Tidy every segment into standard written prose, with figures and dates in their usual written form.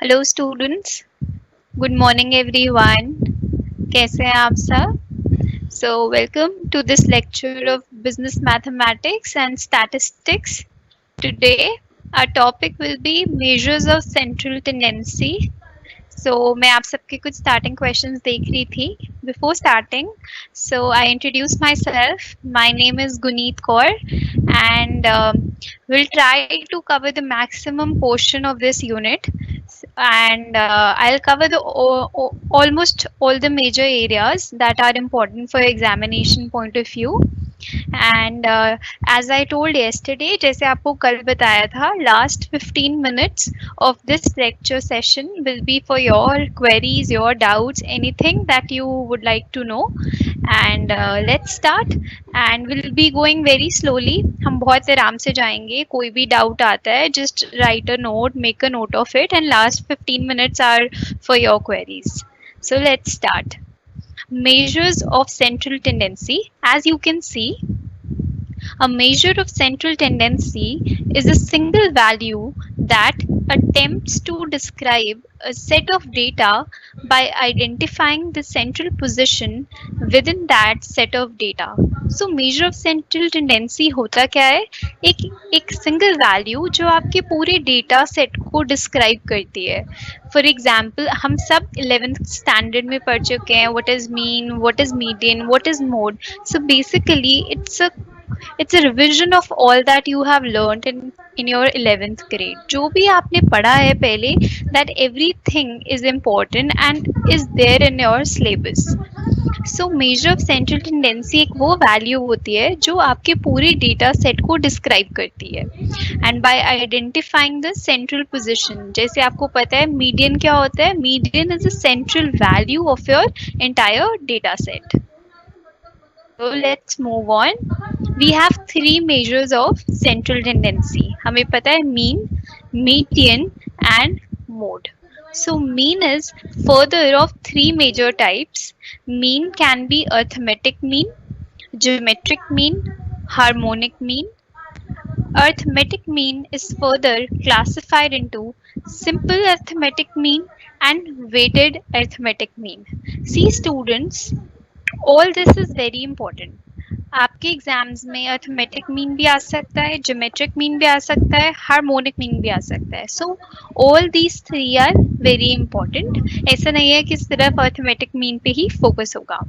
Hello students, good morning everyone. कैसे हैं आप सब? So welcome to this lecture of business mathematics and statistics. Today our topic will be measures of central tendency. मैं आप सबके कुछ स्टार्टिंग क्वेश्चंस देख रही थी before starting. I introduce my self, my name is Guneet Kaur and we'll try to cover the maximum portion of this unit, and I'll cover the almost all the major areas that are important for examination point of view. And as I told yesterday, जैसे आपको कल बताया था, last 15 minutes of this lecture session will be for your queries, your doubts, anything that you would like to know. And let's start, and we'll be going very slowly. हम बहुत आराम से जाएंगे. कोई भी डाउट आता है, just write a note, make a note of it, and last 15 minutes are for your queries. So let's start. Measures of central tendency. As you can see, a measure of central tendency is a single value that attempts to describe a set of data by identifying the central position within that set of data. So measure of central tendency होता क्या है? एक single value जो आपके पूरे data set को describe करती है. For example, हम सब 11th standard में पढ़ चुके हैं what is mean, what is median, what is mode. So basically it's a revision of all that you have learned in your 11th grade. जो भी आपने पढ़ा है पहले, that everything is important and is there in your syllabus. So measure of central tendency एक वो value होती है जो आपके पूरे data set को describe करती है. And by identifying the central position, जैसे आपको पता है median क्या होता है? Median is the central value of your entire data set. So let's move on. We have three measures of central tendency. हमें पता है mean, median and mode. So mean is further of three major types. Mean can be arithmetic mean, geometric mean, harmonic mean. Arithmetic mean is further classified into simple arithmetic mean and weighted arithmetic mean. See students, all this is very important. आपके exams में arithmetic mean भी आ सकता है, geometric mean भी आ सकता है, हार्मोनिक मीन भी आ सकता है. So all these three are very important. ऐसा नहीं है कि सिर्फ अर्थमेटिक मीन पे ही फोकस होगा.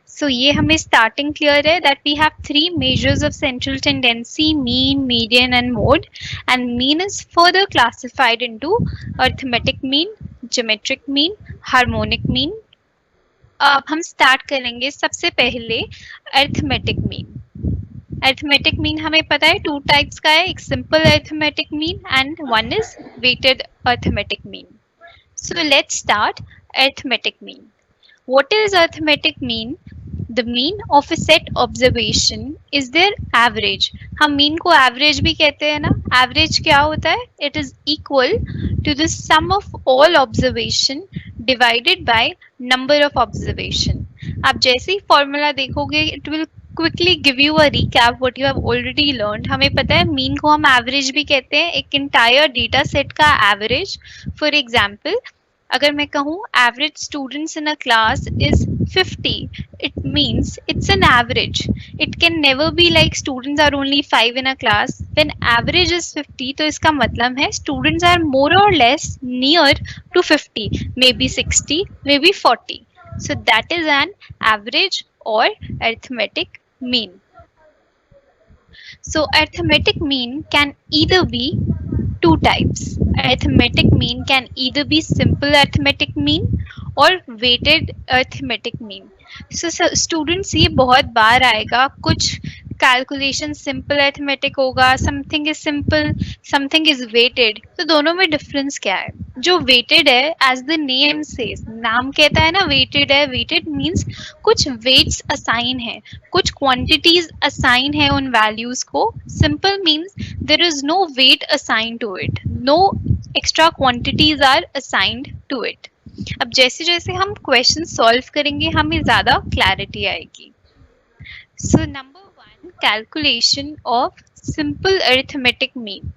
सो ये हमें स्टार्टिंग क्लियर है that we have three measures of central tendency, mean, median and mode. And mean is further classified into arithmetic mean, geometric mean, harmonic mean. अब हम स्टार्ट करेंगे सबसे पहले अर्थमेटिक मीन. अर्थमेटिक मीन हमें पता है two types का है, एक simple arithmetic mean and one is weighted arithmetic mean. So let's start arithmetic mean. What is arithmetic mean? The mean of a set observation is their average. हम mean को average भी कहते हैं ना. Average क्या होता है? It is equal to the sum of all observation divided by number of observation. आप जैसे ही फॉर्मूला देखोगे it will quickly give you a recap what you have already learned. हमें पता है मीन को हम एवरेज भी कहते हैं, एक entire data set का एवरेज. फॉर एग्जाम्पल, अगर मैं कहूँ average students in a class is 50, it means it's an average. It can never be like students are only 5 in a class. When average is 50, तो इसका मतलब है students are more or less near to 50, maybe 60, maybe 40. So that is an average or arithmetic mean. So arithmetic mean can either be two types. Arithmetic mean can either be simple arithmetic mean or weighted arithmetic mean. So students, ये बहुत बार आएगा, कुछ calculation simple arithmetic होगा, something is simple, something is weighted. तो दोनों में difference क्या है? जो वेटेड है, एज द नेम सेज, नाम कहता है ना वेटेड है, वेटेड मीन्स कुछ वेट्स असाइन है, कुछ क्वांटिटीज असाइन है उन वैल्यूज को. Simple means there is no weight assign to it, no extra quantities are assigned to it. अब जैसे जैसे हम क्वेश्चन सॉल्व करेंगे हमें ज्यादा क्लैरिटी आएगी. So number one, calculation of simple arithmetic mean.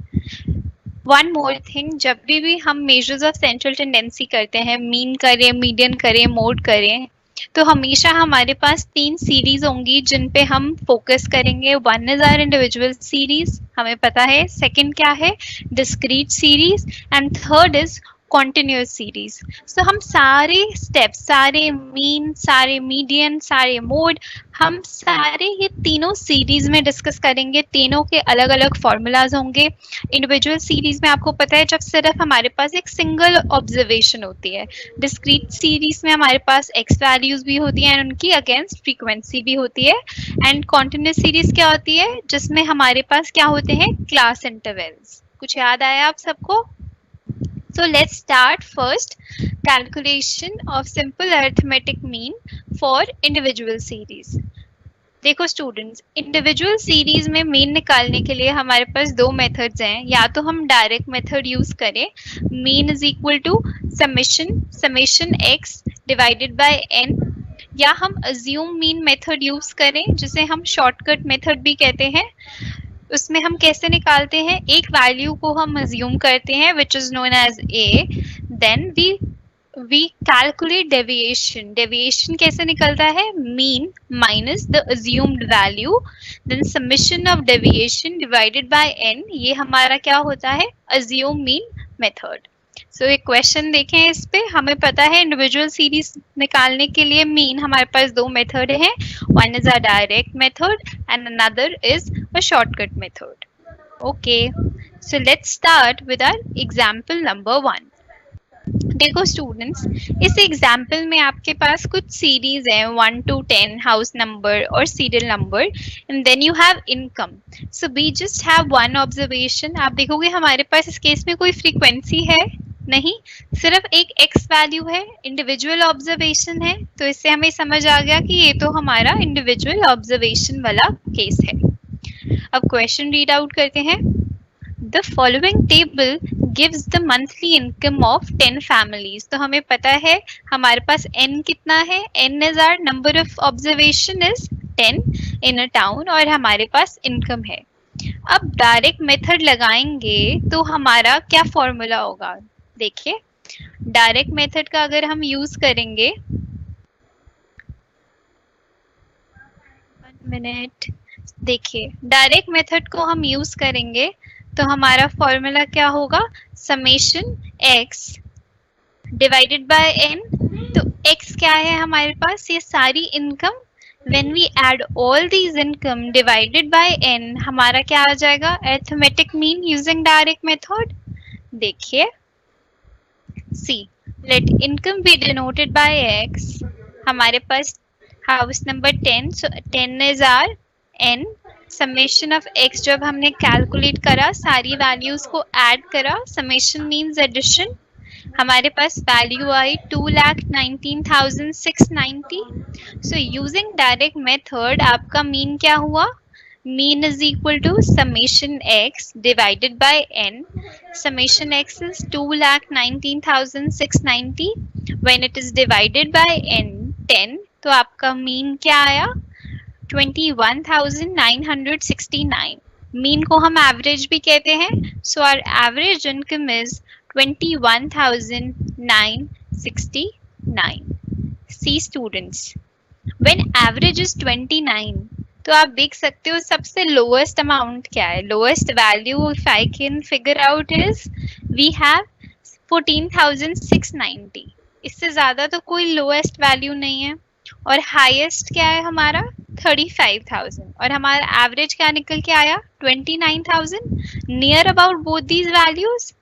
One more thing, जब भी हम मेजर्स ऑफ सेंट्रल टेंडेंसी करते हैं, मीन करें, मीडियन करें, मोड करें, तो हमेशा हमारे पास 3 सीरीज होंगी जिन पे हम फोकस करेंगे. One is our individual series, हमें पता है. सेकंड क्या है? Discrete series. And third is continuous series. So हम सारे स्टेप्स, सारे मीन, सारे मीडियन, सारे मोड, हम सारे ये तीनों सीरीज में डिस्कस करेंगे. तीनों के अलग अलग फॉर्मूलाज होंगे. इंडिविजुअल सीरीज में आपको पता है जब सिर्फ हमारे पास एक सिंगल ऑब्जर्वेशन होती है. डिस्क्रीट सीरीज में हमारे पास एक्स वैल्यूज भी होती हैं, उनकी अगेंस्ट फ्रीक्वेंसी भी होती है. एंड कॉन्टिन्यूस सीरीज क्या होती है? जिसमें हमारे पास क्या होते हैं? Class intervals. कुछ याद आया आप सबको? So let's start first calculation of simple arithmetic mean for individual series. देखो स्टूडेंट्स, इंडिविजुअल सीरीज में मीन निकालने के लिए हमारे पास दो मेथड्स हैं. या तो हम डायरेक्ट मेथड यूज करें, mean is equal to summation x divided by n, या हम अज्यूम मीन मेथड यूज करें जिसे हम शॉर्टकट मेथड भी कहते हैं. उसमें हम कैसे निकालते हैं? एक वैल्यू को हम अज्यूम करते हैं which is known as a, then we calculate deviation. Deviation कैसे निकलता है? Mean minus the assumed value, then summation of deviation divided by n. ये हमारा क्या होता है? Assume mean method. सो एक क्वेश्चन देखें इस पे. हमें पता है इंडिविजुअल सीरीज निकालने के लिए मीन हमारे पास दो मेथड हैं. One is a direct method and another is a shortcut method. Okay, so let's start with our example number 1. देखो स्टूडेंट्स, इस एग्जाम्पल में आपके पास कुछ सीरीज है 1 to 10, हाउस नंबर और serial number, and then you have income. So we just have one observation. आप देखोगे हमारे पास इस केस में कोई फ्रीक्वेंसी है नहीं, सिर्फ एक एक्स वैल्यू है, इंडिविजुअल ऑब्जर्वेशन है. तो इससे हमें समझ आ गया कि ये तो हमारा इंडिविजुअल ऑब्जर्वेशन वाला केस है. अब क्वेश्चन रीड आउट करते हैं. The following table gives the monthly income of 10 families. तो हमें पता है हमारे पास n कितना है? n is our number of observation is 10 in a town और हमारे पास income है. अब डायरेक्ट मेथड लगाएंगे तो हमारा क्या फॉर्मूला होगा? देखिए, डायरेक्ट मेथड का अगर हम यूज करेंगे, 1 मिनट, देखिए डायरेक्ट मेथड को हम यूज करेंगे तो हमारा फॉर्मूला क्या होगा? Summation x divided by n. तो x क्या है हमारे पास? ये सारी income. When we add all these income divided by n, हमारा क्या आ जाएगा? Arithmetic mean using direct method. देखिए, see let income be denoted by x. हमारे पास house number 10, so 10 is our n. Summation of x जब हमने calculate करा, सारी वैल्यूज को ऐड करा, समेशन मीन्स एडिशन, हमारे पास वैल्यू आई 2,19,690. सो यूजिंग डायरेक्ट मेथड आपका मीन क्या हुआ? Mean is equal to summation x divided by n. Summation x is 2,19,690. When it is divided by n 10, तो आपका मीन क्या आया? 21,969. मीन को हम एवरेज भी कहते हैं. So our average income is 21,969. See students, when average is 29, तो आप देख सकते हो सबसे लोएस्ट अमाउंट क्या है? Lowest value if I can figure out is we have 14,690. इससे ज्यादा तो कोई लोएस्ट वैल्यू नहीं है. और हाईएस्ट क्या है हमारा? 35,000. और हमारा एवरेज क्या निकल के आया? 29,000. Near about both these values,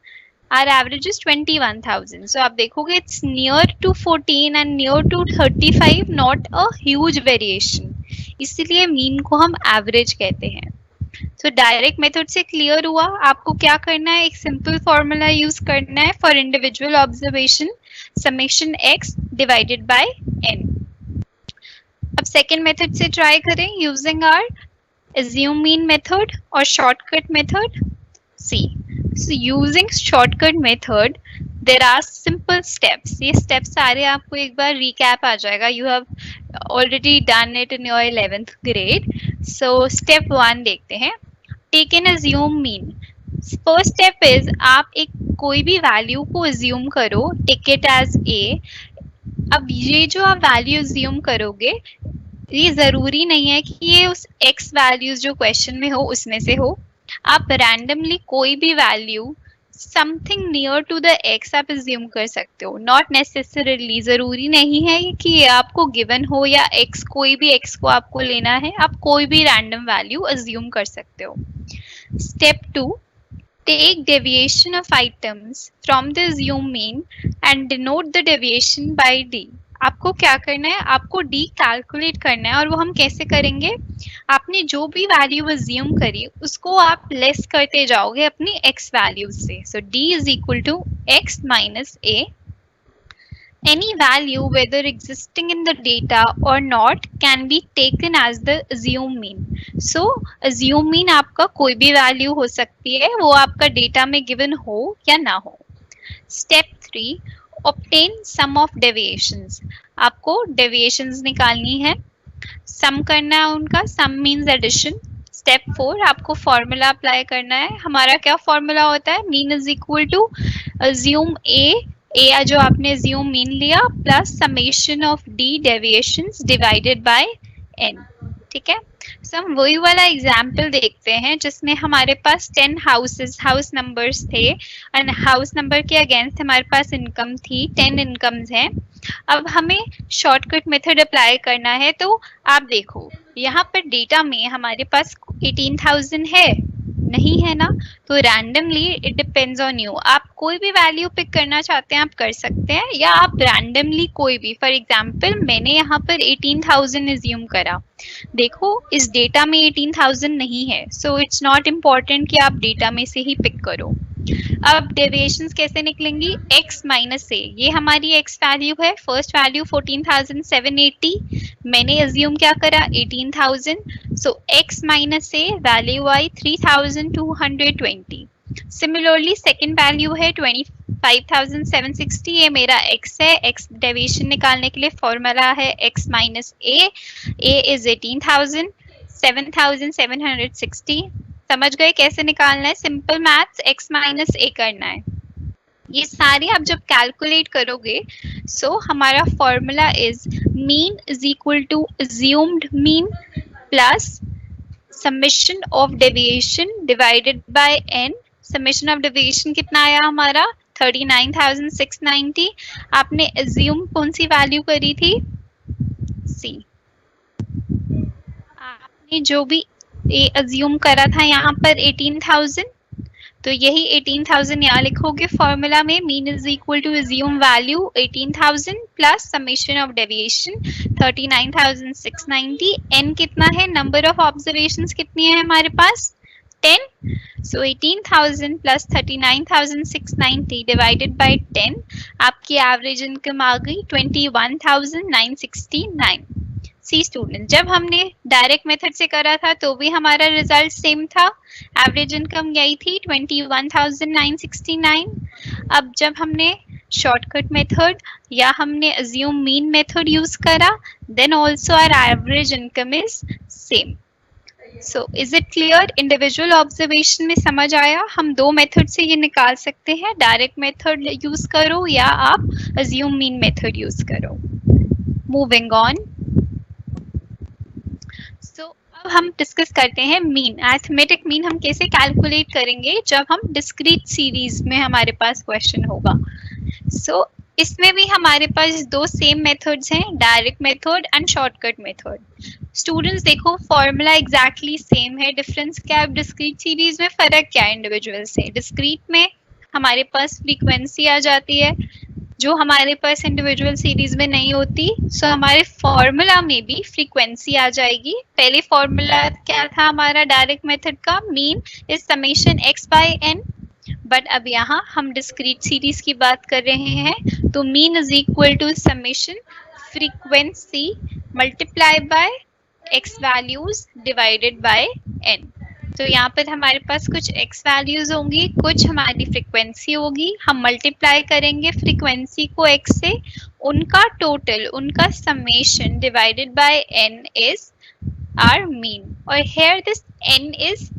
our average is 21,000. So आप देखोगे it's near to 14 and near to 35, not a huge variation. इसीलिए मीन को हम एवरेज कहते हैं. तो डायरेक्ट मेथड से क्लियर हुआ. आपको क्या करना है? एक सिंपल फॉर्मूला यूज करना है for individual observation, summation x divided by n. अब सेकेंड मेथड से ट्राई करें using our assume mean method और shortcut method. See, so using shortcut method there are simple steps. ये steps सारे आपको एक बार recap आ जाएगा. You have already done it in your 11th grade. So step 1 देखते हैं. Take an assume mean. First step is आप एक कोई भी वैल्यू को अज्यूम करो, टेक इट एज ए। अब ये जो आप वैल्यू अज्यूम करोगे, ये जरूरी नहीं है कि ये उस एक्स वैल्यूज जो क्वेश्चन में हो उसमें से हो। आप रैंडमली कोई भी value something near to the x आप अज्यूम कर सकते हो। नॉट नेसेसरली, जरूरी नहीं है कि ये आपको गिवन हो या एक्स, कोई भी एक्स को आपको लेना है, आप कोई भी रैंडम वैल्यू अज्यूम कर सकते हो। Step 2, take deviation of items from the assumed mean and denote the deviation by d। आपको क्या करना है, आपको d कैलकुलेट करना है। और वो हम कैसे करेंगे, आपने जो भी वैल्यू अज्यूम करी उसको आप लेस करते जाओगे अपनी x वैल्यू से। So d is equal to x minus a। Any value, whether existing in the data or not, can be taken as the assumed mean। So assumed mean आपका कोई भी वैल्यू हो सकती है, वो आपका डेटा में गिवन हो या ना हो। Step 3, obtain sum of deviations। आपको deviations निकालनी है, सम करना है उनका, सम मीन्स एडिशन। स्टेप 4, आपको फॉर्मूला अप्लाई करना है। हमारा क्या फॉर्मूला होता है, mean is equal to assume A जो आपने अज्यूम मीन लिया plus summation of D deviations divided by N. ठीक है, सो हम वही वाला एग्जाम्पल देखते हैं जिसमें हमारे पास 10 हाउस नंबर्स थे एंड हाउस नंबर के अगेंस्ट हमारे पास इनकम थी, 10 इनकम्स हैं। अब हमें शॉर्टकट मेथड अप्लाई करना है। तो आप देखो यहाँ पर डेटा में हमारे पास 18,000 है, नहीं है ना, तो randomly it depends on you. आप कोई भी वैल्यू पिक करना चाहते हैं आप कर सकते हैं, या आप रैंडमली कोई भी, फॉर एग्जांपल मैंने यहाँ पर 18,000 एज्यूम करा। देखो इस डेटा में 18,000 नहीं है, सो इट्स नॉट इम्पॉर्टेंट कि आप डेटा में से ही पिक करो। अब डेविएशंस कैसे निकलेंगी, x माइनस ए, ये हमारी x वैल्यू है, फर्स्ट वैल्यू 14,780, मैंने अज्यूम क्या करा 18,000, सो x माइनस ए वैल्यू आई 3,220। सिमिलरली सेकंड वैल्यू है 25,760, ये मेरा x है। x डेविएशन निकालने के लिए फॉर्मूला है x माइनस a इज 18,000, 7,760। समझ गए कैसे निकालना है, सिंपल मैथ्स, x माइनस ए करना है। ये सारे आप जब कैलकुलेट करोगे, सो हमारा formula is mean is equal to assumed mean plus summation of deviation divided by n। Summation of deviation कितना आया हमारा 39,690। आपने अज्यूम कौन सी वैल्यू करी थी, c। आपने जो भी ए अज्यूम करा था यहाँ पर 18,000, तो यही 18,000 यहाँ लिखोगे फॉर्मूला में। Mean is equal to assume value 18,000 plus summation of deviation 39,690। N कितना है, नंबर ऑफ ऑब्जर्वेशंस कितनी है हमारे पास 10, सो 18,000 प्लस 39,690 डिवाइडेड बाय 10, आपकी एवरेज इनकम आ गई 21,969। सी स्टूडेंट, जब हमने डायरेक्ट मेथड से करा था तो भी हमारा रिजल्ट सेम था, एवरेज इनकम यही थी 21,969। अब जब हमने शॉर्टकट मेथड या हमने अज्यूम मीन मेथड यूज करा, then also our average income is same. So is it clear, individual observation में समझ आया। हम दो मेथड से ये निकाल सकते हैं, डायरेक्ट मेथड यूज करो या आप अज्यूम मीन मेथड यूज करो। मूविंग ऑन, अब हम डिस्कस करते हैं मीन। अरिथमेटिक मीन हम कैसे कैलकुलेट करेंगे जब हम डिस्क्रीट सीरीज में हमारे पास क्वेश्चन होगा। सो इसमें भी हमारे पास दो सेम मेथड्स हैं, direct method and shortcut method. Students देखो फॉर्मूला एग्जैक्टली सेम है, डिफरेंस क्या है, डिस्क्रीट सीरीज में फर्क क्या है इंडिविजुअल से। डिस्क्रीट में हमारे पास फ्रीक्वेंसी आ जाती है जो हमारे पास इंडिविजुअल सीरीज में नहीं होती, सो हमारे फॉर्मूला में भी फ्रीक्वेंसी आ जाएगी। पहले फॉर्मूला क्या था हमारा डायरेक्ट मेथड का, mean is summation x by n, but अब यहाँ हम डिस्क्रीट सीरीज की बात कर रहे हैं, तो mean is equal to summation frequency multiply by x values divided by n। तो यहाँ पर हमारे पास कुछ x वैल्यूज होंगी, कुछ हमारी फ्रीक्वेंसी होगी, हम मल्टीप्लाई करेंगे फ्रीक्वेंसी को x से, उनका टोटल, उनका summation divided by n is our mean, और here this n is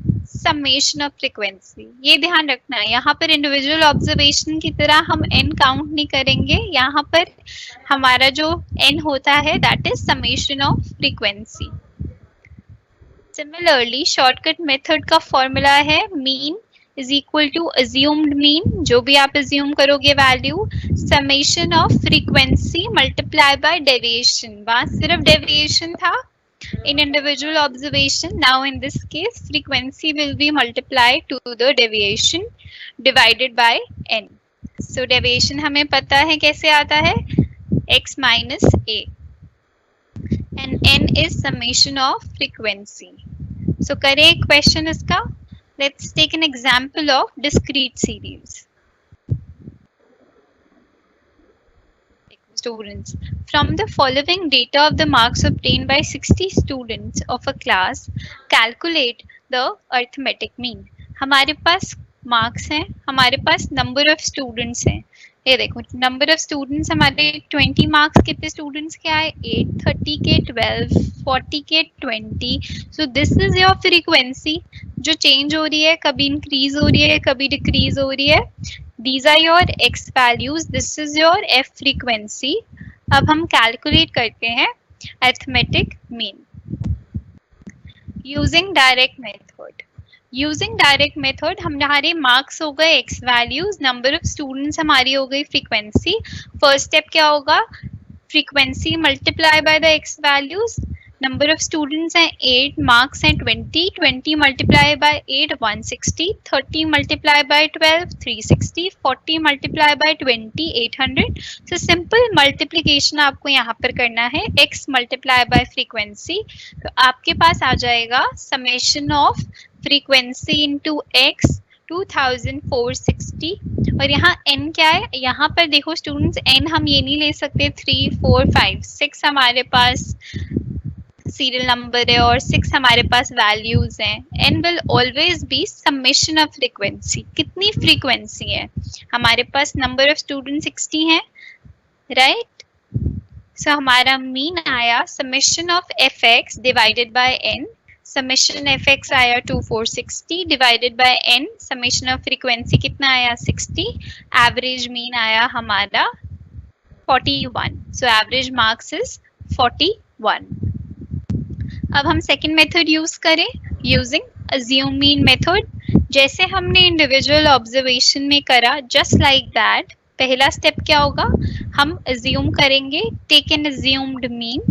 summation of frequency. ये ध्यान रखना है, यहाँ पर इंडिविजुअल ऑब्जर्वेशन की तरह हम n काउंट नहीं करेंगे, यहाँ पर हमारा जो n होता है that is summation of frequency. Similarly shortcut method का फॉर्मूला है mean is equal to assumed mean, जो भी आप अज्यूम करोगे value, summation of frequency multiply by deviation. वहां सिर्फ डेविएशन था in individual observation, now in this case frequency will be multiplied to the deviation divided by n. So deviation हमें पता है कैसे आता है, x minus a and n is summation of frequency. So करें एक question इसका, let's take an example of discrete series. Students, from the following data of the marks obtained by 60 students of a class, calculate the arithmetic mean. हमारे pass marks हैं, हमारे पास number of students हैं। ये देखो number of students हमारे 20 marks कितने students के आए, 8, 30 के 12, 40 के 20। सो दिस इज योर फ्रीक्वेंसी जो चेंज हो रही है, कभी इंक्रीज हो रही है कभी डिक्रीज हो रही है। These are your x values, this is your f frequency. अब हम कैलकुलेट करते हैं arithmetic mean using direct method. Using direct method हमारे मार्क्स हो गए x values, number of students हमारी हो गई फ्रीक्वेंसी। फर्स्ट स्टेप क्या होगा, frequency multiply by the x values, number of students हैं 8, मार्क्स हैं 20, 20 multiply by 8 160, 30 multiply by 12 360, 40 multiply by 20 800। So simple multiplication आपको यहाँ पर करना है x मल्टीप्लाई बाय फ्रीक्वेंसी, तो आपके पास आ जाएगा summation of frequency into x 2460। और यहाँ n क्या है, यहाँ पर देखो स्टूडेंट्स n हम ये नहीं ले सकते, 3 4 5 6 हमारे पास सीरियल नंबर है और 6 हमारे पास वैल्यूज हैं। n will always be summation of frequency. कितनी फ्रीक्वेंसी है हमारे पास, नंबर ऑफ स्टूडेंट 60 है, राइट। सो हमारा मीन आया summation of fx divided by n, summation fx आया 2460 divided by n, summation of frequency कितना आया 60, एवरेज मीन आया हमारा 41। So average marks is 41। अब हम सेकेंड मेथड यूज करें यूजिंग अज्यूम मीन मेथड। जैसे हमने इंडिविजुअल ऑब्जर्वेशन में करा, जस्ट लाइक दैट पहला स्टेप क्या होगा, हम अज्यूम करेंगे take an assumed mean.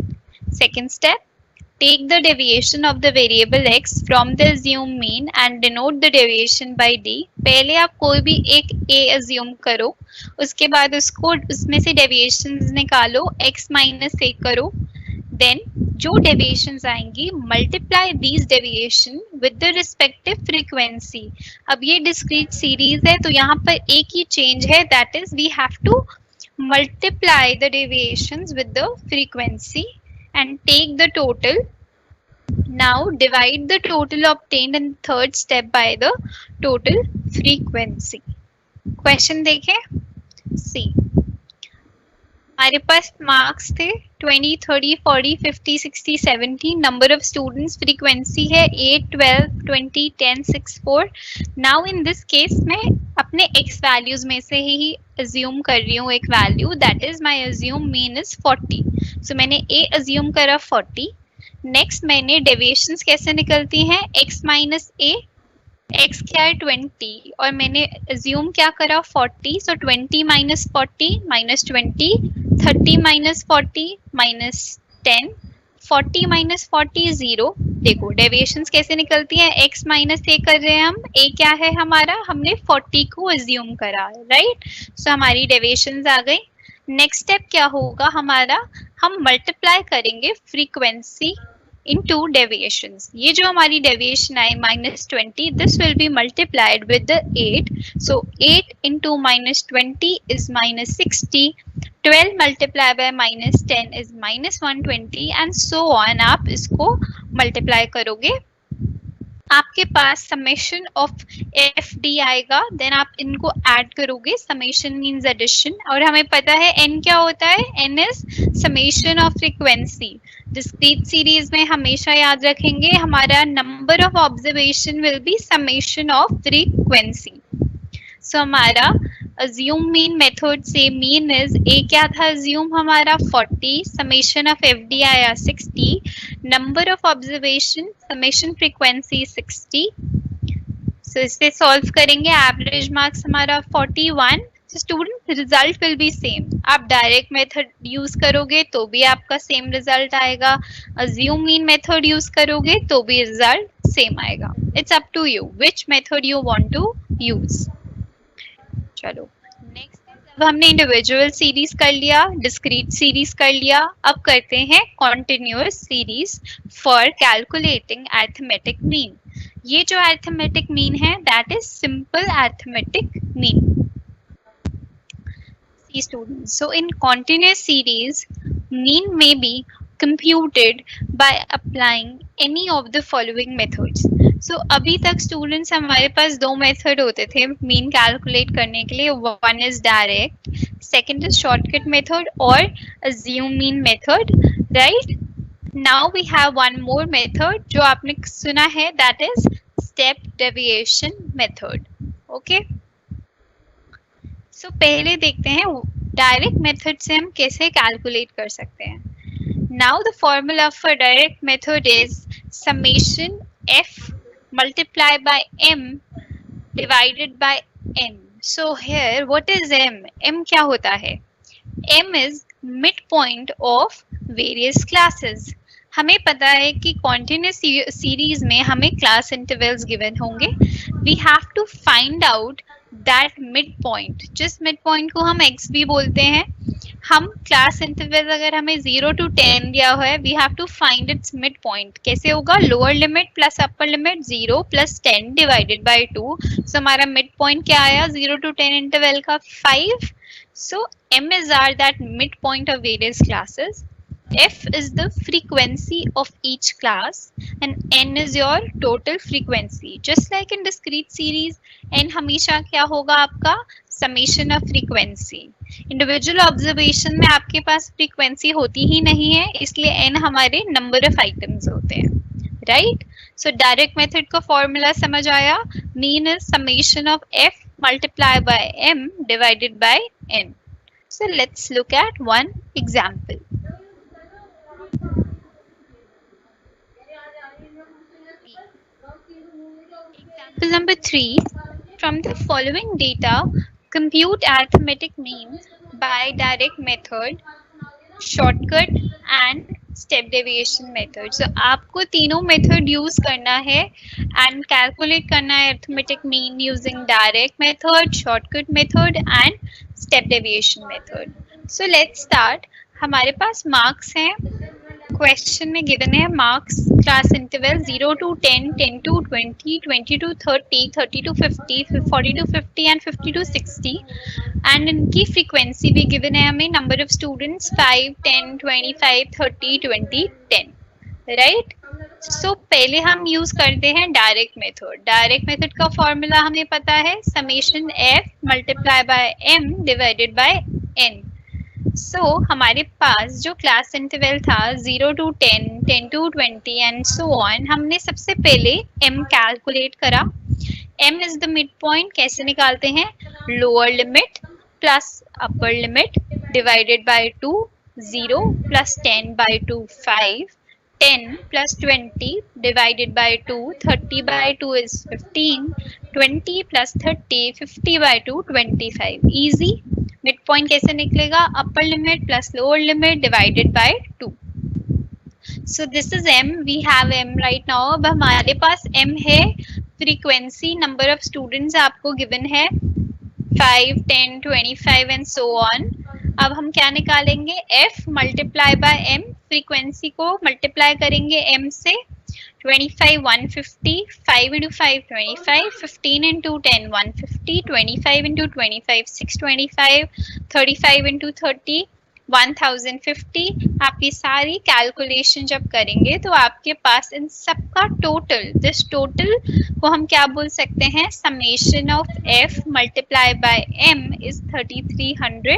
Second step, take the deviation of the variable x from the assume mean and denote the deviation by d। पहले आप कोई भी एक a अज्यूम करो, उसके बाद उसमें से डेविएशंस निकालो, x माइनस a करो, देन जो डेविएशंस आएंगी multiply these deviation with the respective frequency. अब ये डिस्क्रीट सीरीज है तो यहाँ पर एक ही चेंज है, that is we have to multiply the deviations with the frequency and take the total. Now divide the total obtained in third step by the total frequency. Question देखें, see हमारे pass marks थे 20, 30, 40, 50, 60, 70, number of students frequency है 8, 12, 20, 10, 6, 4। Now in this case मैं अपने x values में से ही assume कर रही हूँ एक value, that is my assume mean is 40। सो मैंने a अज्यूम करा 40। नेक्स्ट मैंने डेविएशंस कैसे निकलती हैं, x माइनस a, x क्या है 20 और मैंने अज्यूम क्या करा 40। सो 20 minus 40 minus 20, 30 minus 40 minus 10, 40 minus 40 0। देखो डेविएशंस कैसे निकलती है, x माइनस a कर रहे हैं हम, a क्या है हमारा, हमने 40 को अज्यूम करा, राइट। सो हमारी डेविएशंस आ गई। नेक्स्ट स्टेप क्या होगा हमारा, हम मल्टीप्लाई करेंगे फ्रीक्वेंसी into deviations। ये जो हमारी deviation I -20, this will be multiplied with the 8। So 8 into -20 is -60, 12 multiplied by -10 is -120 and so on। आप इसको multiply करोगे, आपके पास समेशन ऑफ एफ डी आएगा, देन आप इनको ऐड करोगे, समेशन मीन्स एडिशन, और हमें पता है n क्या होता है, n is summation of frequency. Discrete series में हमेशा याद रखेंगे हमारा number of observation will be summation of frequency. So हमारा assume mean मेथड से मीन इज ए क्या था assume हमारा 40, समेशन ऑफ एफ डी आया 60, number of observation summation frequency 60. So इससे सॉल्व करेंगे, एवरेज मार्क्स हमारा 41. Student result will be same. आप डायरेक्ट मेथड यूज करोगे तो भी आपका सेम रिजल्ट आएगा, assume mean मेथड यूज करोगे तो भी रिजल्ट सेम आएगा. It's up to you which method you want to use. चलो नेक्स्ट, अब हमने इंडिविजुअल सीरीज कर लिया, डिस्क्रीट सीरीज कर लिया, अब करते हैं continuous series for calculating arithmetic mean. ये जो अरिथमेटिक मीन है that is simple arithmetic mean. Students, so in continuous series mean may be computed by applying any of the following methods. So अभी तक students हमारे पास दो method होते थे mean calculate करने के लिए. One is direct, second is shortcut method और assume mean method, right. Now we have one more method जो आपने सुना है that is step deviation method. Okay, so पहले देखते हैं डायरेक्ट मेथड से हम कैसे कैलकुलेट कर सकते हैं. Now the formula for direct method is summation F multiply by M divided by N. So here what is m? M क्या होता है? M is mid point of various classes. हमें पता है कि कॉन्टिन्यूअस सीरीज में हमें क्लास इंटरवल्स गिवन होंगे. We have to find out that mid point. जिस मिड पॉइंट को हम x भी बोलते हैं, हम क्लास इंटरवल अगर हमें 0 to 10 दिया हुआ है, we have to find its mid point. कैसे होगा? Lower limit plus upper limit 0 plus 10 divided by 2. So हमारा मिड पॉइंट क्या आया 0 to 10 इंटरवल का? 5. सो m is r that midpoint of various classes. F is the frequency of each class and n is your total frequency. Just like in discrete series, n हमेशा क्या होगा आपका? summation of frequency. Individual observation में आपके पास frequency होती ही नहीं है, इसलिए n हमारे number of items होते हैं, right? So direct method का formula समझ आया? Mean is summation of f multiplied by m divided by n. So let's look at one example. Example number 3. From the following data, compute arithmetic mean by direct method, shortcut and step deviation method. So आपको तीनों method use करना है and calculate करना है arithmetic mean using direct method, shortcut method and step deviation method. So let's start. हमारे पास marks हैं. Question में given है marks class interval 0 to 10, 10 to 20, 20 to 30, 30 to 50, 40 to 50 and 50 to 60. And इनकी frequency भी given है हमें. Number of students 5, 10, 25, 30, 20, 10, right. So पहले हम यूज करते हैं डायरेक्ट मेथड. डायरेक्ट मेथड का फॉर्मूला हमें पता है summation F multiply by M divided by N. So हमारे पास जो क्लास इंटरवल था 0 to 10, 10 to 20 and so on, हमने सबसे पहले m कैलकुलेट करा. m is the mid point. कैसे निकालते हैं? Lower limit plus upper limit divided by 2, 0 plus 10 by 2, 5, 10 plus 20 divided by 2, 30 by 2 is 15, 20 plus 30, 50 by 2, 25. Easy. Mid point कैसे निकलेगा? Upper limit plus lower limit divided by 2. So this is m. We have m right now. अब हमारे पास m है frequency, number of students आपको given है 5, 10, 25 and so on. अब हम क्या निकालेंगे? f multiply bye m. Frequency को मल्टीप्लाई करेंगे m से. 25 150, 5 into 5 25, 15 into 10 150, 25 into 25 625, 35 into 30 1050, आप ये सारी कैलकुलेशन जब करेंगे तो आपके पास इन सबका टोटल, दिस टोटल को हम क्या बोल सकते हैं, summation of f multiply bye m is 3300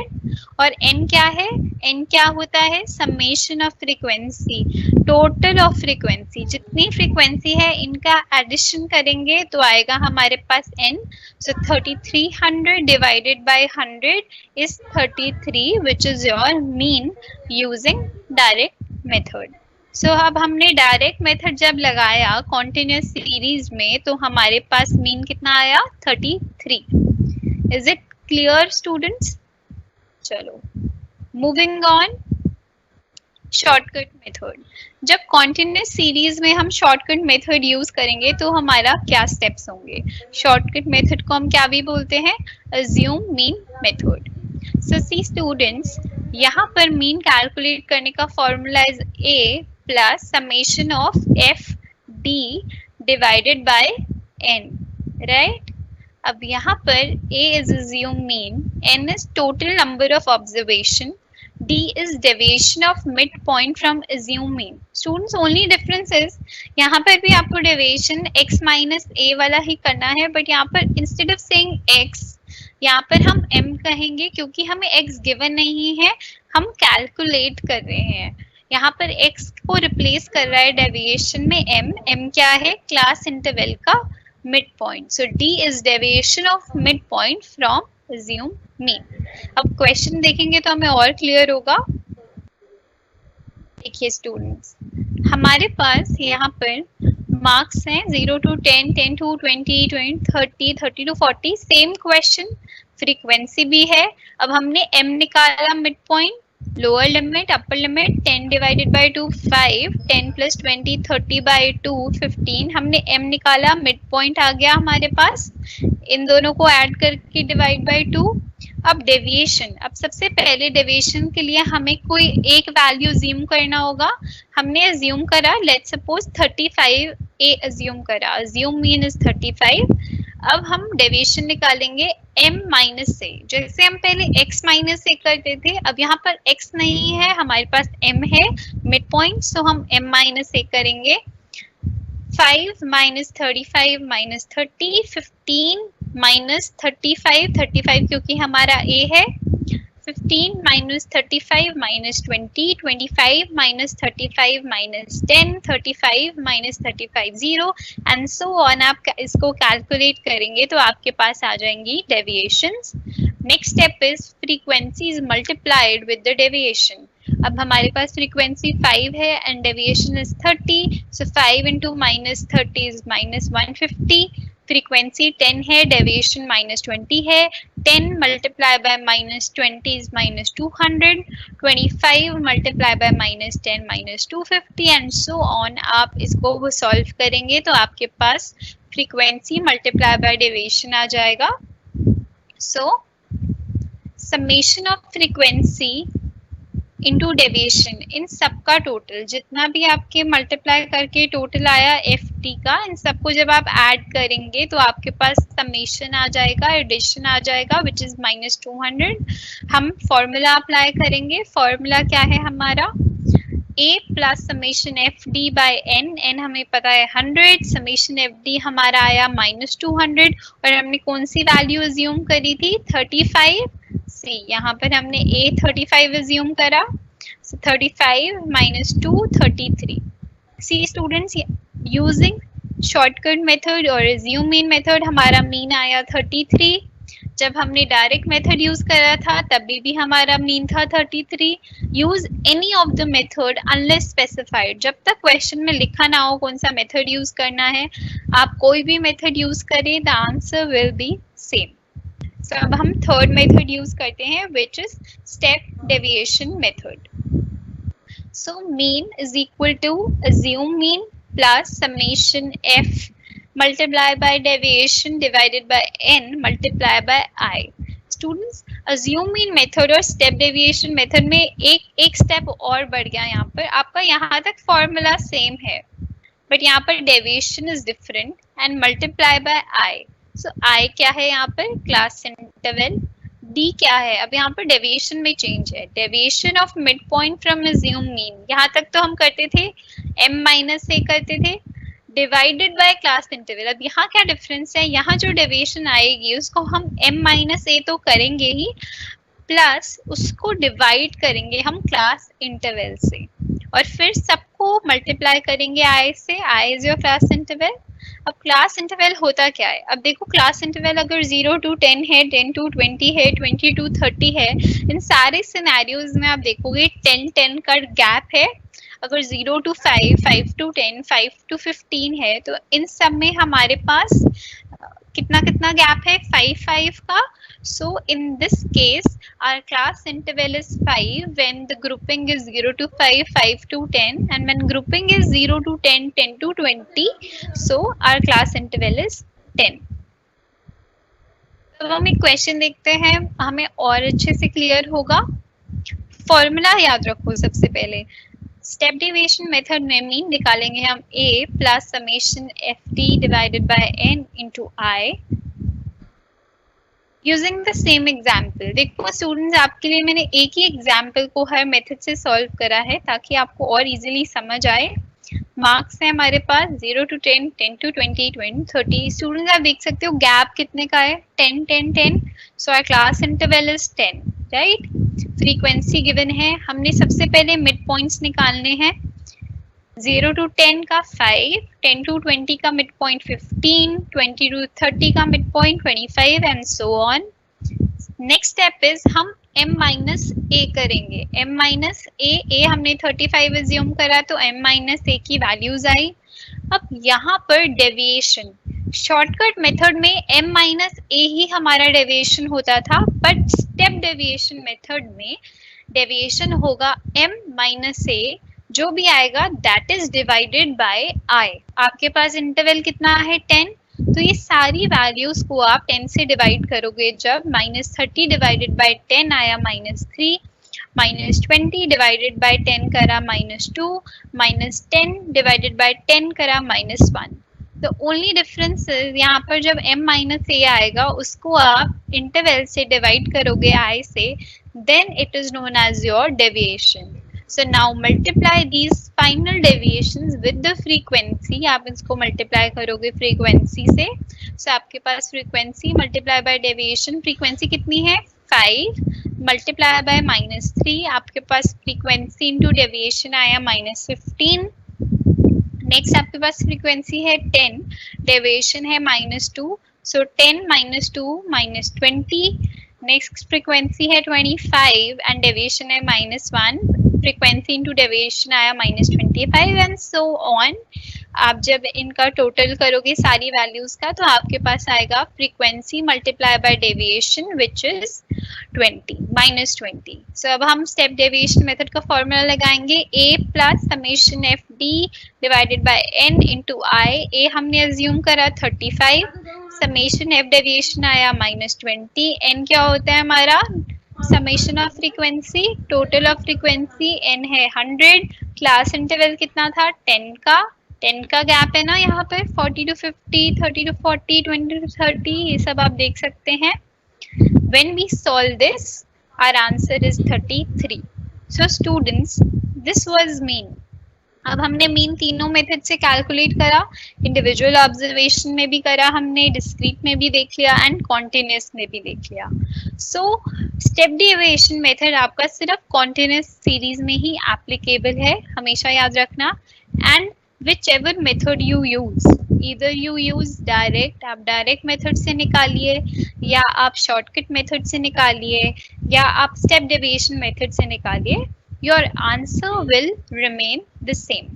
और n क्या है, n क्या होता है, summation of frequency, total of frequency, जितनी फ्रीक्वेंसी है इनका एडिशन करेंगे तो आएगा हमारे पास n. So 3300 divided by 100 is 33, which is your mean using direct method. So अब हमने डायरेक्ट मेथड जब लगाया कॉन्टिन्यूस सीरीज में तो हमारे पास मीन कितना आया, 33. Is it clear students? चलो मूविंग ऑन, शॉर्टकट मेथड. जब कॉन्टिन्यूस सीरीज में हम शॉर्टकट मेथड यूज करेंगे तो हमारा क्या स्टेप्स होंगे, शॉर्टकट मेथड को हम क्या भी बोलते हैं, अज्यूम मीन मेथड. सो सी स्टूडेंट्स, यहाँ पर मीन कैलकुलेट करने का formula is a plus summation of F D divided by n, right. अब यहाँ पर a is assume mean, n is total number of observation, D is deviation of midpoint from assume mean. Students, only difference is यहाँ पर भी आपको deviation x minus a वाला ही करना है, but यहाँ पर instead of saying x यहाँ पर हम m कहेंगे क्योंकि हमें x given नहीं है, हम calculate कर रहे हैं. यहाँ पर x को replace कर रहा है deviation में m क्या है, class interval का midpoint. So D is deviation of midpoint from assume mean. अब क्वेश्चन देखेंगे तो हमें और क्लियर होगा. देखिए स्टूडेंट्स, हमारे पास यहाँ पर मार्क्स हैं 0 to 10, 10 to 20, 20 30, 30 to 40. Same question, frequency भी है. अब हमने m निकाला mid point, lower limit, upper limit, 10 divided by 2 5, 10 plus 20 30 by 2 15. हमने m निकाला, मिड पॉइंट आ गया हमारे पास, इन दोनों को ऐड करके डिवाइड बाय 2. अब डेविएशन, अब सबसे पहले डेविएशन के लिए हमें कोई एक वैल्यू अज्यूम करना होगा. हमने अज्यूम करा, लेट्स सपोज 35 a अज्यूम करा, अज्यूम मीन इज 35. अब हम डेविएशन निकालेंगे m माइनस से, जैसे हम पहले x माइनस से करते थे. अब यहाँ पर x नहीं है, हमारे पास m है मिड पॉइंट, सो हम m माइनस से करेंगे. 5 माइनस 35 माइनस 30, 15 माइनस 35, 35 क्योंकि हमारा a है, 15 minus 35 minus 20, 25 minus 35 minus 10, 35 minus 35 0 and so on. आप इसको कैलकुलेट करेंगे तो आपके पास आ जाएंगी deviations. Next step is frequency is multiplied with the deviation. अब हमारे पास फ्रीक्वेंसी 5 है and deviation is 30, so 5 into minus 30 is minus 150. Frequency 10 है, डेविएशन माइनस 20 है, 10 multiply by minus 20 is minus 200, 25 multiply by minus 10 minus 250 and so on. आप इसको solve करेंगे तो आपके पास फ्रीक्वेंसी मल्टीप्लाई बाय डेविएशन आ जाएगा. So summation of frequency into deviation, इन सबका टोटल जितना भी आपके मल्टीप्लाई करके टोटल आया एफ टी का, इन सबको जब आप ऐड करेंगे तो आपके पास समेशन आ जाएगा, एडिशन आ जाएगा विच इज माइनस 200. हम फॉर्मूला अप्लाई करेंगे. फॉर्मूला क्या है हमारा, a plus summation F d by n, n हमें पता है 100, समेशन एफ डी हमारा आया माइनस 200 और हमने कौन सी वैल्यू अज्यूम करी थी, 35 सी. यहाँ पर हमने a 35 अज्यूम करा, so 35 minus 2 33. सी स्टूडेंट्स, यूजिंग शॉर्टकट मेथड और assume mean मेथड हमारा मीन आया 33. जब हमने डायरेक्ट मेथड यूज करा था तभी भी हमारा मीन था 33. Use any of the method unless specified, जब तक क्वेश्चन में लिखा ना हो कौन सा मेथड यूज करना है, आप कोई भी मेथड यूज करें the answer will be same. So, अब हम थर्ड मेथड यूज करते हैं which is step deviation method. So mean is equal to assume mean plus summation f multiply by deviation divided by n multiply by I. Students, assume mean method और step deviation method में एक step और बढ़ गया. यहाँ पर आपका यहाँ तक formula same है, but यहाँ पर deviation is different and multiply by I. So I क्या है यहाँ पर, class interval. डी क्या है? अब यहाँ पर डेविएशन में चेंज है, deviation of mid point from assume mean. यहाँ तक तो हम करते थे m माइनस ए करते थे डिवाइडेड बाय क्लास इंटरवल। अब यहाँ क्या डिफरेंस है, यहाँ जो डेविएशन आएगी उसको हम m माइनस ए तो करेंगे ही, प्लस उसको डिवाइड करेंगे हम क्लास इंटरवल से, और फिर सबको मल्टीप्लाई करेंगे i से। i is your class interval. अब क्लास इंटरवल होता क्या है? अब देखो क्लास इंटरवल अगर 0 to 10 है, 10 to 20 है, 20 to 30 है, इन सारे सिनेरियोज में आप देखोगे 10-10 का गैप है। अगर 0 to 5, 5 to 10, 5 to 15 है, तो इन सब में हमारे पास कितना कितना गैप है? 5-5 का। So in this case our class interval is 5 when the grouping is 0 to 5, 5 to 10, and when grouping is 0 to 10, 10 to 20, so our class interval is 10. तो हम एक क्वेश्चन देखते हैं, हमें और अच्छे से क्लियर होगा। फॉर्मूला याद रखो सबसे पहले। स्टेप डेविएशन मेथड में मीन निकालेंगे हम a plus summation F D divided by n into I using the same example. देखो स्टूडेंट्स, आपके लिए मैंने एक ही एग्जाम्पल को हर मेथड से सॉल्व करा है ताकि आपको और इजीली समझ आए। मार्क्स है हमारे पास 0 to 10, 10 to 20, 20 30। स्टूडेंट्स आप देख सकते हो गैप कितने का है? 10 10 10। So our class interval is 10, right. Frequency given है, हमने सबसे पहले मिड पॉइंट्स निकालने हैं। 0 to 10 का 5, 10 to 20 का मिड पॉइंट 15, 20 to 30 का mid point 25 and so on. Next step is हम m माइनस ए करेंगे। m माइनस ए हमने 35 एज्यूम करा तो m माइनस ए की वैल्यूज आई। अब यहाँ पर डेविएशन, शॉर्टकट मेथड में m माइनस ए ही हमारा डेविएशन होता था, बट स्टेप डेविएशन मेथड में डेविएशन होगा m माइनस ए, जो भी आएगा that is divided bye i। आपके पास इंटरवल कितना है? 10। तो ये सारी वैल्यूज को आप 10 से डिवाइड करोगे जब -30 डिवाइडेड बाय 10 आया -3, -20 डिवाइडेड बाय 10 करा -2, -10 डिवाइडेड बाय 10 करा -1। तो ओनली डिफरेंस यहाँ पर जब m माइनस ए आएगा उसको आप इंटरवल से डिवाइड करोगे i से, then it is known as your deviation. So now multiply these final deviations with the frequency। आप इसको multiply करोगे frequency से। So आपके पास frequency multiply by deviation, frequency कितनी है? 5 multiply by -3, आपके पास frequency into deviation आया -15। नेक्स्ट आपके पास frequency है 10, deviation है -2, so 10 -2 -20। नेक्स्ट फ्रीक्वेंसी है 25 एंड डेविएशन है -1, फ्रीक्वेंसी इंटू डेविएशन आया -25 एंड सो ऑन। आप जब इनका टोटल करोगे सारी वैल्यूज का तो आपके पास आएगा frequency multiply by deviation which is 20। So अब हम स्टेप डेविएशन मेथड का फॉर्मूला लगाएंगे, a plus summation F D divided by n into I. A हमने अज्यूम करा 35, समेशन एफ डेविएशन आया -20, n क्या होता है हमारा? Summation of frequency, total of frequency n है 100, क्लास इंटरवल कितना था? 10 का गैप है ना यहाँ पर, 40 to 50, 30 to 40, 20 to 30, ये सब आप देख सकते हैं। When we solve this, our answer is 33. So students, this was mean. अब हमने मीन तीनों मेथड से कैलकुलेट करा, इंडिविजुअल ऑब्जर्वेशन में भी करा हमने, डिस्क्रीट में भी देख लिया एंड कॉन्टिन्यूस में भी देख लिया। सो स्टेप डेविएशन मेथड आपका सिर्फ कॉन्टिन्यूस सीरीज में ही एप्लीकेबल है, हमेशा याद रखना। And whichever method you use, either you use direct, आप डायरेक्ट मेथड से निकालिए, या आप शॉर्टकट मेथड से निकालिए, या आप स्टेप डेविएशन मेथड से निकालिए, your answer will remain the same.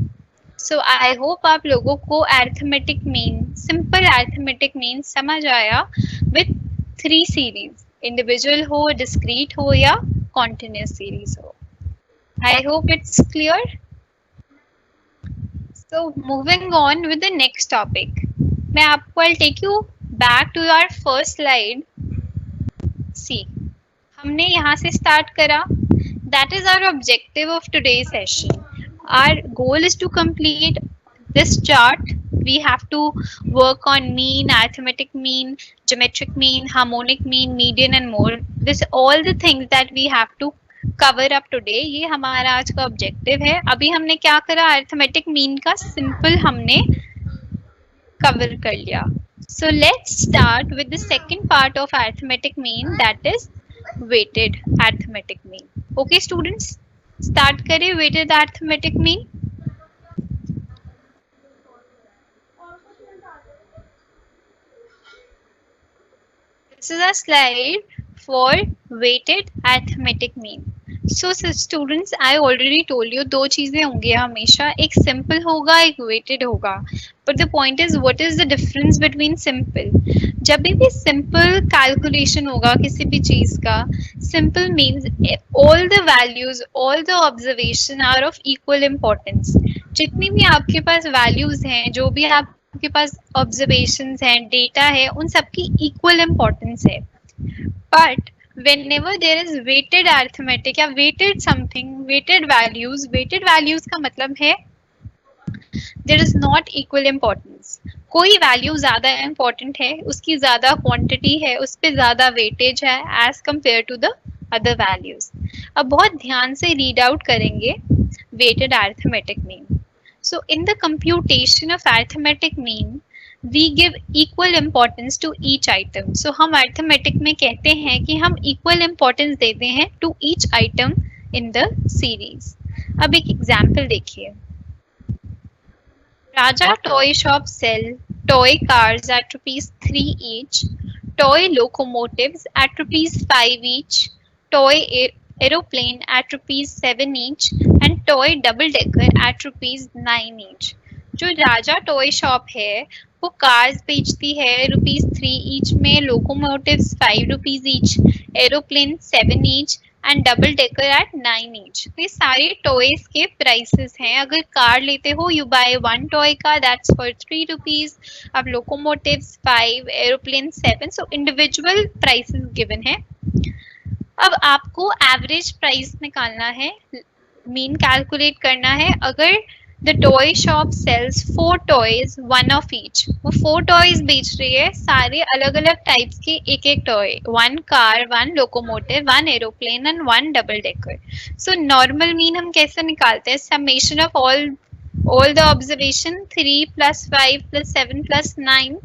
So I hope आप लोगों को arithmetic mean, simple arithmetic mean समझ आया with 3 series, individual हो, discrete हो या continuous series हो। I hope it's clear. So moving on with the next topic, मैं आपको I'll take you back to your first slide. See, हमने यहाँ से start करा. That is our objective of today's session. Our goal is to complete this chart We have to work on mean, arithmetic mean, geometric mean, harmonic mean, median and more. This all the things that we have to cover up today. ये हमारा आज का objective है. अभी हमने क्या करा, arithmetic mean का सिंपल हमने कवर कर लिया. So let's start with the second part of arithmetic mean, that is weighted arithmetic mean. Okay students, start करें weighted arithmetic mean. This is a slide for weighted arithmetic mean. So students, I already told you दो चीजें होंगी हमेशा, एक simple होगा एक weighted होगा. But the point is, what is the difference between simple? जब भी simple calculation होगा किसी भी चीज का, simple means all the values, all the observation are of equal importance. जितनी भी आपके पास values हैं, जो भी आपके पास observations हैं, data है, उन सबकी equal importance है. But whenever there is weighted arithmetic या weighted something, weighted values का मतलब है there is not equal importance. कोई वैल्यू ज्यादा इंपॉर्टेंट है, उसकी ज्यादा क्वांटिटी है, उस पर ज्यादा वेटेज है as compare to the other values. अब बहुत ध्यान से रीड आउट करेंगे weighted arithmetic mean. So in the computation of arithmetic mean, we give equal importance to each item. So हम arithmetic में कहते हैं कि हम equal importance देते हैं to each item in the series. अब एक एग्जाम्पल देखिए. Raja Toy Shop sell toy cars at ₹3 each, toy locomotives at ₹5 each, toy aeroplane at ₹7 each, and toy double decker at ₹9 each. जो राजा toy shop है वो cars बेचती है ₹3 each में, locomotives ₹5 each, aeroplane 7 each and double decker at 9 each. तो ये सारे toys के प्राइसेस हैं. अगर कार लेते हो यू बाय वन टॉय का, दैट्स फॉर ₹3. अब locomotives 5, aeroplane 7, so individual prices given है. अब आपको एवरेज प्राइस निकालना है, मीन कैलकुलेट करना है. अगर The toy shop sells 4 toys, one of each. वो 4 toys बेच रही है, सारे अलग अलग टाइप्स के एक एक toy, 1 car, 1 locomotive, 1 aeroplane and 1 double decker. So normal mean हम कैसे निकालते हैं? Summation of all the observation, 3 plus 5 plus 7 plus 9,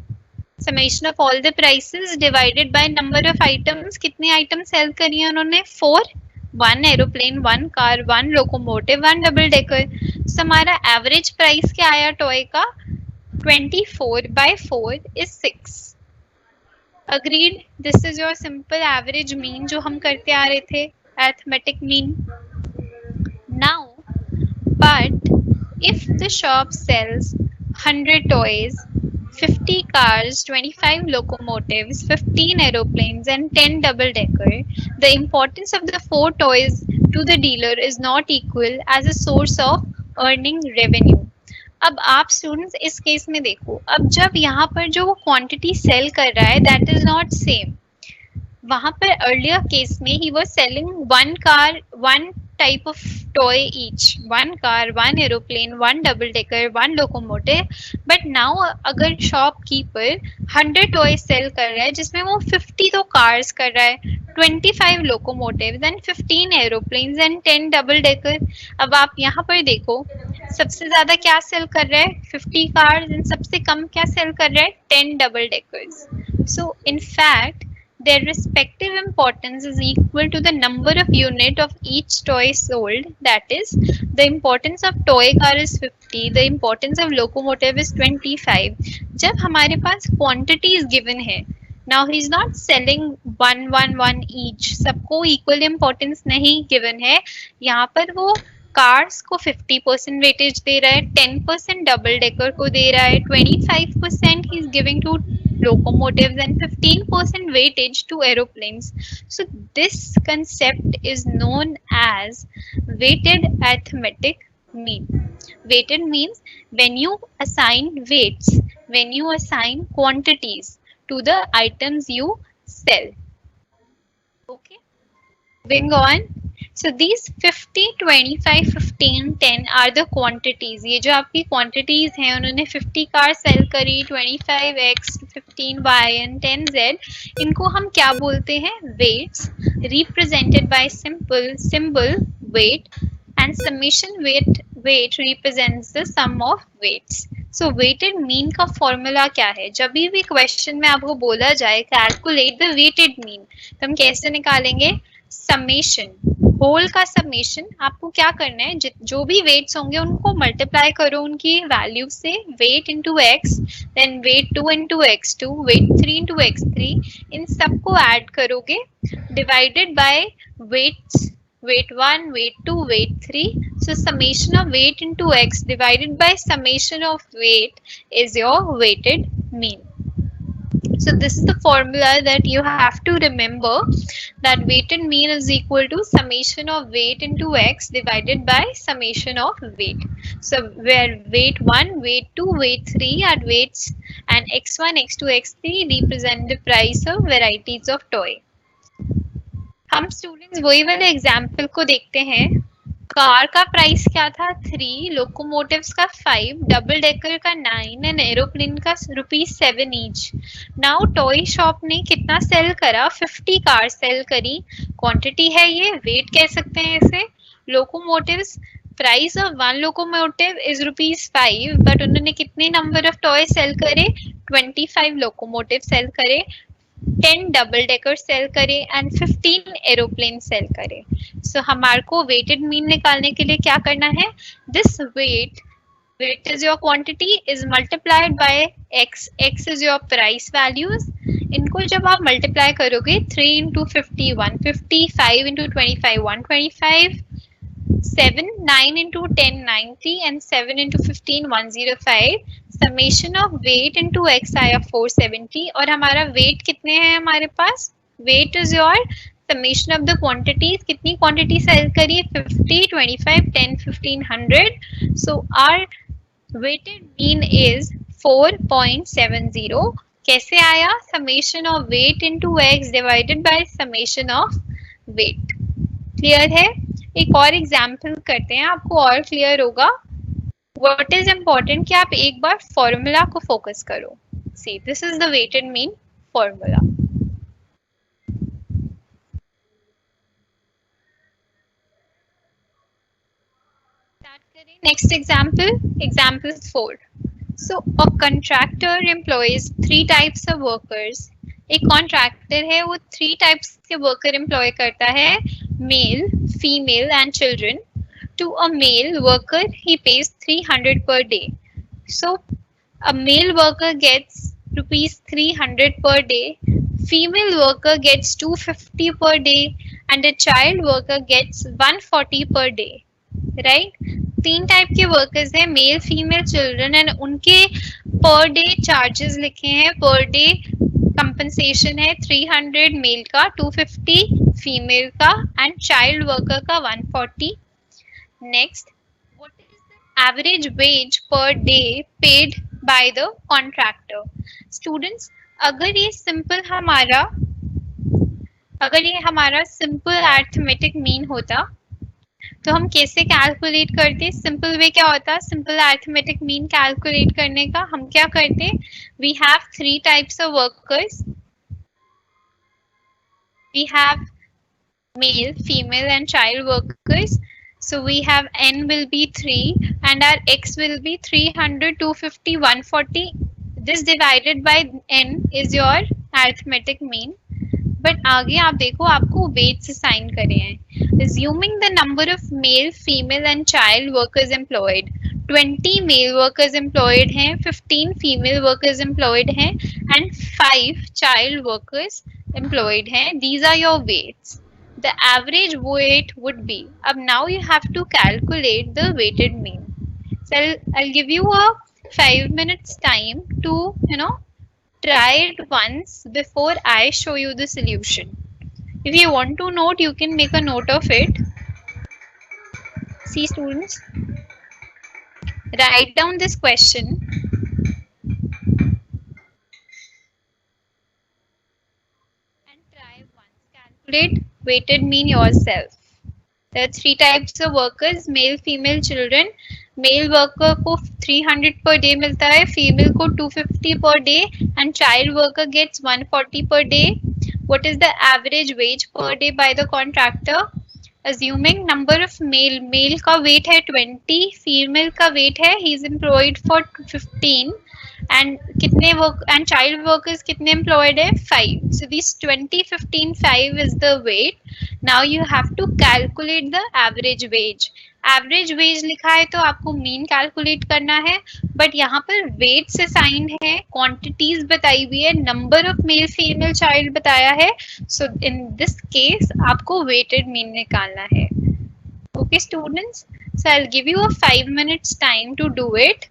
summation of all the prices divided by number of items. कितने आइटम सेल करी है उन्होंने? 4. 1 aeroplane, 1 car, 1 locomotive, 1 double decker. So हमारा average price क्या आया टॉय का? 24/4 is 6. Agreed? This is your simple average mean जो हम करते आ रहे थे, arithmetic mean. Now but if the shop sells 100 toys, 50 cars, 25 locomotives, 15 aeroplanes and 10 double-decker, the importance of the 4 toys to the dealer is not equal as a source of earning revenue. अब आप students इस case में देखो, अब जब यहाँ पर जो वो क्वांटिटी सेल कर रहा है दैट इज नॉट सेम. वहां पर अर्लियर केस में ही was selling 1 car, 1 type of toy each, 1 car, 1 aeroplane, 1 double decker, 1 locomotive. But now अगर shopkeeper 100 toys sell कर रहा है जिसमें वो 50 तो cars कर रहा है, 25 locomotives and 15 aeroplanes and 10 double decker. अब आप यहाँ पर देखो सबसे ज्यादा क्या सेल कर रहा है? 50 cars and सबसे कम क्या सेल कर रहा है? 10 double deckers. So in fact their respective importance is equal to the number of unit of each toy sold. That is, the importance of toy car is 50, the importance of locomotive is 25. जब हमारे पास quantities given है, now he is not selling 1 each, सबको equal importance नहीं given है. यहाँ पर वो cars को 50% वेटेज दे रहा है, 10% डबल डेकर को दे रहा है, 25% he is giving to locomotives and 15% weightage to aeroplanes. So this concept is known as weighted arithmetic mean. Weighted means when you assign weights, when you assign quantities to the items you sell. Okay, moving on. So these 50, 25, 15, 10 are the quantities. ये जो आपकी quantities हैं उन्होंने 50 car cell करी, 25x, 15y and 10z, इनको हम क्या बोलते हैं? Weights, represented by symbol weight, and summation weight represents the sum of weights. So weighted mean का formula क्या है? जब भी question में आपको बोला जाए calculate the weighted mean, तो हम कैसे निकालेंगे? Summation, होल का समेशन. आपको क्या करना है? जो भी वेट्स होंगे उनको मल्टीप्लाई करो उनकी वैल्यू से, weight into x, then weight 2 into x2, weight 3 into x3, इन सबको ऐड करोगे, divided by weights, weight 1, weight 2, weight 3. So summation of weight into x divided by summation of weight is your weighted mean. So this is the formula that you have to remember, that weighted mean is equal to summation of weight into x divided by summation of weight. So where weight 1, weight 2, weight 3 are weights, and x1, x2, x3 represent the price of varieties of toy. हम students वही वाले example को देखते हैं. Car का price क्या था? 3, locomotives का 5, डबल डेकर का 9 एंड एरोप्लेन का ₹7 ईच. नाउ टॉय शॉप ने कितना सेल करा? 50 कार सेल करी. क्वांटिटी है ये, वेट कह सकते हैं इसे. Locomotives, price of one locomotive is ₹5, but उन्होंने कितने नंबर ऑफ टॉय सेल करे? 25 लोकोमोटिव सेल करे, 10 डबल डेकर सेल करे एंड 15 एरोप्लेन सेल करे. सो हमारे को वेटेड मीन निकालने के लिए क्या करना है? This weight is your quantity, is multiplied by x, x is your price values. इनको जब आप मल्टीप्लाई करोगे, 3 into 50 150, 5 into 25 125, 7, 9 into 10 90 and 7 into 15 105. Summation of weight into X आया 470, और हमारा वेट कितने हैं हमारे पास? Weight is your summation of the quantities. कितनी क्वांटिटी सेल करी? 50, 25, 10, 15, 100. So our weighted mean is 4.70. कैसे आया? Summation of weight into X divided by summation of weight. Clear है? एक और एग्जाम्पल करते हैं, आपको और क्लियर होगा. What is important कि आप एक बार फॉर्मूला को फोकस करो. See, this is the weighted mean formula. Start करें. Next example, example 4. So a contractor employs 3 types of workers. एक कॉन्ट्रैक्टर है, वो 3 टाइप्स के वर्कर एम्प्लॉय करता है, male, female and children. To a male worker, he pays 300 per day. So a male worker gets ₹300 per day, female worker gets 250 per day, and a child worker gets 140 per day. Right? 3 type के workers हैं, mail, female, children, and उनके per day charges लिखे हैं. Per day compensation है 300 mail का, 250 female का, and child worker का 140. Next, what is the average wage per day paid by the contractor? Students, अगर ये हमारा सिंपल अरिथमेटिक मीन होता तो हम कैसे कैलकुलेट करते? सिंपल वे क्या होता? सिंपल अरिथमेटिक मीन कैलकुलेट करने का हम क्या करते? We have 3 types of workers. We have male, female and child workers. So we have n will be 3 and our x will be 300, 250, 140. This divided by n is your arithmetic mean. But आगे आप देखो, आपको weights assign करे हैं. Assuming the number of male, female and child workers employed. 20 male workers employed हैं, 15 female workers employed हैं and 5 child workers employed हैं. These are your weights. The average weight would be. Ab now you have to calculate the weighted mean. So I'll give you a 5 minutes time to try it once before I show you the solution. If you want to note, you can make a note of it. See students, write down this question. And try once. Calculate weighted mean yourself. There are three types of workers: male, female, children. Male worker को 300 per day मिलता है, female को 250 per day, and child worker gets 140 per day. What is the average wage per day by the contractor? Assuming number of male का weight है 20, female का weight है, he is employed for 15, and कितने work and child workers कितने employed है 5. So these 20, 15, 5 is the weight. Now you have to calculate the average wage. Average wage लिखा है तो आपको मीन कैलकुलेट करना है, बट यहाँ पर वेट से साइन है, क्वांटिटीज बताई हुई है, number of male female child बताया है. सो इन दिस केस आपको वेटेड मीन निकालना है. Okay students, so I will give you a 5 minutes time to do it.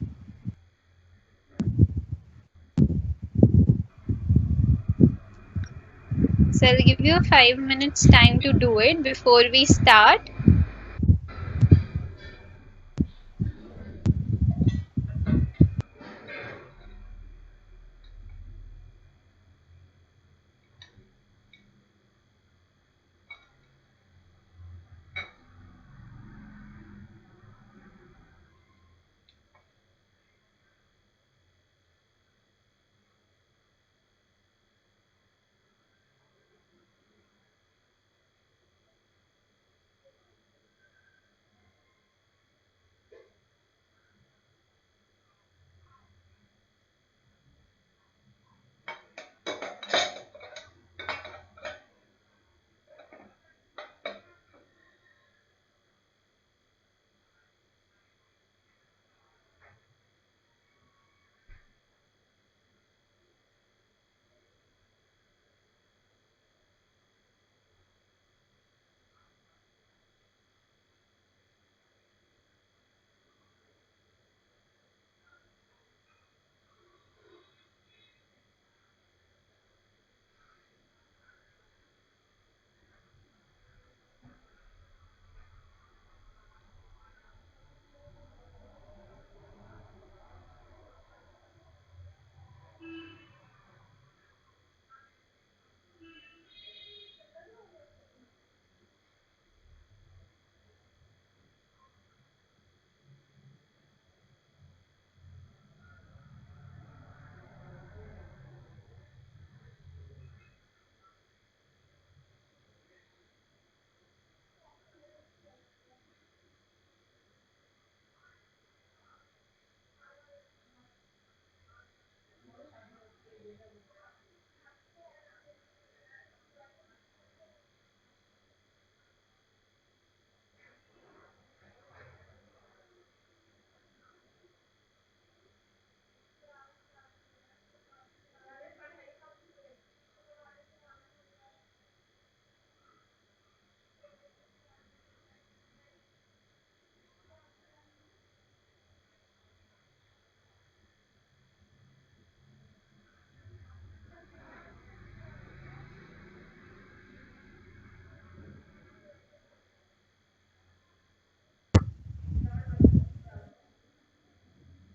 So I'll give you a 5 minutes time to do it before we start.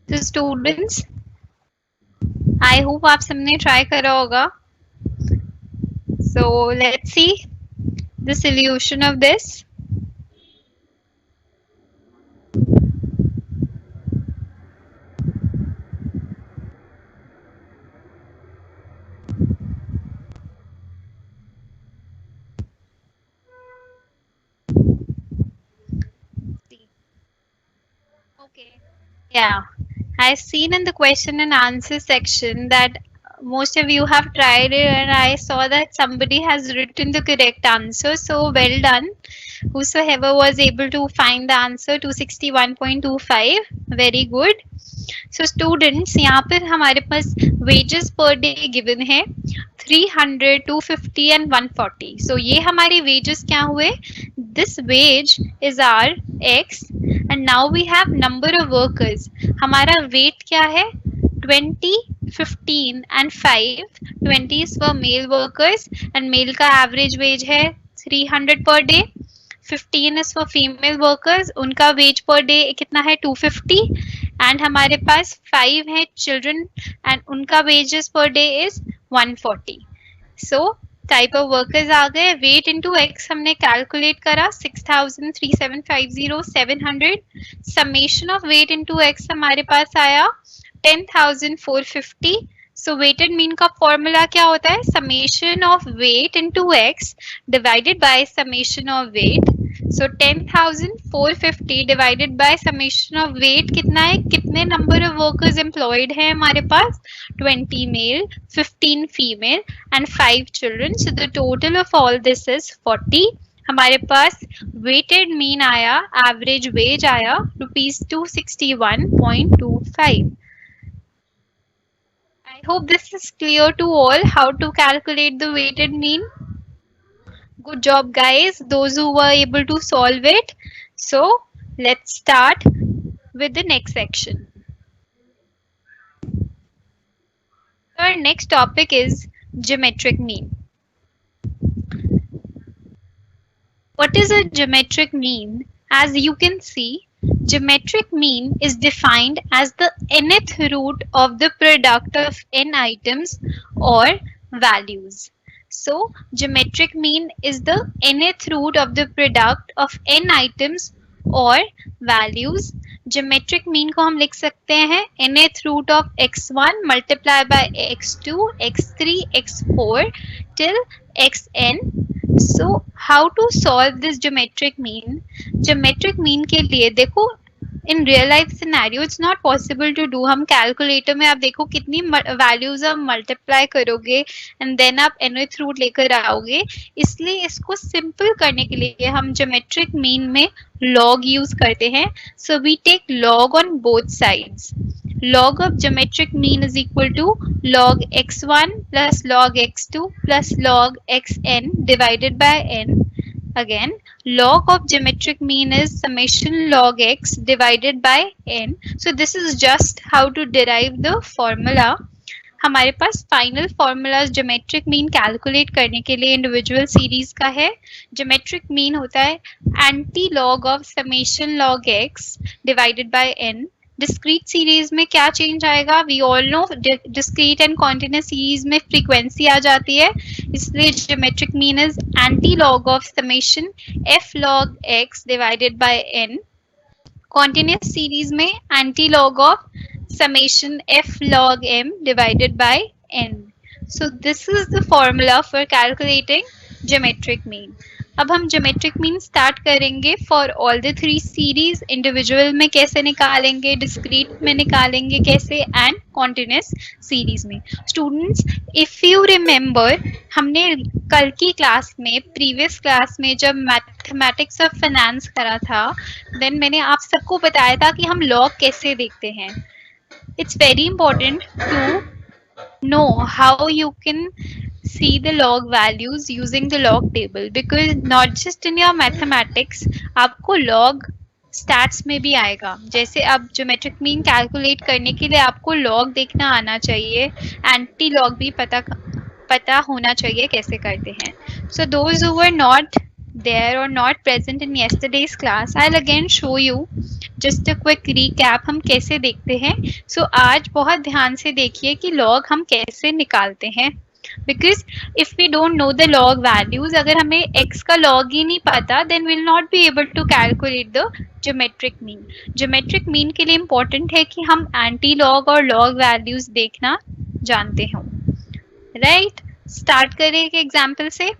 So students, I hope आप सबने try करा होगा. So let's see the solution of this. Okay. Yeah, I've seen in the question and answer section that most of you have tried it, and I saw that somebody has written the correct answer. So well done. Whosoever was able to find the answer 261.25, very good. So students, यहाँ पर हमारे पास wages per day given है 300, 250 and 140. So ये हमारे wages क्या हुए? This wage is our X, and now we have number of workers. हमारा weight क्या है? 20, 15 and 5. 20 is for male workers and male का average wage है 300 per day. 15 is for female workers, उनका wage per day कितना है 250, and हमारे पास 5 है children and उनका wages per day is 140. So type of workers आ गए, वेट इनटू एक्स हमने कैलकुलेट करा 6,3750 summation of weight into X हमारे पास आया 10,450। सो वेटेड मीन का फॉर्मूला क्या होता है, summation of weight into X divided by summation of weight. So 10,450 divided by summation of weight कितना है, कितने नंबर ऑफ वर्कर्स एम्प्लॉयड है हमारे पास, 20 male, 15 female and 5 children. So the total of all this is 40। हमारे पास weighted mean आया, average veg आया ₹261.25। I hope this is clear to all how to calculate the weighted mean. Good job guys, those who were able to solve it. So let's start with the next section. Our next topic is geometric mean. What is a geometric mean? As you can see, geometric mean is defined as the nth root of the product of n items or values. So geometric mean is the nth root of the product of n items or values. Geometric mean को हम लिख सकते हैं nth root of x1 multiplied by x2, x3, x4 till xn. So how to solve this geometric mean? Geometric mean के लिए देखो, in real life scenario it's not possible to do. हम calculator में आप देखो कितनी वैल्यूज आप multiply करोगे एंड देन आप nth रूट लेकर आओगे, इसलिए इसको सिंपल करने के लिए हम ज्योमेट्रिक मीन में लॉग यूज करते हैं। So we take log on both sides. log of geometric mean is equal to log x1 plus log x2 plus log xn divided by n. Again, log of geometric mean is summation log x divided by n. So this is just how to derive the formula. हमारे पास final formula geometric mean calculate करने के लिए individual series का है। Geometric mean होता है anti log of summation log x divided by n. Discrete series में क्या चेंज आएगा, we all know discrete and continuous series में फ्रीक्वेंसी आ जाती है, इसलिए geometric mean is anti log of summation f log x divided by n. Continuous series में anti log of summation f log m divided by n. So this is the formula for calculating geometric mean. अब हम geometric mean start करेंगे for all the three series. Individual में कैसे निकालेंगे, discrete में निकालेंगे कैसे and continuous series में. Students, if you remember, हमने कल की क्लास में, previous क्लास में जब mathematics of finance करा था, then मैंने आप सबको बताया था कि हम log कैसे देखते हैं. It's very important to know how you can see the log values using the log table, because not just in your mathematics, आपको log stats में भी आएगा। जैसे अब geometric mean calculate करने के लिए आपको log देखना आना चाहिए, anti log भी पता होना चाहिए कैसे करते हैं। So those who were not there or not present in yesterday's class, I'll again show you just a quick recap हम कैसे देखते हैं। So आज बहुत ध्यान से देखिए कि log हम कैसे निकालते हैं, because if we don't know the log values, अगर हमें x का log ही नहीं पता, then we'll not be able to calculate the geometric mean. Geometric mean के लिए important है कि हम anti log और log values देखना जानते हों, right? Start करें एक example से।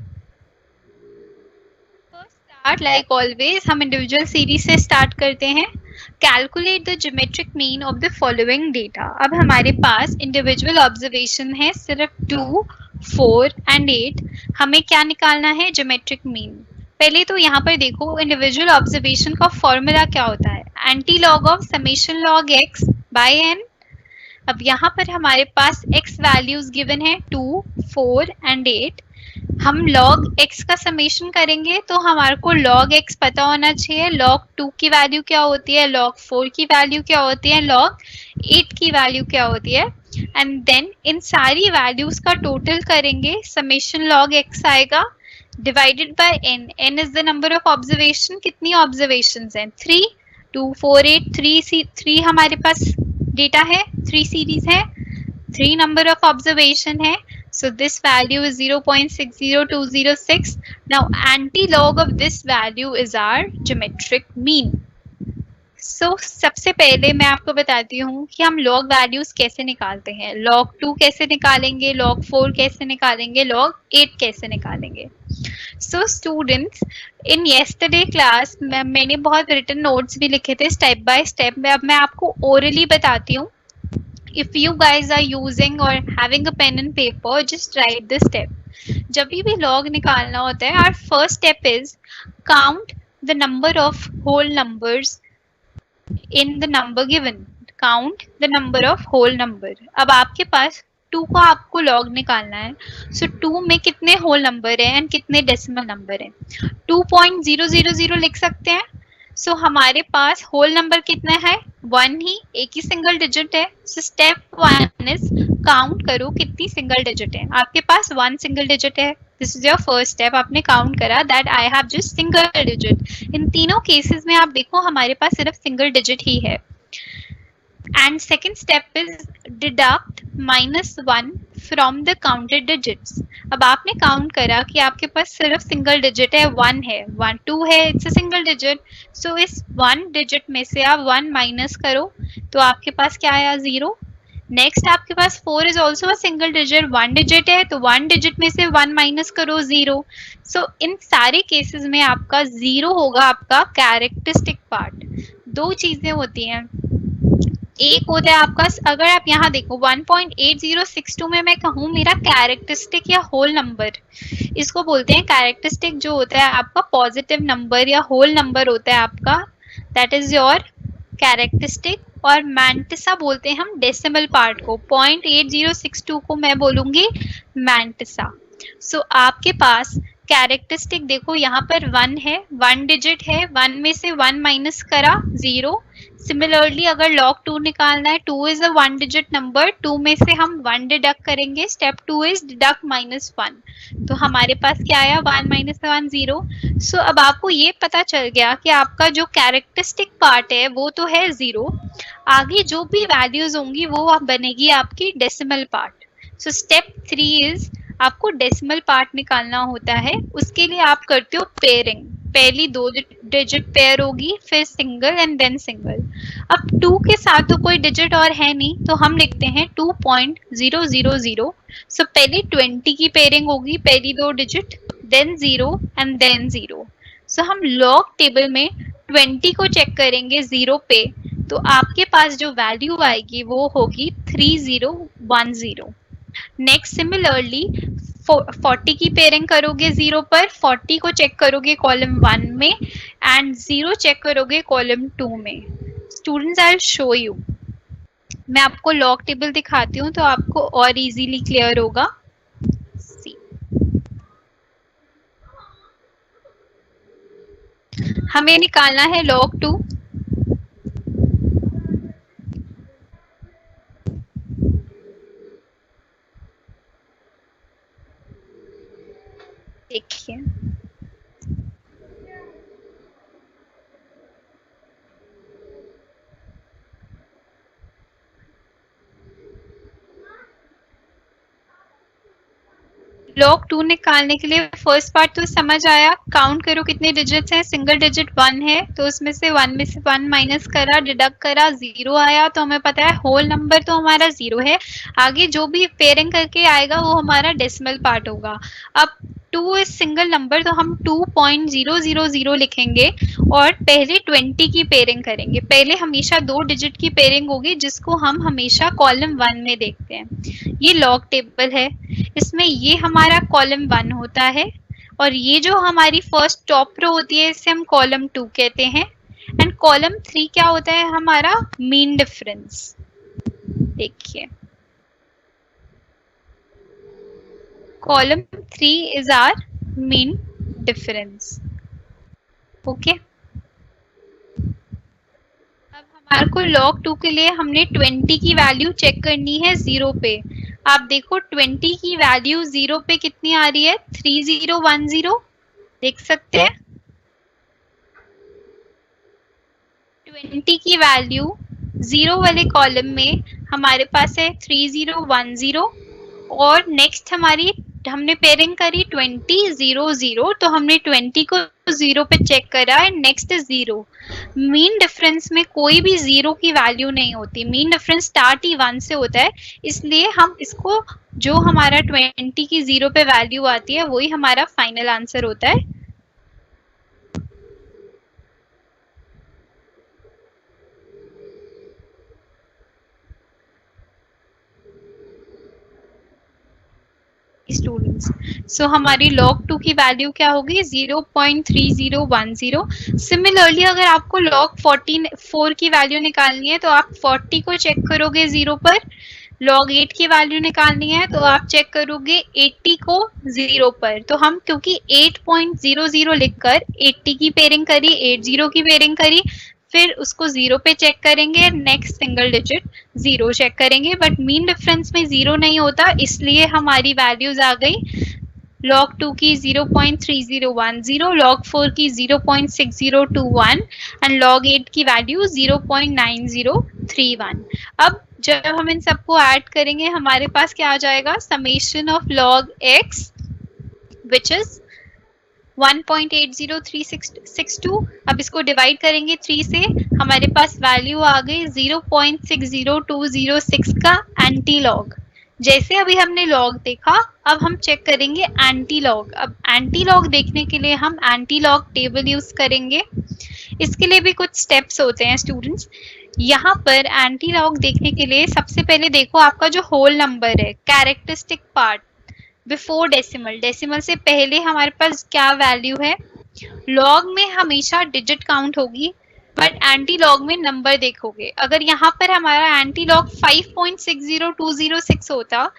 Like always, हम इंडिविजुअल सीरीज से स्टार्ट करते हैं। Calculate the geometric mean of the following data. अब हमारे पास इंडिविजुअल ऑब्जर्वेशन है सिर्फ 2, 4 एंड 8। हमें क्या निकालना है, ज्योमेट्रिक मीन। पहले तो यहाँ पर देखो इंडिविजुअल ऑब्जर्वेशन का फॉर्मूला क्या होता है, anti log of summation log x by n. अब यहाँ पर हमारे पास x वैल्यूज गिवन है 2, 4 एंड 8। हम log x का समेशन करेंगे तो हमारे को log x पता होना चाहिए, log 2 की वैल्यू क्या होती है, log 4 की वैल्यू क्या होती है, log 8 की वैल्यू क्या होती है, एंड देन इन सारी वैल्यूज का टोटल करेंगे, समेशन log x आएगा divided by n। n is the number of observation. कितनी ऑब्जर्वेशंस हैं, 3, 2, 4, 8, 3 हमारे पास डेटा है, 3 सीरीज है, 3 नंबर ऑफ ऑब्जर्वेशन है। So this value is 0.60206. Now anti-log of this value is our geometric mean. सबसे पहले मैं आपको बताती हूँ कि हम log values कैसे निकालते हैं. log 2 कैसे निकालेंगे, log 4 कैसे निकालेंगे, log 8 कैसे निकालेंगे. So students, in yesterday class मैंने बहुत written notes भी लिखे थे step by step. अब मैं आपको orally बताती हूँ. If you guys are using or having a pen and paper, just write this step. जब भी log निकालना होता है, our first step is count the number of whole numbers in the number given. Count the number of whole number. अब आपके पास 2 को आपको log निकालना है. So 2 में कितने whole number है and कितने decimal number है. 2.000 लिख सकते हैं. So हमारे पास whole number कितना है, 1 ही, एक ही single digit है. So step 1 is count करो कितनी single digit है. आपके पास 1 single digit है. This is your first step. आपने count करा that I have just single digit. इन तीनों cases में आप देखो हमारे पास सिर्फ single digit ही है. And second step is deduct -1 from the counted digits. अब आपने count करा कि आपके पास सिर्फ single digit है, 1 है, 1 2 है, it's a single digit. So इस 1 digit में से आप 1 minus करो तो आपके पास क्या आया, 0. नेक्स्ट आपके पास 4 is also a single digit, 1 digit है तो 1 डिजिट में से 1 माइनस करो, 0. सो इन सारे केसेस में आपका 0 होगा आपका कैरेक्टरिस्टिक पार्ट. दो चीजें होती हैं, एक होता है आपका, अगर आप यहाँ देखो 1.8062 में मैं कहूँ मेरा कैरेक्टरिस्टिक या होल नंबर, इसको बोलते हैं कैरेक्टरिस्टिक. जो होता है आपका पॉजिटिव नंबर या होल नंबर होता है आपका, दैट इज योर कैरेक्टरिस्टिक. और मैंटिसा बोलते हैं हम डेसिमल पार्ट को. 0.8062 को मैं बोलूंगी मैंटिसा. सो आपके पास कैरेक्टरिस्टिक देखो यहाँ पर 1 है, 1 डिजिट है, 1 में से 1 माइनस करा, 0. सिमिलरली अगर log 2 निकालना है, 2 इज अ 1 डिजिट नंबर, 2 में से हम 1 डिडक्ट करेंगे. Step 2 is deduct -1. तो हमारे पास क्या आया, 1 माइनस 1 0. सो अब आपको ये पता चल गया कि आपका जो कैरेक्टरिस्टिक पार्ट है वो तो है 0. आगे जो भी वैल्यूज होंगी वो बनेगी आपकी decimal part. So step 3 is आपको डेसिमल पार्ट निकालना होता है. उसके लिए आप करते हो पेयरिंग. पहली 2 डिजिट पेयर होगी, फिर सिंगल एंड देन सिंगल. अब 2 के साथ तो कोई डिजिट और है नहीं तो हम लिखते हैं 2.000. सो पहले 20 की पेयरिंग होगी, पहली 2 डिजिट, देन 0 एंड देन 0. सो हम लॉग टेबल में 20 को चेक करेंगे 0 पे, तो आपके पास जो वैल्यू आएगी वो होगी 3010. नेक्स्ट सिमिलरली 40 की पेयरिंग करोगे 0 पर, 40 को चेक करोगे कॉलम 1 में एंड 0 चेक करोगे कॉलम 2 में. Students I will show you. मैं आपको लॉग टेबल दिखाती हूँ तो आपको और इजीली क्लियर होगा. हमें निकालना है log 2. देखिए log 2 निकालने के लिए फर्स्ट पार्ट तो समझ आया. काउंट करो कितने डिजिट्स हैं, सिंगल डिजिट 1 है तो उसमें से 1 माइनस करा, डिडक्ट करा, 0 आया. तो हमें पता है होल नंबर तो हमारा 0 है. आगे जो भी पेयरिंग करके आएगा वो हमारा डेसिमल पार्ट होगा. अब 2 इज सिंगल नंबर तो हम 2.000 लिखेंगे और पहले 20 की पेयरिंग करेंगे. पहले हमेशा 2 डिजिट की पेयरिंग होगी जिसको हम हमेशा कॉलम 1 में देखते हैं. ये लॉग टेबल है, इसमें ये हमारा कॉलम 1 होता है और ये जो हमारी फर्स्ट टॉप रो होती है इसे हम कॉलम 2 कहते हैं. एंड कॉलम 3 क्या होता है हमारा, मीन डिफरेंस. देखिए column 3 is our mean difference. Okay अब हमारे को log 2 के लिए हमने 20 की वैल्यू चेक करनी है 0 पे. आप देखो 20 की वैल्यू 0 पे कितनी आ रही है, 3010. देख सकते हैं 20 की वैल्यू 0 वाले कॉलम में हमारे पास है 3010. और नेक्स्ट हमारी हमने पेयरिंग करी 20 0 0, तो हमने 20 को 0 पे चेक करा and next is 0। Mean difference में कोई भी 0 की वैल्यू नहीं होती, मीन डिफरेंस स्टार्ट ही 1 से होता है, इसलिए हम इसको जो हमारा 20 की 0 पे वैल्यू आती है वही हमारा फाइनल आंसर होता है। स्टूडेंट्स, सो हमारी log 2 की वैल्यू क्या होगी 0.3010। सिमिलरली अगर आपको log 4 की वैल्यू निकालनी है तो आप 40 को चेक करोगे 0 पर, log 8 की वैल्यू निकालनी है तो आप चेक करोगे 80 को 0 पर। तो हम क्योंकि 8.00 लिखकर 80 की पेयरिंग करी, 80 की पेयरिंग करी, फिर उसको 0 पे चेक करेंगे, नेक्स्ट सिंगल डिजिट 0 चेक करेंगे, बट मीन डिफरेंस में 0 नहीं होता, इसलिए हमारी वैल्यूज आ गई log 2 की 0.3010, log 4 की 0.6021 एंड log 8 की वैल्यू 0.9031। अब जब हम इन सबको ऐड करेंगे हमारे पास क्या आ जाएगा, summation of log x which is 1.80362। अब इसको डिवाइड करेंगे 3 से, हमारे पास वैल्यू आ गई 0.60206 का एंटी लॉग। जैसे अभी हमने लॉग देखा, अब हम चेक करेंगे एंटी लॉग। अब एंटी लॉग देखने के लिए हम एंटी लॉग टेबल यूज करेंगे। इसके लिए भी कुछ स्टेप्स होते हैं स्टूडेंट्स। यहाँ पर एंटी लॉग देखने के लिए सबसे पहले देखो आपका जो होल नंबर है, characteristic part before decimal, decimal से पहले हमारे पास क्या वैल्यू है। लॉग में हमेशा डिजिट काउंट होगी, बट एंटी लॉग में नंबर देखोगे। अगर यहाँ पर हमारा एंटी लॉग 5.60206 होता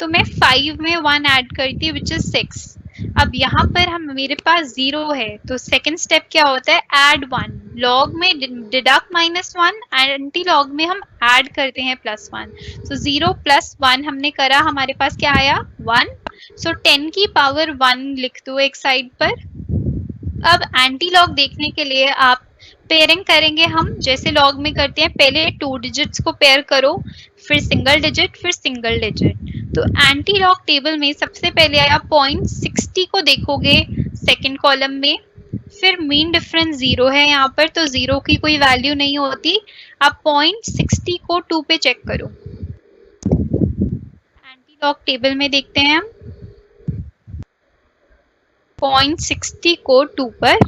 तो मैं 5 में 1 ऐड करती विच इज 6। अब यहाँ पर हम मेरे पास 0 है तो सेकंड स्टेप क्या होता है, ऐड 1। लॉग में डिडक्ट -1, एंटी लॉग में हम ऐड करते हैं +1। तो 0 + 1 हमने करा, हमारे पास क्या आया 1। सो 10 की पावर 1 लिख दो एक साइड पर। अब एंटी लॉग देखने के लिए आप पेयरिंग करेंगे, हम जैसे लॉग में करते हैं, पहले 2 डिजिट्स को पेयर करो, फिर सिंगल डिजिट, फिर सिंगल डिजिट। तो एंटी लॉग टेबल में सबसे पहले आप 0.60 को देखोगे सेकंड कॉलम में, फिर मीन डिफरेंस 0 है यहाँ पर तो 0 की कोई वैल्यू नहीं होती। आप 0.60 को 2 पे चेक करो। एंटी लॉग टेबल में देखते हैं हम 0.60 को 2 पर।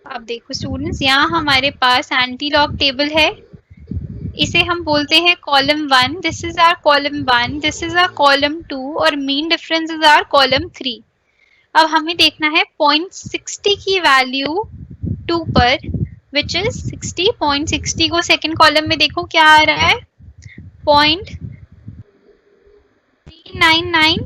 अब देखो स्टूडेंट्स, यहाँ हमारे पास एंटी लॉग टेबल है, इसे हम बोलते हैं column 1, this is our column 1, this is our column 2 और mean difference is our column 3। अब हमें देखना है 0.60 की वैल्यू 2 पर विच इज 60। 0.60 को सेकंड कॉलम में देखो क्या आ रहा है 0.399।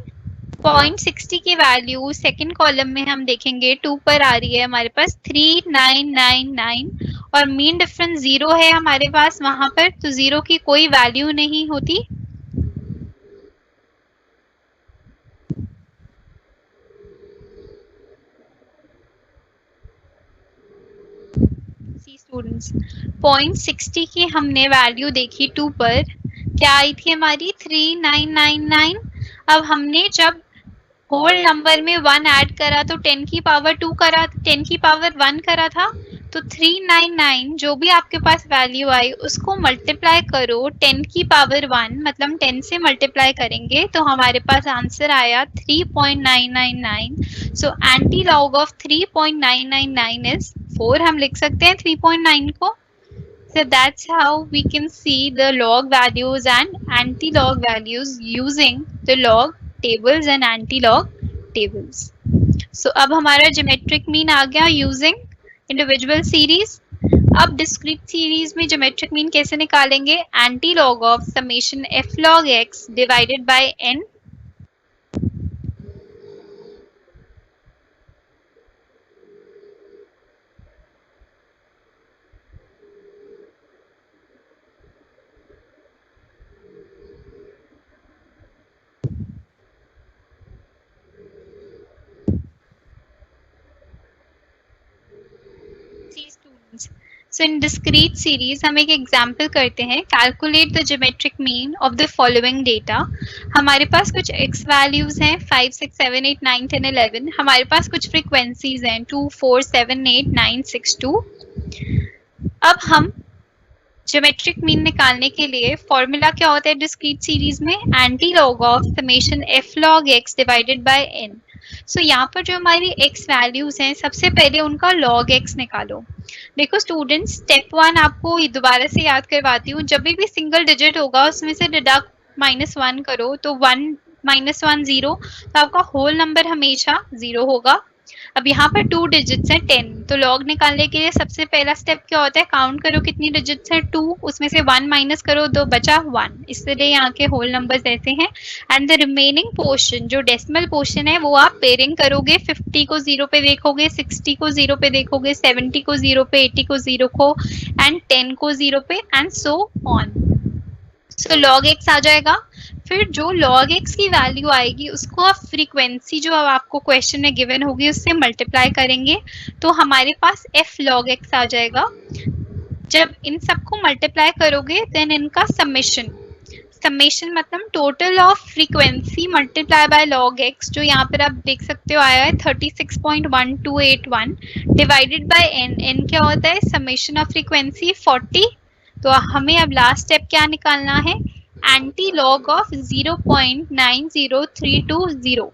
0.60 की वैल्यू सेकंड कॉलम में हम देखेंगे 2 पर आ रही है हमारे पास 3999 और मीन डिफरेंस 0 है हमारे पास वहां पर, तो 0 की कोई वैल्यू नहीं होती। स्टूडेंट्स 0.60 की हमने वैल्यू देखी 2 पर, क्या आई थी हमारी 3999। अब हमने जब होल नंबर में 1 ऐड करा तो 10 की पावर 2 करा, 10 की पावर 1 करा था, तो 399 जो भी आपके पास वैल्यू आई उसको मल्टीप्लाई करो 10 की पावर 1, मतलब 10 से मल्टीप्लाई करेंगे तो हमारे पास आंसर आया 3.999। So anti log of 3.999 is 4। हम लिख सकते हैं 3.9 को। So that's how we can see the log values and anti-log values using the log tables and anti-log tables. So अब हमारा geometric mean आ गया using individual series। अब discrete series में geometric mean कैसे निकालेंगे, anti-log of summation f log x divided by n। See students, so in discrete series हम एक example करते हैं. Calculate the geometric mean of the following data. हमारे पास कुछ एक्स वैल्यूज हैं 5, 6, 7, 8, 9, 10, 11. हमारे पास कुछ फ्रीक्वेंसीज हैं 2, 4, 7, 8, 9, 6, 2. अब हम ज्योमेट्रिक मीन निकालने के लिए फॉर्मूला क्या होता है डिस्क्रीट सीरीज में? Anti log of summation f log x divided by N. So यहाँ पर जो हमारी x वैल्यूज हैं सबसे पहले उनका log x निकालो. देखो स्टूडेंट्स, स्टेप 1 आपको दोबारा से याद करवाती हूँ. जब भी सिंगल डिजिट होगा उसमें से डिडक्ट -1 करो तो 1 -1 0, तो आपका होल नंबर हमेशा 0 होगा. अब यहाँ पर 2 डिजिट्स हैं 10, तो लॉग निकालने के लिए सबसे पहला स्टेप क्या होता है? काउंट करो कितनी डिजिट्स हैं 2, उसमें से 1 माइनस करो तो बचा 1. इसलिए यहाँ के होल नंबर्स ऐसे हैं. एंड द रिमेनिंग पोर्शन जो डेसिमल पोर्शन है वो आप पेयरिंग करोगे. 50 को 0 पे देखोगे, 60 को 0 पे देखोगे, 70 को 0 पे, 80 को 0 को एंड 10 को 0 पे and so on. So log x आ जाएगा. फिर जो log x की वैल्यू आएगी उसको आप फ्रीक्वेंसी जो अब आपको क्वेश्चन में गिवन होगी उससे मल्टीप्लाई करेंगे तो हमारे पास f log x आ जाएगा. जब इन सबको मल्टीप्लाई करोगे देन इनका समेशन मतलब total of frequency multiply bye log x, जो यहाँ पर आप देख सकते हो आया है 36.1281 डिवाइडेड बाय n क्या होता है? Summation of frequency 40. तो हमें अब लास्ट स्टेप क्या निकालना है? Anti log of 0.90320.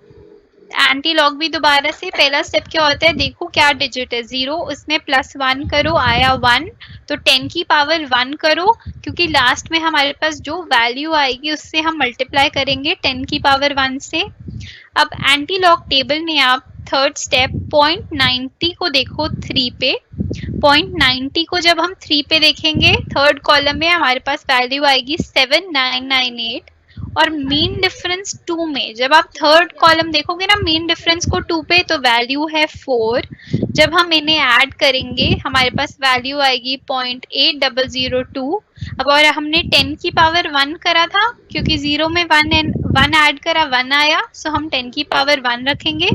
Anti log भी दोबारा से पहला स्टेप क्या होता है? देखो क्या डिजिट है 0, उसमें +1 करो, आया 1, तो 10 की पावर 1 करो, क्योंकि लास्ट में हमारे पास जो वैल्यू आएगी उससे हम मल्टीप्लाई करेंगे 10 की पावर 1 से. अब एंटी लॉग टेबल में आप थर्ड स्टेप 0.90 को देखो 3 पे. 0.90 को जब हम 3 पे देखेंगे थर्ड कॉलम में हमारे पास वैल्यू आएगी 7998. और मीन डिफरेंस 2 में जब आप थर्ड कॉलम देखोगे ना मीन डिफरेंस को 2 पे, तो वैल्यू है 4. जब हम इन्हें ऐड करेंगे हमारे पास वैल्यू आएगी 0.8002. अब और हमने 10 की पावर 1 करा था क्योंकि 0 में 1 ऐड करा 1 आया, सो हम 10 की पावर 1 रखेंगे.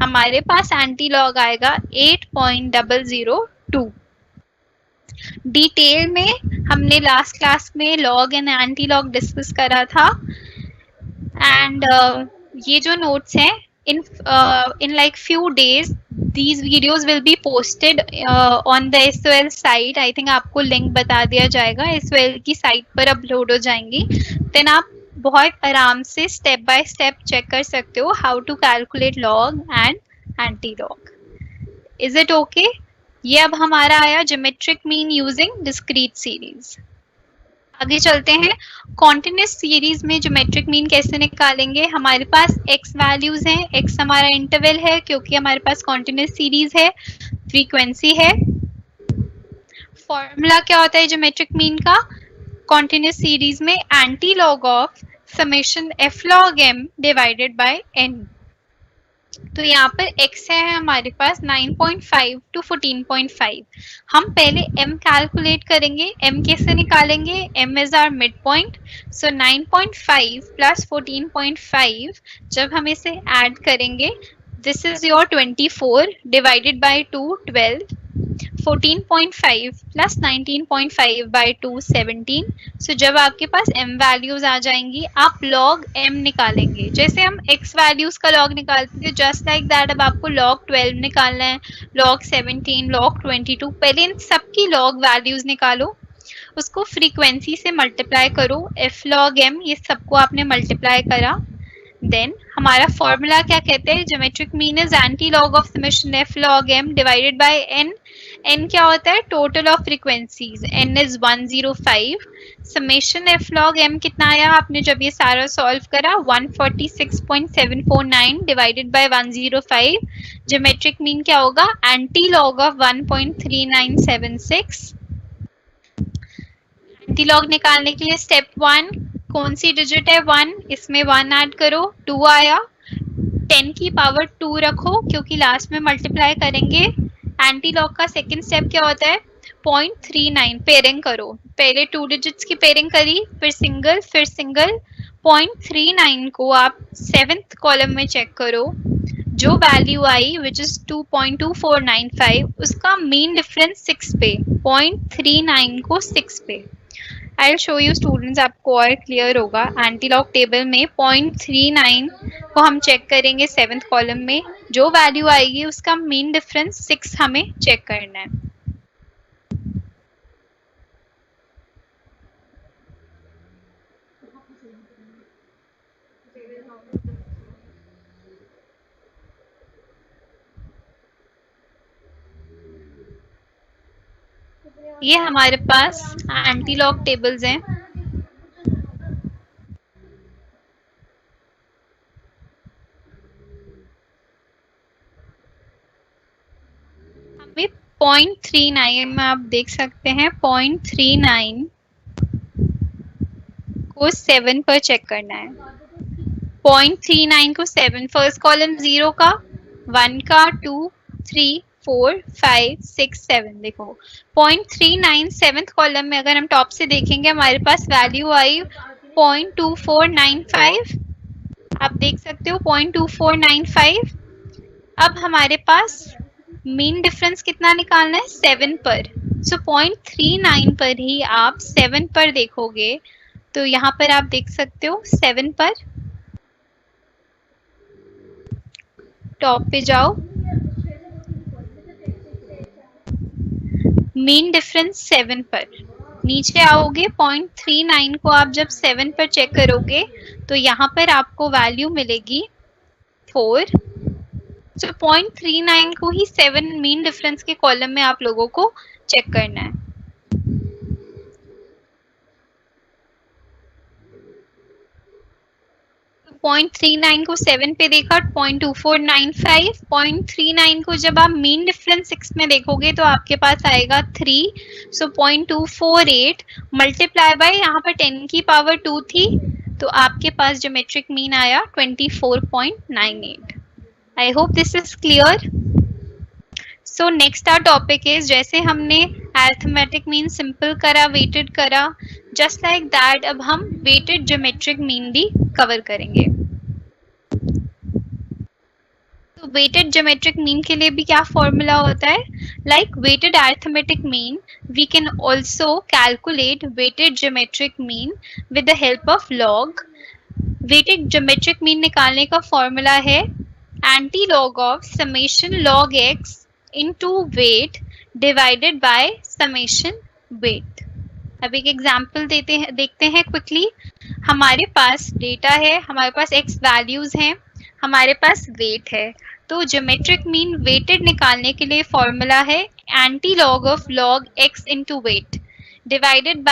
हमारे पास एंटी लॉग आएगा 8.002. डिटेल में हमने लास्ट क्लास में log and anti log discuss करा था. एंड ये जो नोट्स हैं in like few days these videos will be posted on the SOL site. I think आपको लिंक बता दिया जाएगा, SOL की साइट पर अपलोड हो जाएंगी. देन आप बहुत आराम से स्टेप बाय स्टेप चेक कर सकते हो how to calculate log and anti log. Is it okay? ये अब हमारा आया geometric mean using discrete series. आगे चलते हैं. कॉन्टिन्यूस सीरीज में ज्योमेट्रिक मीन कैसे निकालेंगे? हमारे पास x वैल्यूज हैं, x हमारा इंटरवल है क्योंकि हमारे पास कॉन्टिन्यूस सीरीज है, फ्रीक्वेंसी है. फॉर्मूला क्या होता है ज्योमेट्रिक मीन का? कॉन्टिन्यूस सीरीज में anti log of summation f log m divided by n. तो यहाँ पर x है हमारे पास 9.5 to 14.5. हम पहले m कैलकुलेट करेंगे. m कैसे निकालेंगे? m is our mid point. So 9.5 plus 14.5 जब हम इसे ऐड करेंगे this is your 24 divided by 2 12. 14.5 plus 19.5 by 2 17. So जब आपके पास m वैल्यूज आ जाएंगी आप log m निकालेंगे. जैसे हम x वैल्यूज का log निकालते थे जस्ट लाइक दैट अब आपको log 12 निकालना है, log 17, log 22. पहले इन सबकी log वैल्यूज निकालो, उसको फ्रीक्वेंसी से मल्टीप्लाई करो. f log m ये सबको आपने मल्टीप्लाई करा. देन हमारा फॉर्मूला क्या कहते हैं? Geometric mean is anti log of summation f log m divided by n. n क्या होता है? Total of frequencies. n is 105. Summation f log m कितना आया आपने जब ये सारा सॉल्व करा? 146.749 डिवाइडेड बाय 105. ज्योमेट्रिक मीन क्या होगा? Anti log of 1.3976. Anti log निकालने के लिए स्टेप 1 कौन सी डिजिट है? 1. इसमें 1 ऐड करो, 2 आया. 10 की पावर 2 रखो क्योंकि लास्ट में मल्टीप्लाई करेंगे. एंटी लॉग का सेकंड स्टेप क्या होता है? 0.39 पेयरिंग करो. पहले 2 डिजिट्स की पेयरिंग करी, फिर सिंगल. 0.39 को आप 7th कॉलम में चेक करो. जो वैल्यू आई विच इज 2.2495 उसका मीन डिफरेंस 6 पे, 0.39 को 6 पे। I will show you students, आपको और क्लियर होगा। एंटीलॉग टेबल में 0.39 को हम चेक करेंगे 7th कॉलम में, जो वैल्यू आएगी उसका मीन डिफरेंस 6 हमें चेक करना है। ये हमारे पास एंटीलॉग टेबल्स हैं। हमें 0.39 में आप देख सकते हैं 0.39 को 7 पर चेक करना है। 0.39 को 7, फर्स्ट कॉलम 0 का, 1 का, 2, 3, 4, 5, 6, 7। देखो 0.39 7th कॉलम में अगर हम टॉप से देखेंगे हमारे पास वैल्यू आई 0.2495। आप देख सकते हो 0.2495। अब हमारे पास मीन डिफरेंस कितना निकालना है 7 पर। सो 0.39 पर ही आप 7 पर देखोगे तो यहाँ पर आप देख सकते हो 7 पर, टॉप पे जाओ, मीन डिफरेंस 7 पर, नीचे आओगे 0.39 को आप जब 7 पर चेक करोगे तो यहाँ पर आपको वैल्यू मिलेगी 4। सो 0.39 को ही 7 मीन डिफरेंस के कॉलम में आप लोगों को चेक करना है। तो 0.39 को 7 पे देखा 0.2495, 0.39 को जब आप मीन डिफरेंस 6 में देखोगे तो आपके पास आएगा 3। सो 0.248 मल्टीप्लाई बाय यहाँ पर 10 की पावर 2 थी तो आपके पास ज्योमेट्रिक मीन आया 24.98। I hope this is clear. So next our topic is, जैसे हमने अरिथमेटिक मीन सिंपल करा, वेटेड करा, जस्ट लाइक दैट अब हम वेटेड ज्योमेट्रिक मीन भी कवर करेंगे। तो वेटेड ज्योमेट्रिक मीन के लिए भी क्या फॉर्मूला होता है, like weighted arithmetic mean we can also calculate weighted geometric mean with the help of log. Weighted geometric mean निकालने का फॉर्मूला है anti log of summation log x into weight divided by summation weight। अब एक example देखते हैं quickly. हमारे पास data है, हमारे पास x वैल्यूज हैं, हमारे पास वेट है। तो ज्योमेट्रिक मीन वेटेड निकालने के लिए फॉर्मूला है anti log of log x into weight divided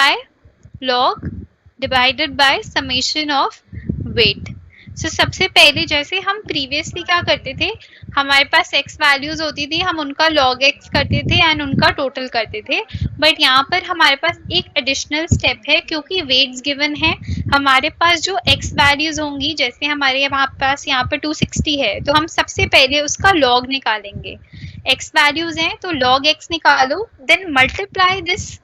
by summation of weight. So सबसे पहले जैसे हम प्रीवियसली क्या करते थे, हमारे पास x वैल्यूज होती थी, हम उनका log x करते थे एंड उनका टोटल करते थे। बट यहाँ पर हमारे पास एक एडिशनल स्टेप है, क्योंकि वेट्स गिवन है, हमारे पास जो x वैल्यूज होंगी, जैसे हमारे पास यहाँ पर 260 है तो हम सबसे पहले उसका log निकालेंगे। x वैल्यूज हैं तो log x निकालो, then multiply this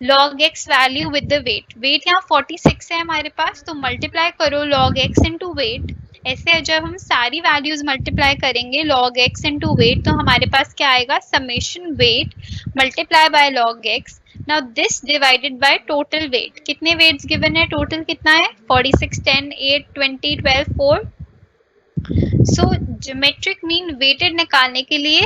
log x value with the weight. Weight यहाँ 46 है हमारे पास, तो मल्टीप्लाई करो log x इंटू वेट। ऐसे जब हम सारी वैल्यूज मल्टीप्लाई करेंगे log x इंटू वेट तो हमारे पास क्या आएगा, summation wait multiply bye log x। Now this divided by total weight. कितने वेट्स गिवन है, टोटल कितना है 46, 10, 8, 20, 12, 4। सो ज्योमेट्रिक मीन वेटेड निकालने के लिए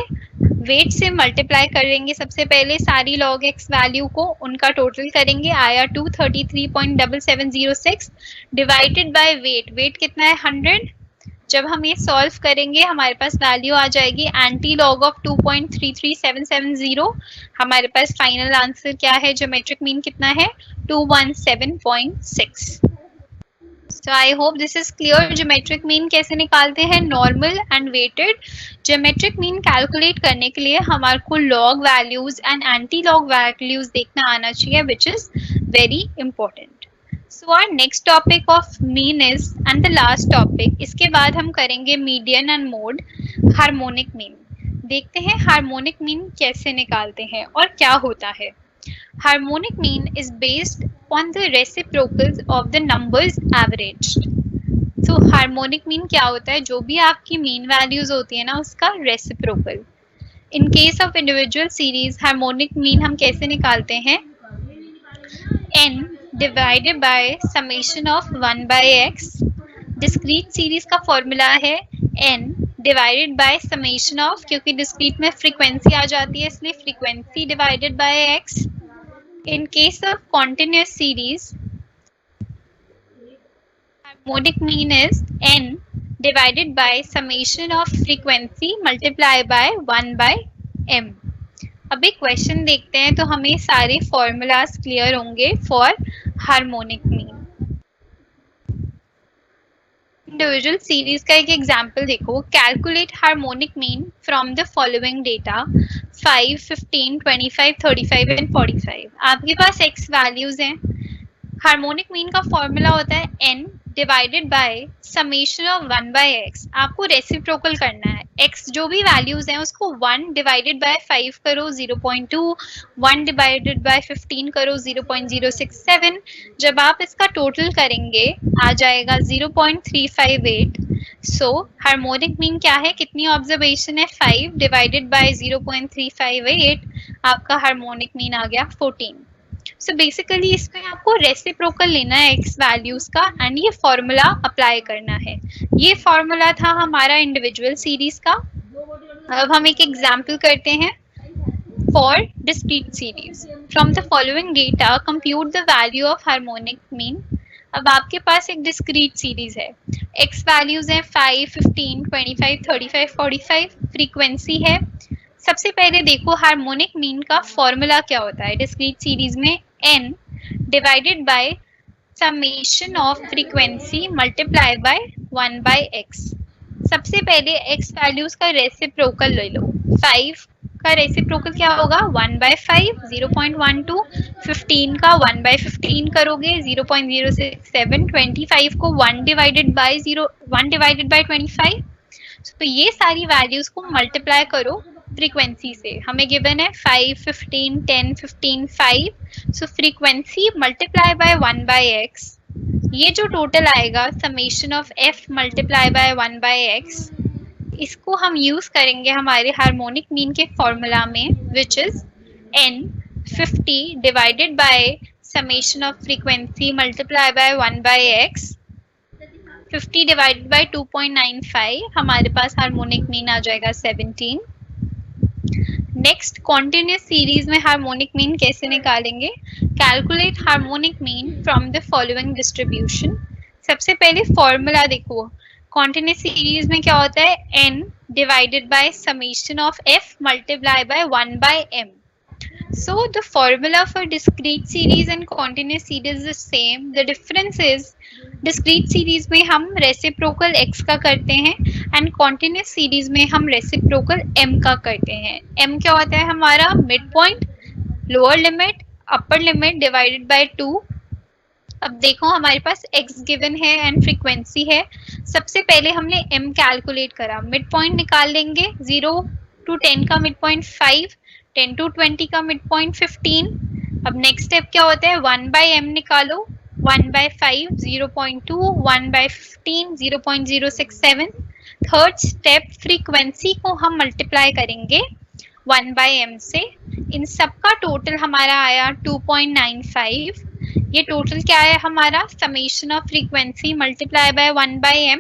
वेट से मल्टीप्लाई करेंगे, सबसे पहले सारी log x वैल्यू को उनका टोटल करेंगे, आया 233.7706 डिवाइडेड बाय वेट। वेट कितना है 100। जब हम ये सॉल्व करेंगे हमारे पास वैल्यू आ जाएगी एंटी लॉग ऑफ 2.33770। हमारे पास फाइनल आंसर क्या है, ज्योमेट्रिक मीन कितना है 217.6। So I hope this is clear। Geometric mean कैसे निकालते हैं, normal and weighted. Geometric mean calculate करने के लिए हमारे को log values and anti log values देखना आना चाहिए, which is very important. So our next topic of mean is and the last topic, इसके बाद हम करेंगे median and mode, harmonic mean. देखते हैं हार्मोनिक मीन कैसे निकालते हैं और क्या होता है। Harmonic mean is based on the reciprocals of the numbers averaged। So harmonic mean क्या होता है? जो भी आपकी मीन वैल्यूज होती है ना, उसका reciprocal. In case of individual series harmonic mean हम कैसे निकालते हैं? n divided by summation of 1 by x। Discrete series का फॉर्मूला है n divided by summation of, क्योंकि डिस्क्रीट में फ्रीक्वेंसी आ जाती है इसलिए frequency divided by x। In case of continuous series harmonic mean is n divided by summation of frequency multiplied by 1 by m। अभी question देखते हैं तो हमें सारे फॉर्मूलाज क्लियर होंगे for harmonic mean. Individual series का एक एग्जांपल देखो। Calculate harmonic mean from the following data 5, 15, 25, 35 and 45। आपके पास x वैल्यूज हैं। हार्मोनिक मीन का फॉर्मूला होता है n divided by summation of 1 by x। आपको रेसिप्रोकल करना है, x जो भी वैल्यूज हैं उसको 1 डिवाइडेड बाय 5 करो 0.2, 1 डिवाइडेड बाय 15 करो 0.067। जब आप इसका टोटल करेंगे आ जाएगा 0.358। सो हार्मोनिक मीन क्या है? कितनी ऑब्जर्वेशन है? 5 डिवाइडेड बाय 0.358। आपका हार्मोनिक मीन आ गया 14। सो बेसिकली इसमें आपको रेसिप्रोकल लेना है x वैल्यूज का एंड ये फॉर्मूला अप्लाई करना है। ये फॉर्मूला था हमारा इंडिविजुअल सीरीज का। अब हम एक एग्जांपल करते हैं for discrete series. From the following data compute the value of harmonic mean. अब आपके पास एक डिस्क्रीट सीरीज है, x वैल्यूज है 5, 15, 25, 35, 45, फ्रीक्वेंसी है। सबसे पहले देखो हार्मोनिक मीन का फॉर्मूला क्या होता है डिस्क्रीट सीरीज में? n divided by summation of frequency multiply by 1 by x। सबसे पहले x वैल्यूज का रेसिप्रोकल ले लो। 5 का रेसिप्रोकल क्या होगा? 1 बाय 5 0.12। 15 का 1 बाय 15 करोगे 0.067। 25 को 1 डिवाइडेड बाय 25। तो ये सारी वैल्यूज को मल्टीप्लाई करो फ्रीक्वेंसी से। हमें गिवन है 5, 15, 10, 15, 5। So frequency multiply by 1 by x। ये जो टोटल आएगा summation of f multiply by 1 by x, इसको हम यूज करेंगे हमारे हार्मोनिक मीन के फॉर्मूला में, which is n 50 divided by summation of frequency multiply by 1 by x। 50 divided by 2.95, हमारे पास हार्मोनिक मीन आ जाएगा 17। नेक्स्ट कॉन्टिन्यूअस सीरीज में हार्मोनिक मीन कैसे निकालेंगे? Calculate harmonic mean from the following distribution. सबसे पहले फॉर्मूला देखो। कॉन्टिन्यूअस सीरीज में क्या होता है? n divided by summation of f multiply by 1 by m। So the formula for discrete series and continuous series is the same. The difference is discrete series में हम reciprocal x का करते हैं and continuous series में हम reciprocal m का करते हैं। m क्या होता है हमारा? midpoint, lower limit, upper limit divided by 2। अब देखो हमारे पास x गिवन है एंड फ्रीक्वेंसी है। सबसे पहले हमने m कैलकुलेट करा, मिड पॉइंट निकाल लेंगे। 0 to 10 का मिड पॉइंट 5, 10 to 20 का मिड पॉइंट 15। अब नेक्स्ट स्टेप क्या होता है? 1 बाय m निकालो। 1 by 5 0.2, 1 by 15 0.067। Third step frequency को हम मल्टीप्लाई करेंगे 1 बाय m से। इन सबका टोटल हमारा आया 2.95। ये टोटल क्या है हमारा? Summation of frequency multiply by 1 by m।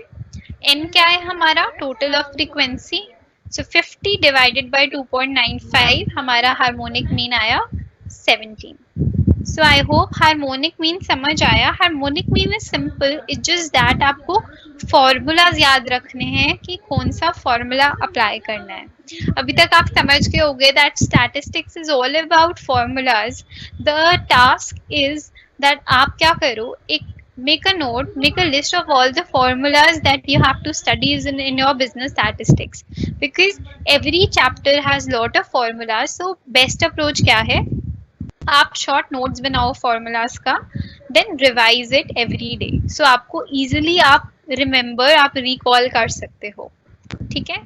n क्या है हमारा? Total of frequency. So 50 divided by 2.95, हमारा हार्मोनिक मीन आया 17। So I hope harmonic mean समझ आया। Harmonic mean is simple, it's just that आपको फॉर्मूलाज याद रखने हैं कि कौन सा फॉर्मूला अप्लाई करना है। अभी तक आप समझ गए होंगे that statistics is all about formulas. The task is that आप क्या करो, एक make a note, make a list of all the formulas that you have to study in your business statistics, because every chapter has lot of formulas. So best approach क्या है? आप short notes बनाओ formulas का, then revise it every day. So आपको easily आप remember, आप recall कर सकते हो, ठीक है?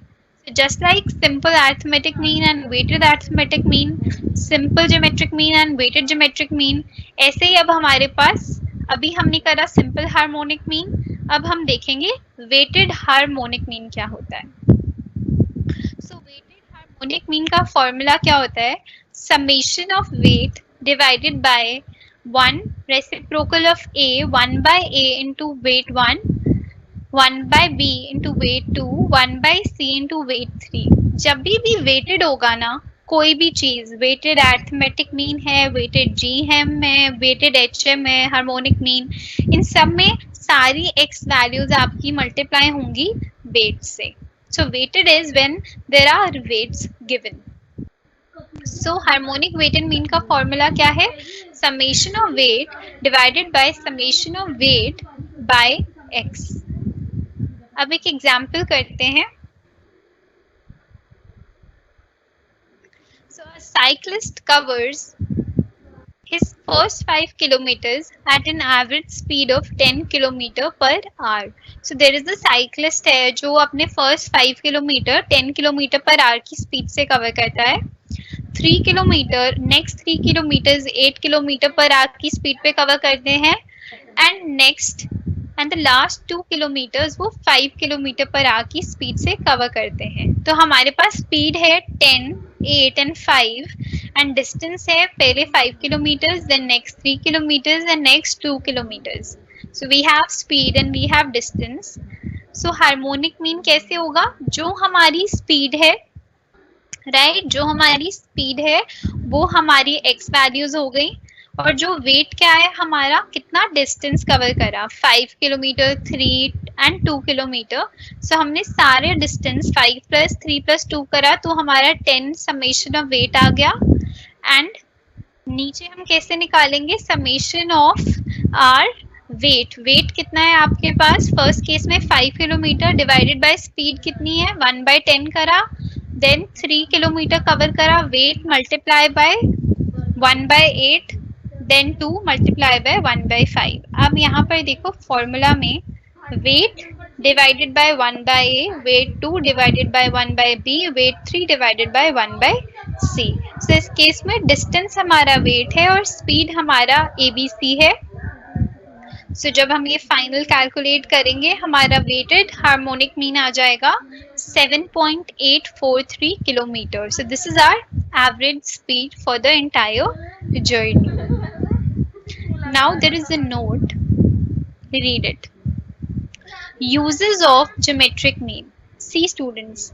Just like simple arithmetic mean and weighted arithmetic mean, simple geometric mean and weighted geometric mean, ऐसे ही अब हमारे पास अभी हमने करा सिंपल हार्मोनिक मीन, अब हम देखेंगे वेटेड हार्मोनिक मीन क्या होता है। सो वेटेड हार्मोनिक मीन का फॉर्मूला क्या होता है, summation of weight divided by 1 reciprocal of a, 1 by a into weight 1, 1 by b into weight 2, 1 by c into weight 3। जब भी वेटेड होगा ना कोई भी चीज, वेटेड अरिथमेटिक मीन है, वेटेड जीएम है, वेटेड एचएम है, हार्मोनिक मीन, इन सब में सारी एक्स वैल्यूज आपकी मल्टीप्लाई होंगी वेट से। So weighted is when there are weights given. So harmonic weighted mean का फॉर्मूला क्या है, summation of weight divided by summation of weight by x. अब एक एग्जाम्पल करते हैं। So a cyclist covers his first 5 kilometers at an average speed of 10 kilometer per hour. So there is a cyclist है जो अपने first 5 kilometre 10 kilometre per hour की speed से cover करता है। 3 kilometre next 3 kilometre 8 kilometre per hour की speed पे cover करते हैं, एंड द लास्ट 2 किलोमीटर्स वो 5 किलोमीटर पर आवर की स्पीड से कवर करते हैं। तो हमारे पास स्पीड है 10, 8 एंड 5, एंड डिस्टेंस है पहले 5 kilometres, then next 3 kilometres and next 2 kilometres. So we have speed and we have distance. So harmonic mean कैसे होगा, जो हमारी स्पीड है राइट, जो हमारी स्पीड है वो हमारी एक्स वैल्यूज हो गई, और जो वेट क्या है हमारा, कितना डिस्टेंस कवर करा, 5 किलोमीटर 3 एंड 2 किलोमीटर। सो हमने सारे डिस्टेंस 5 प्लस 3 प्लस 2 करा तो हमारा 10 समेशन ऑफ वेट आ गया। एंड नीचे हम कैसे निकालेंगे, summation of our weight. Weight कितना है आपके पास, फर्स्ट केस में 5 किलोमीटर डिवाइडेड बाय स्पीड कितनी है 1 by 10 करा, देन 3 किलोमीटर कवर करा, weight multiply by 1 by 8, then 2 multiply by 1 by 5। अब यहाँ पर देखो फॉर्मूला में weight divided by 1 by a, weight 2 divided by 1 by b, weight 3 divided by 1 by c। So इस केस में डिस्टेंस हमारा वेट है और स्पीड हमारा abc है। सो जब हम ये फाइनल कैलकुलेट करेंगे हमारा वेटेड हार्मोनिक मीन आ जाएगा 7.843 kilometre. So this is our average speed for the entire journey. Now there is a note, read it. Uses of geometric mean. See students,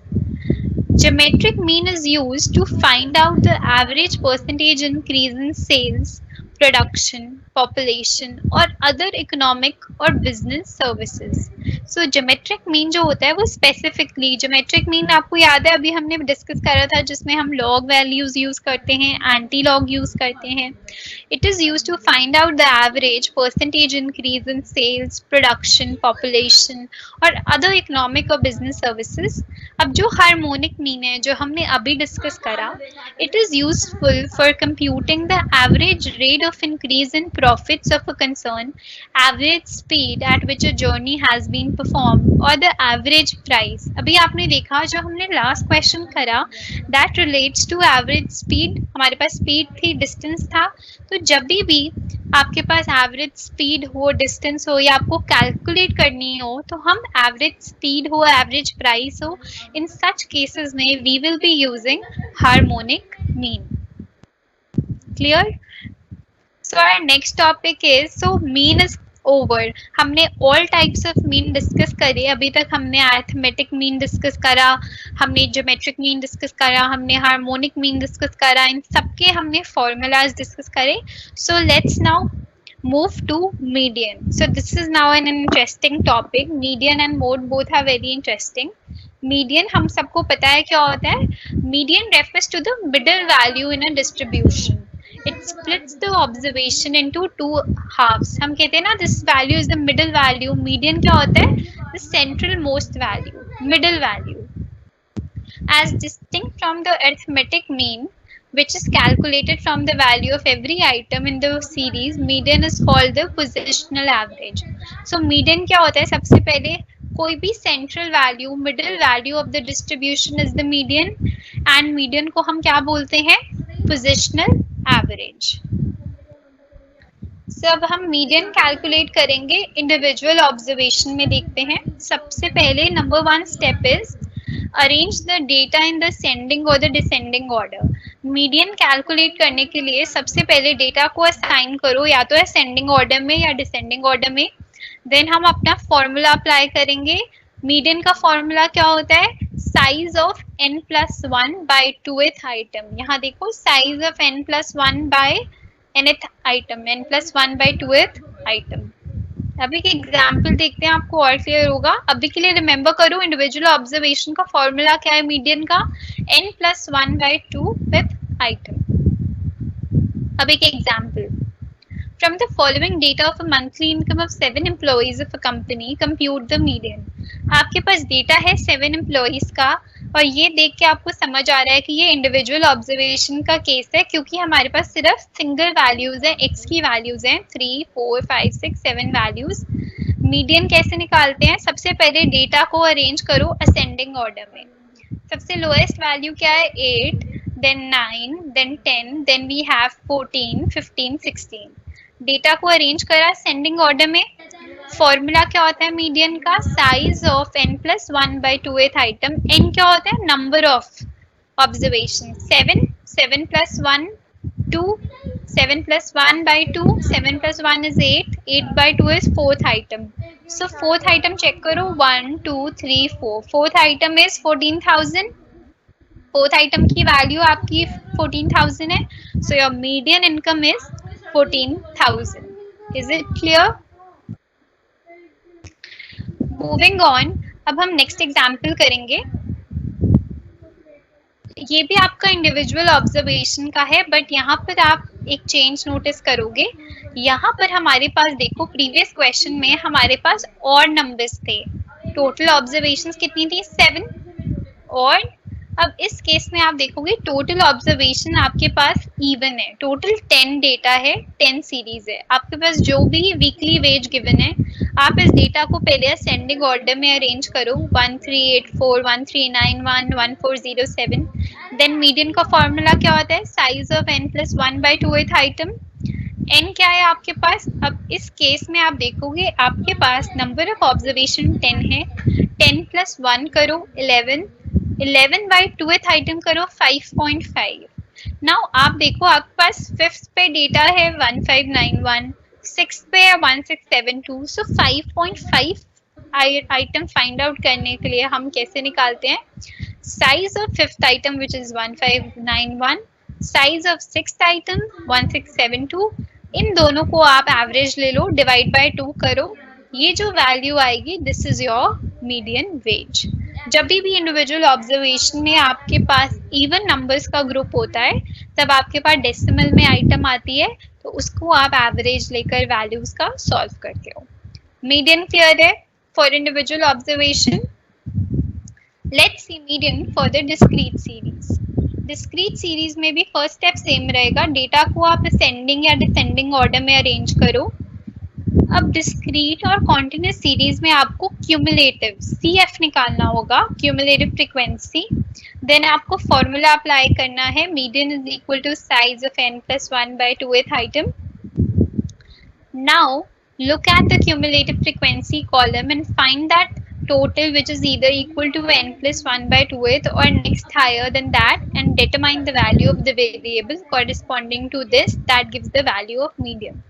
geometric mean is used to find out the average percentage increase in sales, production, population or other economic or business services. So geometric mean जो होता है वो specifically, geometric mean आपको याद है अभी हमने discuss करा था जिसमें हम log values यूज करते हैं, anti log यूज करते हैं। It is used to find out the average percentage increase in sales, production, population और other economic or business services। अब जो हार्मोनिक मीन है जो हमने अभी डिस्कस करा, it is useful for computing the average rate of increase in profits of a concern, average speed at which a journey has been performed or the average price। अभी आपने देखा जो हमने लास्ट क्वेश्चन करा that relates to average speed, हमारे पास speed थी, distance था। तो जब भी आपके पास एवरेज स्पीड हो, डिस्टेंस हो या आपको कैलकुलेट करनी हो तो हम एवरेज स्पीड हो, एवरेज प्राइस हो, इन सच केसेस में we will be using harmonic mean. Clear? So our next topic is, so mean is over. हमने all types of mean discuss करे, अभी तक हमने अरिथमेटिक मीन डिस्कस करा, हमने ज्योमेट्रिक मीन डिस्कस करा, हमने हार्मोनिक मीन डिस्कस करा, इन सबके हमने फॉर्मूलाज डिस्कस करे। So let's now move to median. So this is now an interesting topic. Median and mode both are very interesting. Median हम सबको पता है क्या होता है, median refers to the middle value in a distribution. It splits the observation into two halves. हम कहते हैं ना this value is the middle value. Median क्या होता है, the central most value, middle value. As distinct from the arithmetic mean, which is calculated from the value of every item in the series, median is called the positional average. So median क्या होता है, सबसे पहले कोई भी central value, middle value of the distribution is the median, and median को हम क्या बोलते हैं, positional average. सो अब हम मीडियन कैलकुलेट करेंगे इंडिविजुअल ऑब्जर्वेशन में। देखते हैं सबसे पहले number 1 step is arrange the data in the ascending और the descending order. Median calculate करने के लिए सबसे पहले डेटा को असाइन करो या तो असेंडिंग ऑर्डर में या डिसेंडिंग ऑर्डर में। देन हम अपना फॉर्मूला अप्लाई करेंगे। मीडियन का फॉर्मूला क्या होता है? Size of n+1 by 2th item. यहाँ देखो size of n+1 by nth item, n+1 by 2th item. अभी एक एग्जाम्पल देखते हैं, आपको और क्लियर होगा। अभी के लिए रिमेंबर करो इंडिविजुअल ऑब्जर्वेशन का फॉर्मूला क्या है मीडियन का, n+1 बाय 2th आइटम। अब एक example, from the following data of a monthly income of 7 employees of a company, compute the median। आपके पास डेटा है 7 employees का और ये देख के आपको समझ आ रहा है कि ये इंडिविजुअल ऑब्जर्वेशन का केस है, क्योंकि हमारे पास सिर्फ सिंगल वैल्यूज है, x की वैल्यूज हैं 3, 4, 5, 6, 7 वैल्यूज। मीडियन कैसे निकालते हैं? सबसे पहले डेटा को अरेंज करो असेंडिंग ऑर्डर में। सबसे लोएस्ट वैल्यू क्या है? 8, then 9, then 10, then we have 14, 15, 16। Data को अरेंज करा असेंडिंग ऑर्डर में। फॉर्मूला क्या होता है मीडियन का? Size of n+1 by 2th item. n क्या होता है? Number of observation. 7, 7 + 1 2, 7 + 1 by 2, 7 + 1 is 8, 8 by 2 is 4th item. So 4th item check करो, 1 2 3 4, 4th item is 14,000। 4th item की वैल्यू आपकी 14,000 है। So your median income is 14,000। Is it clear? Moving on, अब हम next example करेंगे। ये भी आपका इंडिविजुअल ऑब्जर्वेशन का है, बट यहाँ पर आप एक चेंज नोटिस करोगे। यहाँ पर हमारे पास देखो, प्रीवियस क्वेश्चन में हमारे पास और नंबर्स थे। टोटल ऑब्जर्वेशंस कितनी थी? 7। और अब इस केस में आप देखोगे टोटल ऑब्जर्वेशन आपके पास इवन है। टोटल 10 डेटा है, 10 सीरीज है। आपके पास जो भी वीकली वेज गिवन है, आप इस डेटा को पहले असेंडिंग ऑर्डर में अरेंज करो, 1384, 1391, 1407। देन मीडियन का फॉर्मूला क्या होता है? Size of n+1 by 2th item. n क्या है आपके पास? अब इस केस में आप देखोगे आपके पास नंबर ऑफ ऑब्जर्वेशन 10 है। 10 + 1 करो 11, 11 बाय 2th आइटम करो 5.5। नाउ आप देखो आपके पास 5th पे डेटा है 1591, 6th पे है 1672। सो 5.5 आइटम फाइंड आउट करने के लिए हम कैसे निकालते हैं? Size of 5th item which is 1591, size of 6th item 1672। इन दोनों को आप एवरेज ले लो, डिवाइड बाय 2 करो। ये जो वैल्यू आएगी, this is your median wage. जब भी इंडिविजुअल ऑब्जर्वेशन में आपके पास इवन नंबर्स का ग्रुप होता है, तब आपके पास डेसिमल में आइटम आती है, तो उसको आप एवरेज लेकर वैल्यूज का सॉल्व करते हो। मीडियन क्लियर है for individual observation. Let's see median for the discrete series. Discrete series में भी फर्स्ट स्टेप सेम रहेगा, डेटा को आप असेंडिंग या डिसेंडिंग ऑर्डर में अरेंज करो। अब डिस्क्रीट और कॉन्टिन्यूस सीरीज में आपको क्यूमुलेटिव CF निकालना होगा, क्यूमुलेटिव फ्रीक्वेंसी। देन आपको फॉर्मूला अप्लाई करना है, median is equal to size of n+1 by 2th item. Now look at the cumulative frequency column and find that total which is either equal to n+1 by 2th or next higher than that, and determine the value of the variable corresponding to this that gives the value of median।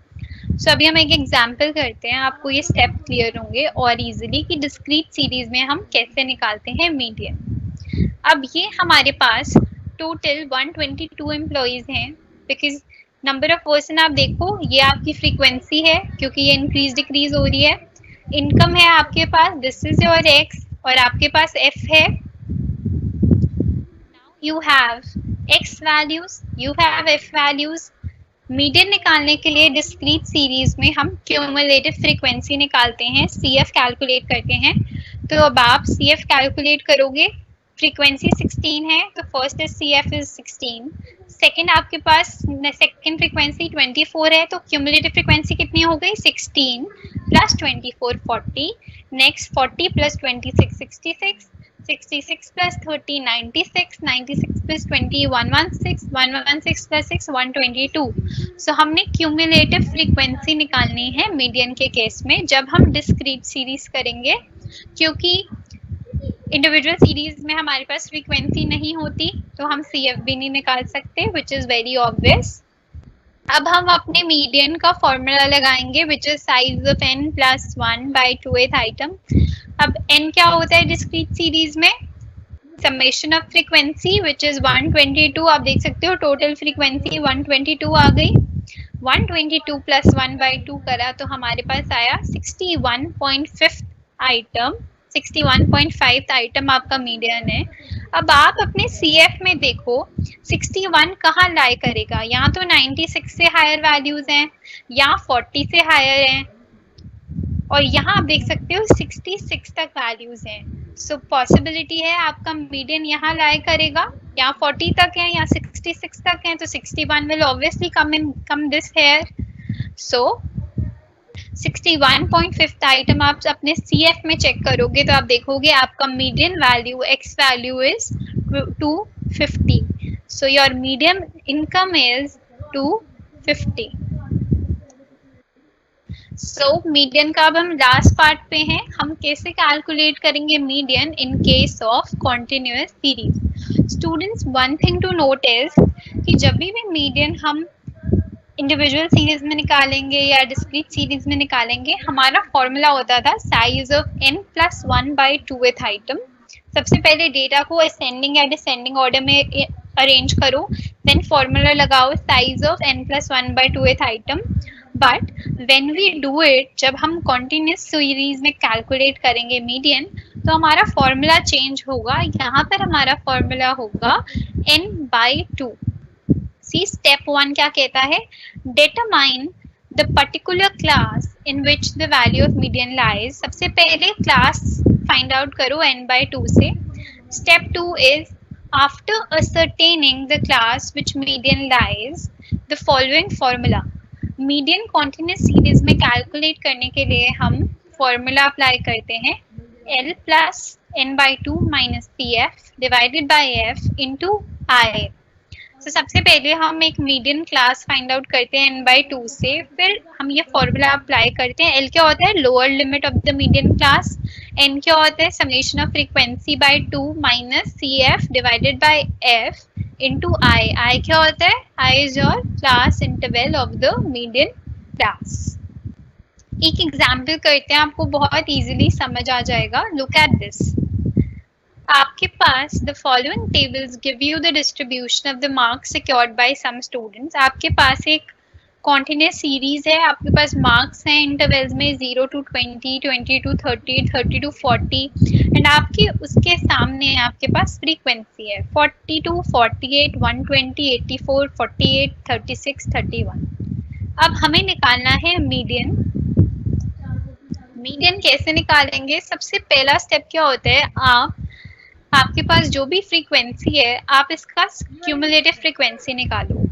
सो अभी हम एक example करते हैं, आपको ये step clear होंगे और easily कि डिस्क्रीट सीरीज में हम कैसे निकालते हैं मीडियन। अब ये हमारे पास टोटल 122 एम्प्लॉइज हैं, बिकॉज नंबर ऑफ पर्सन आप देखो ये आपकी फ्रीक्वेंसी है, क्योंकि ये इंक्रीज डिक्रीज हो रही है। इनकम है आपके पास, दिस इज योर x, और आपके पास f है। You have x values, you have f values. Median निकालने के लिए डिस्क्रीट सीरीज में हम क्यूमुलेटिव फ्रीक्वेंसी निकालते हैं, CF कैलकुलेट करते हैं। तो अब आप CF कैलकुलेट करोगे, फ्रीक्वेंसी 16 है, तो first is CF is 16। Second आपके पास सेकंड फ्रीक्वेंसी 24 है, तो क्यूमुलेटिव फ्रीक्वेंसी कितनी हो गई? 16 + 24 40। नेक्स्ट 40 + 26 66। 66 plus 30 96, 96 plus 20 116, 116 plus 6 122. सो हमने क्यूमुलेटिव फ्रीक्वेंसी निकालनी है मीडियन के केस में जब हम डिस्क्रीट सीरीज करेंगे, क्योंकि इंडिविजुअल सीरीज में हमारे पास फ्रीक्वेंसी नहीं होती तो हम CFB नहीं निकाल सकते, विच इज वेरी ऑब्वियस। अब हम अपने मीडियन का फॉर्मूला लगाएंगे which is size of n plus 1 by 2th item. अब n क्या होता है डिस्क्रीट सीरीज में? Summation of frequency which is 122। आप देख सकते हो टोटल फ्रीक्वेंसी 122 आ गई। 122 प्लस 1 बाई 2 करा तो हमारे पास आया 61.5 आइटम। 61.5 आइटम आपका मीडियन है। अब आप अपने CF में देखो 61 कहाँ लाई करेगा? यहाँ तो 96 से हायर वैल्यूज हैं या 40 से हायर हैं, और यहाँ आप देख सकते हो 66 तक वैल्यूज हैं। सो पॉसिबिलिटी है आपका मीडियन यहाँ लाई करेगा, या 40 तक है या 66 तक है, तो 61 will obviously come this here. So 61.5 item आप अपने CF में चेक करोगे तो आप देखोगे आपका median value x value is 250। So your medium income is 250। So median का अब हम लास्ट पार्ट पे हैं। हम कैसे कैलकुलेट करेंगे median in case of continuous series. Students, one thing to note is कि जब भी मीडियन हम इंडिविजुअल सीरीज में निकालेंगे या डिस्क्रीट सीरीज में निकालेंगे, हमारा फॉर्मूला होता था size of n plus 1 by 2th item. सबसे पहले डेटा को असेंडिंग या डिसेंडिंग ऑर्डर में अरेंज करो, देन फॉर्मूला लगाओ size of n plus 1 by 2th item. But when we do it, जब हम कॉन्टिन्यूअस सीरीज में कैलकुलेट करेंगे मीडियन, तो हमारा फॉर्मूला चेंज होगा। यहाँ पर हमारा फॉर्मूला होगा n बाई 2। सी स्टेप 1 क्या कहता है? Determine the particular class in which the value of median lies. सबसे पहले क्लास फाइंड आउट करो n बाई 2 से। Step 2 is after ascertaining the class which median lies, the following formula। Median continuous series में calculate करने के लिए हम formula apply करते हैं L plus n by 2 minus CF divided by F into I। तो सबसे पहले हम एक मीडियन क्लास फाइंड आउट करते हैं n बाई 2 से, फिर हम ये फॉर्मूला अप्लाई करते हैं। L क्या होता है? Lower limit of the median class. n क्या होता है? Summation of frequency by 2 minus CF divided by F into I क्या होता है? I is your class interval of the median class। एक एग्जाम्पल करते हैं, आपको बहुत इजीली समझ आ जाएगा। Look at this. आपके पास the following tables give you the distribution of the marks secured by some students। आपके पास एक कॉन्टिन्यूअस सीरीज है, आपके पास मार्क्स हैं इंटरवल्स में 0 to 20, 20 to 30, 30 to 40, एंड आपके उसके सामने आपके पास फ्रीक्वेंसी है 40 to 48, 120, 84, 48, 36, 31। अब हमें निकालना है मीडियन। मीडियन कैसे निकालेंगे? सबसे पहला स्टेप क्या होता है? आपके पास जो भी फ्रीक्वेंसी है आप इसका क्यूमुलेटिव फ्रीक्वेंसी निकालो।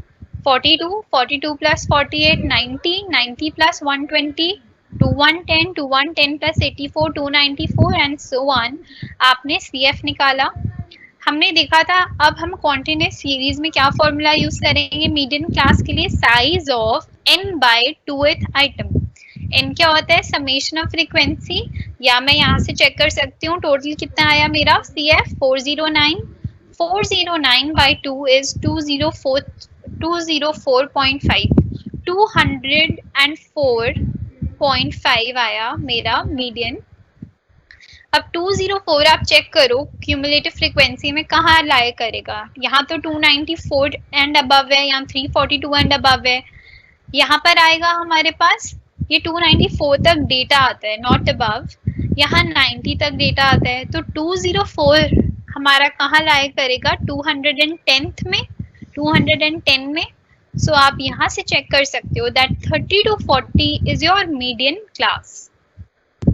42, 42 plus 48, 90, 90 plus 120, 2110, 2110 plus 84, 294 and so on। आपने CF निकाला। हमने देखा था अब हम कॉन्टिन्यूअस सीरीज में क्या फॉर्मूला यूज करेंगे मीडियन क्लास के लिए? Size of n by 2th item. n क्या होता है? समेशन ऑफ फ्रीक्वेंसी, या मैं यहाँ से चेक कर सकती हूँ टोटल कितना आया मेरा CF 409। 409 by 2 is 204.5, 204.5 आया मेरा मीडियन। अब 204 आप चेक करो क्यूमुलेटिव फ्रीक्वेंसी में कहाँ लाए करेगा। यहाँ तो 294 एंड अबव है, यहाँ 342 एंड अबव है। यहाँ पर आएगा हमारे पास ये 294 तक डेटा आता है, नॉट अबव। यहाँ 90 तक डेटा आता है, तो 204 हमारा कहाँ लाए करेगा? 210th में, 210 में। सो आप यहाँ से चेक कर सकते हो that 30 to 40 is your median class. अब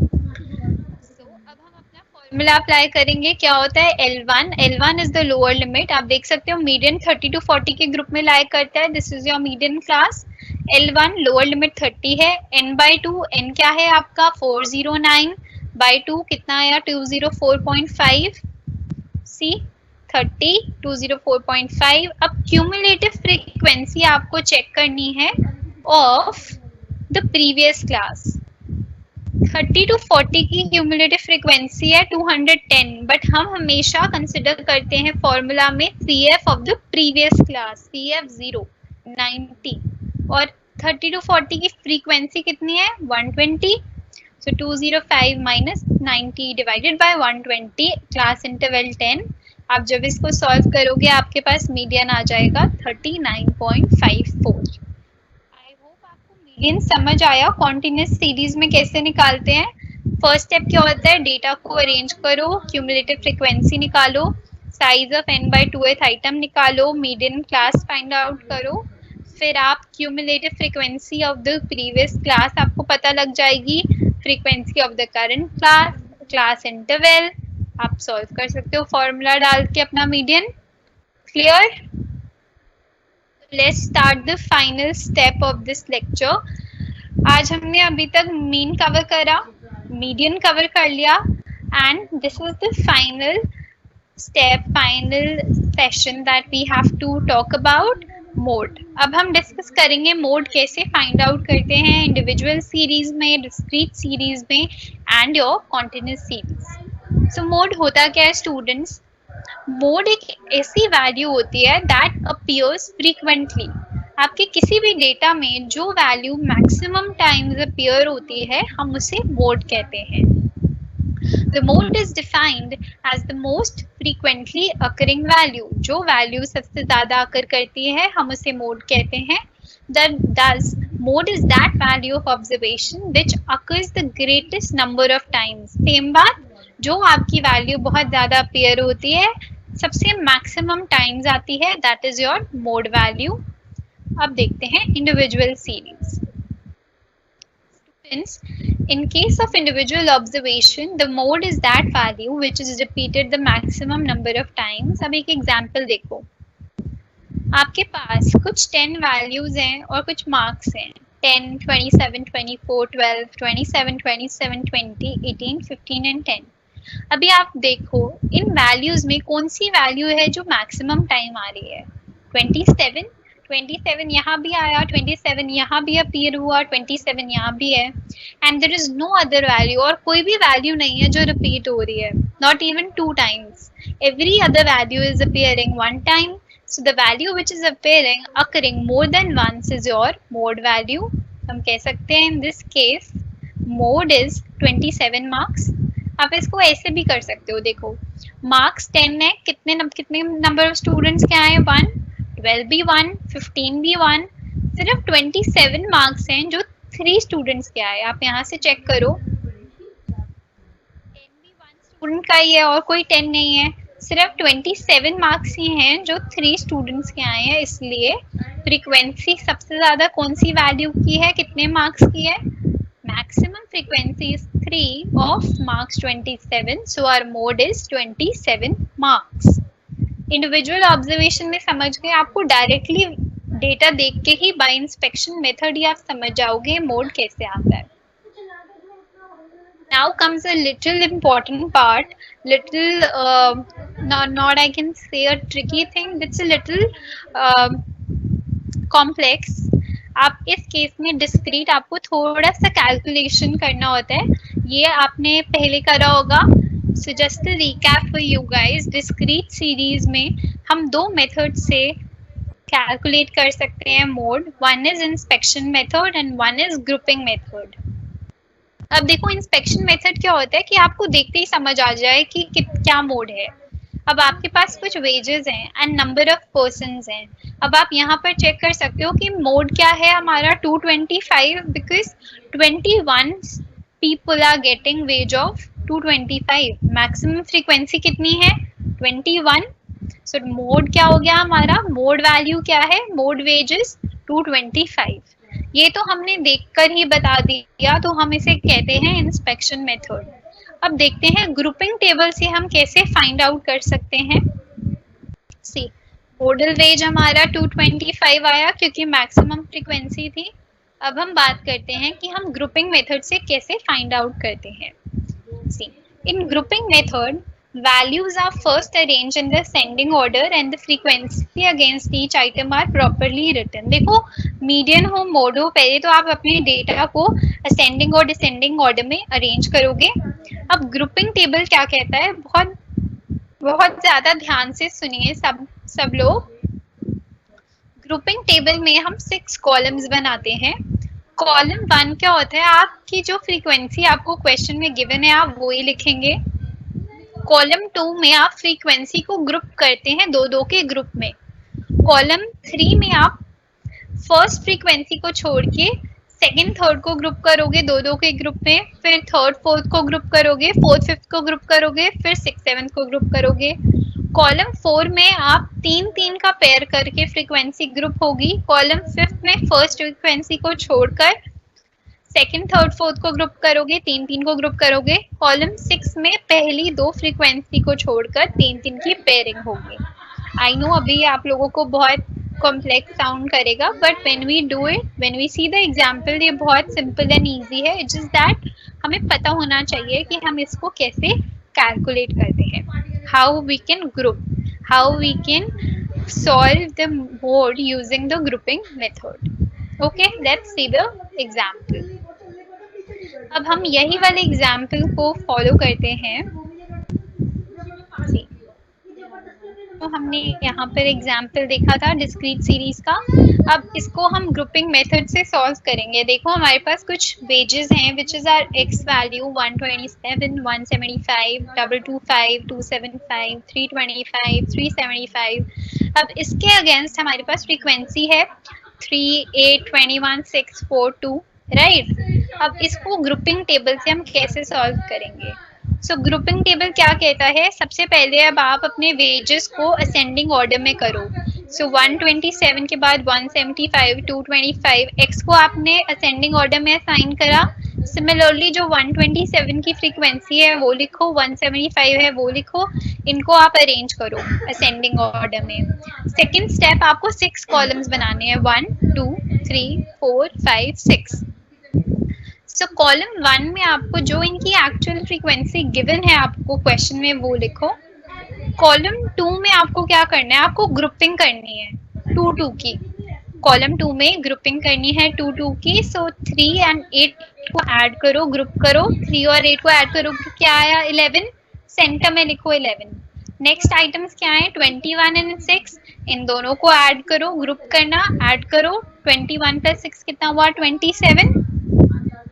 हम अपना फॉर्मूला अप्लाई करेंगे। क्या होता है? L1, L1 is the lower limit. आप देख सकते हो मीडियन 30 to 40 के ग्रुप में लाइक करता है। This is your median class. L1 lower limit 30 है। n बाई 2, n क्या है आपका? 409 बाई 2 कितना आया? 204.5। सी 30, 204.5। अब क्यूमुलेटिव फ्रीक्वेंसी आपको चेक करनी है of the previous class. 30 to 40 की क्यूमुलेटिव फ्रीक्वेंसी है 210, बट हम हमेशा कंसिडर करते हैं फॉर्मूला में CF of the previous class, CF 0 90, और 30 to 40 की फ्रीक्वेंसी कितनी है 120, सो 205 minus 90 divided by 120, class interval 10। आप जब इसको सॉल्व करोगे आपके पास मीडियन आ जाएगा 39.54। मीडियन समझ आया कॉन्टिन्यूस सीरीज में कैसे निकालते हैं। फर्स्ट स्टेप क्या होता है, डेटा को अरेंज करो, क्यूमुलेटिव फ्रीक्वेंसी निकालो, साइज ऑफ n/2th आइटम निकालो, मीडियन क्लास फाइंड आउट करो, फिर आप cumulative frequency of the previous class आपको पता लग जाएगी, frequency of the current class, class interval, आप सॉल्व कर सकते हो फॉर्मूला डाल के अपना median. Clear? Let's start the final step of this lecture. आज हमने अभी तक मीन कवर करा, मीडियन कवर कर लिया, and this is the final step, final session that we have to talk about mode. अब हम डिस्कस करेंगे मोड कैसे फाइंड आउट करते हैं इंडिविजुअल सीरीज में, डिस्क्रीट सीरीज में and your continuous series. So mode होता क्या है स्टूडेंट्स? मोड एक ऐसी वैल्यू होती है दैट अपीयर्स फ्रीक्वेंटली। आपके किसी भी डेटा में जो वैल्यू मैक्सिमम टाइम्स अपीयर होती है हम उसे मोड कहते हैं। The mode is defined as the most frequently occurring value. जो वैल्यू सबसे ज्यादा अकर करती है हम उसे मोड कहते हैं। Thus, mode is that value of observation which occurs the greatest number of times. Same बात, जो आपकी वैल्यू बहुत ज्यादा अपीयर होती है, सबसे मैक्सिमम टाइम्स आती है, that is your mode value. अब देखते हैं individual series. In case of individual observation, the mode is that value which is repeated the maximum number of times. अब एक एग्जाम्पल देखो, आपके पास कुछ 10 वैल्यूज हैं और कुछ मार्क्स हैं, 10, 27, 24, 12, 27, 27, 20, 18, 15 एंड 10। अभी आप देखो इन वैल्यूज में कौन सी वैल्यू है जो मैक्सिमम टाइम आ रही है। 27, 27 यहाँ भी आया, 27 यहाँ भी अपीयर हुआ, 27 यहाँ भी है, and there is no other value, और कोई भी वैल्यू नहीं है जो रिपीट हो रही है, not even 2 times. Every other value is appearing 1 time, so the value which is occurring more than once is your mode value. हम कह सकते हैं in this case mode is 27 marks. आप इसको ऐसे भी कर सकते हो, देखो मार्क्स 10 है, कितने नंबर ऑफ स्टूडेंट्स क्या है 1, 12 भी 1, 15 भी 1, सिर्फ 27 मार्क्स हैं जो 3 स्टूडेंट्स क्या है। आप यहाँ से चेक करो 10 भी 1 स्टूडेंट का ही है और कोई 10 नहीं है, सिर्फ 27 मार्क्स ही हैं जो 3 स्टूडेंट्स के आए हैं, इसलिए फ्रीक्वेंसी सबसे ज्यादा कौन सी वैल्यू की है, कितने मार्क्स की है, maximum frequency is 3 of marks 27, so our mode is 27 marks. Individual observation में समझ गए, आपको डायरेक्टली डेटा देख के ही बाय इंस्पेक्शन मेथड ही आप समझ जाओगे मोड कैसे आता है। Now comes a little important part, not I can say a tricky thing, it's a little complex. आप इस केस में डिस्क्रीट आपको थोड़ा सा कैलकुलेशन करना होता है, ये आपने पहले करा होगा। So just to recap for you guys, discrete series में हम 2 मेथड से कैलकुलेट कर सकते हैं mode, one is inspection method and one is grouping method. अब देखो इंस्पेक्शन मेथड क्या होता है कि आपको देखते ही समझ आ जाए कि क्या मोड है। अब आपके पास कुछ वेजेस हैं एंड नंबर ऑफ पर्सन्स हैं। अब आप यहाँ पर चेक कर सकते हो कि मोड क्या है हमारा 225, because 21 people are getting wage of 225, maximum frequency कितनी है 21, सो मोड क्या हो गया हमारा, मोड वैल्यू क्या है, मोड वेजेस 225। ये तो हमने देखकर ही बता दिया, तो हम इसे कहते हैं इंस्पेक्शन मेथड। अब देखते हैं ग्रुपिंग टेबल से हम कैसे फाइंड आउट कर सकते हैं। सी मोडल वेज हमारा 225 आया क्योंकि मैक्सिमम फ्रीक्वेंसी थी। अब हम बात करते हैं कि हम ग्रुपिंग मेथड से कैसे फाइंड आउट करते हैं। See in grouping method Values are first arranged in the ascending order and the frequency against each item are properly written. देखो मीडियन हो मोड हो, पहले तो आप अपने डेटा को असेंडिंग और डिसेंडिंग ऑर्डर में अरेंज करोगे. अब ग्रुपिंग टेबल क्या कहता है, बहुत बहुत ज्यादा ध्यान से सुनिए सब लोग. ग्रुपिंग टेबल में हम 6 कॉलम्स बनाते हैं. कॉलम 1 क्या होता है, आपकी जो फ्रीक्वेंसी आपको क्वेश्चन में गिवन है आप वो ही लिखेंगे. कॉलम 2 में आप फ्रीक्वेंसी को ग्रुप करते हैं दो दो के ग्रुप में. कॉलम 3 में आप फर्स्ट फ्रीक्वेंसी को छोड़ के सेकंड थर्ड को ग्रुप करोगे दो दो के ग्रुप में, फिर थर्ड फोर्थ को ग्रुप करोगे, फोर्थ फिफ्थ को ग्रुप करोगे, फिर सिक्स सेवन्थ को ग्रुप करोगे. कॉलम 4 में आप तीन तीन का पेयर करके फ्रीक्वेंसी ग्रुप होगी. कॉलम 5 में फर्स्ट फ्रीक्वेंसी को छोड़कर सेकंड थर्ड फोर्थ को ग्रुप करोगे, तीन तीन को ग्रुप करोगे. कॉलम 6 में पहली दो फ्रीक्वेंसी को छोड़कर तीन तीन की पेयरिंग होगी. आई नो अभी आप लोगों को बहुत कॉम्प्लेक्स साउंड करेगा, but when we do it, when we see the example, ये बहुत सिंपल एंड इजी है. इट्स जस्ट दैट हमें पता होना चाहिए कि हम इसको कैसे कैलकुलेट करते हैं. How we can group, how we can solve the mode using the grouping method. Okay, let's see the example. अब हम यही वाले एग्जाम्पल को फॉलो करते हैं. तो हमने यहाँ पर एग्जाम्पल देखा था डिस्क्रीट सीरीज का. अब इसको हम ग्रुपिंग मेथड से सॉल्व करेंगे. देखो हमारे पास कुछ वेजेस हैं which is our x value 127, 175, 225, 275, 325, 375. अब इसके अगेंस्ट हमारे पास फ्रीक्वेंसी है 3, 8, 21, 6, 4, 2, राइट. अब इसको ग्रुपिंग टेबल से हम कैसे सॉल्व करेंगे. सो ग्रुपिंग टेबल क्या कहता है, सबसे पहले अब आप अपने वेजेस को असेंडिंग ऑर्डर में करो. सो 127 के बाद 175, 225, एक्स को आपने असेंडिंग ऑर्डर में असाइन करा. सिमिलरली जो 127 की फ्रीक्वेंसी है वो लिखो, 175 है वो लिखो, इनको आप अरेंज करो असेंडिंग ऑर्डर में. सेकेंड स्टेप, आपको 6 कॉलम्स बनाने हैं, 1, 2, 3, 4, 5, 6. सो कॉलम 1 में आपको जो इनकी एक्चुअल फ्रीक्वेंसी गिवन है आपको क्वेश्चन में वो लिखो. कॉलम 2 में आपको क्या करना है, आपको ग्रुपिंग करनी है 2 2 की. कॉलम 2 में ग्रुपिंग करनी है 2 2 की. सो 3 and 8 को ऐड करो, ग्रुप करो. 3 और 8 को ऐड करो, क्या आया 11, सेंटर में लिखो 11. नेक्स्ट आइटम्स क्या है 21 and 6, इन दोनों को ऐड करो, ग्रुप करना, ऐड करो. 21 + 6 कितना हुआ 27.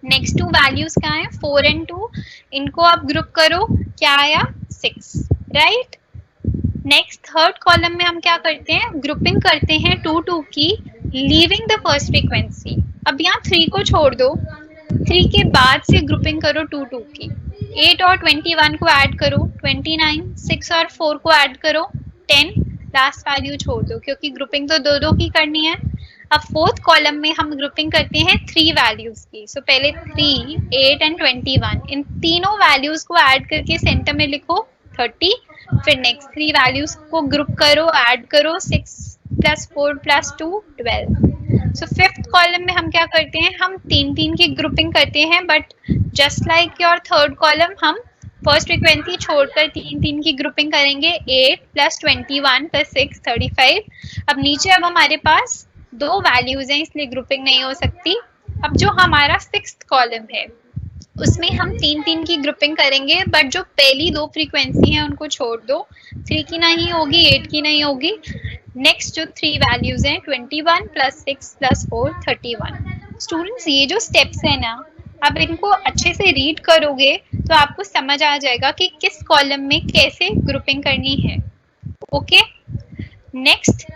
नेक्स्ट टू वैल्यूज क्या है 4 and 2, इनको आप ग्रुप करो, क्या आया 6, राइट. नेक्स्ट थर्ड कॉलम में हम क्या करते हैं, ग्रुपिंग करते हैं 2 2 की, लीविंग द फर्स्ट फ्रीक्वेंसी. अब यहाँ 3 को छोड़ दो, 3 के बाद से ग्रुपिंग करो 2 2 की. 8 और 21 को ऐड करो 29, 6 और 4 को ऐड करो 10, लास्ट वैल्यू छोड़ दो क्योंकि ग्रुपिंग तो दो दो की करनी है. अब फोर्थ कॉलम में हम ग्रुपिंग करते हैं 3 वैल्यूज की. सो पहले 3, 8 and 21, इन तीनों वैल्यूज को ऐड करके सेंटर में लिखो 30. फिर नेक्स्ट 3 वैल्यूज को ग्रुप करो, ऐड करो, 6 + 4 + 2, 12. सो फिफ्थ कॉलम में हम क्या करते हैं, हम तीन तीन की ग्रुपिंग करते हैं, but just like your third column हम फर्स्ट फ्रीक्वेंसी छोड़कर तीन तीन की ग्रुपिंग करेंगे. 8 + 21 + 6, 35. अब नीचे अब हमारे पास दो वैल्यूज हैं इसलिए ग्रुपिंग नहीं हो सकती. अब जो हमारा सिक्स्थ कॉलम है उसमें हम तीन तीन की ग्रुपिंग करेंगे, बट जो पहली दो फ्रीक्वेंसी है उनको छोड़ दो. 3 की नहीं होगी, 8 की नहीं होगी. नेक्स्ट जो 3 वैल्यूज हैं 21 + 6 + 4, 31. स्टूडेंट्स ये जो स्टेप्स है ना, अब इनको अच्छे से रीड करोगे तो आपको समझ आ जाएगा कि किस कॉलम में कैसे ग्रुपिंग करनी है. ओके. नेक्स्ट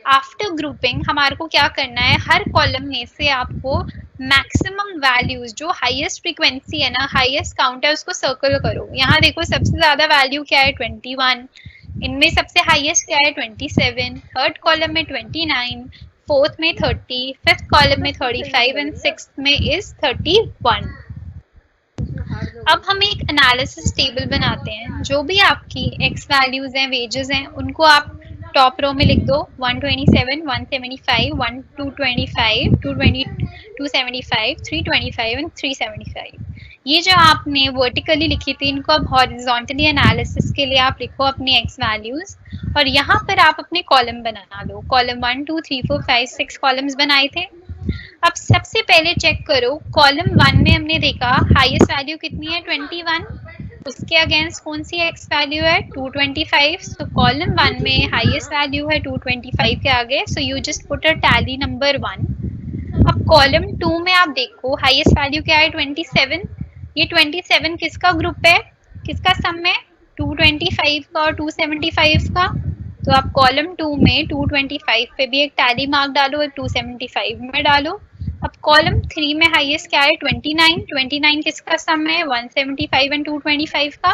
आफ्टर ग्रुपिंग हमारे को क्या करना है, हर कॉलम में से आपको मैक्सिमम वैल्यूज जो हाईएस्ट फ्रीक्वेंसी है ना, हाईएस्ट काउंट है, उसको सर्कल करो. यहाँ देखो सबसे ज्यादा वैल्यू क्या है 21, इनमें सबसे हाईएस्ट क्या है 27, थर्ड कॉलम में 29, फोर्थ में 30, फिफ्थ कॉलम में 35 एंड सिक्स्थ में इज 31. अब हम एक एनालिसिस टेबल बनाते हैं. जो भी आपकी एक्स वैल्यूज हैं, वेजेस हैं, उनको आप टॉप रो में लिख दो. 127, 175, 225, 220, 275, 325 एंड 375. ये जो आपने वर्टिकली लिखी थी इनको अब हॉरिजॉन्टली एनालिसिस के लिए आप लिखो अपनी एक्स वैल्यूज, और यहाँ पर आप अपने कॉलम बना लो। कॉलम 1 2 3 4 5 6 कॉलम्स बनाए थे। अब सबसे पहले चेक करो, कॉलम 1 में हमने देखा हाईएस्ट वैल्यू कितनी है 21, उसके अगेंस्ट कौन सी एक्स वैल्यू है 225। सो कॉलम 1 में हाईएस्ट वैल्यू है 225 के आगे, so you just put a tally number 1। अब कॉलम 2 में आप देखो हाईएस्ट वैल्यू क्या है 27। ये 27 किसका ग्रुप है, किसका सम है 225 का और 275 का। तो आप कॉलम 2 में 225 पे भी एक टैली मार्क डालो, एक 275 में डालो। अब कॉलम 3 में हाईएस्ट क्या है 29। 29 किसका सम है 175 एंड 225 का।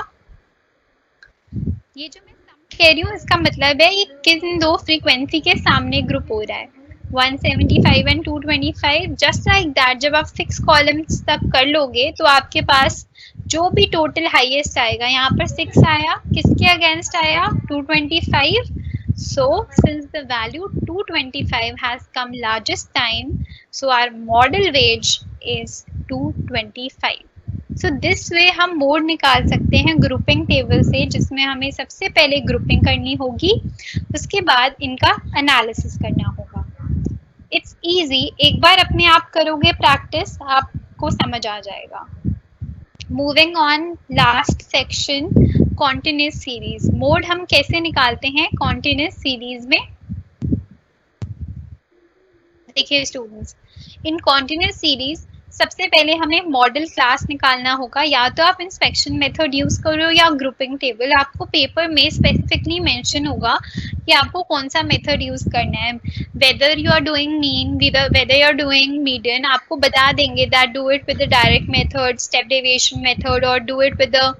ये जो मैं सम कह रही हूँ इसका मतलब है ये किन दो फ्रीक्वेंसी के सामने ग्रुप हो रहा है, 175 एंड 225। जस्ट लाइक दैट जब आप 6 कॉलम्स तक कर लोगे तो आपके पास जो भी टोटल हाईएस्ट आएगा, यहाँ पर 6 आया, किसके अगेंस्ट आया 225। So since the value 225 has come largest time, so our model wage is 225. So this way हम मोड निकाल सकते हैं ग्रुपिंग टेबल से, जिसमें हमें सबसे पहले ग्रुपिंग करनी होगी, उसके बाद इनका एनालिसिस करना होगा। इट्स इजी, एक बार अपने आप करोगे प्रैक्टिस आपको समझ आ जाएगा। Moving on last section, continuous series. Mode हम कैसे निकालते हैं कॉन्टिन्यूस सीरीज में, देखिए स्टूडेंट्स, इन कॉन्टिन्यूस सीरीज सबसे पहले हमें मॉडल क्लास निकालना होगा। या तो आप इंस्पेक्शन मेथड यूज करो या ग्रुपिंग टेबल, आपको पेपर में स्पेसिफिकली मेंशन होगा कि आपको कौन सा मेथड यूज करना है। Whether you are doing mean, whether you are doing median, आपको बता देंगे that do it with the direct method, step deviation method, और do it with the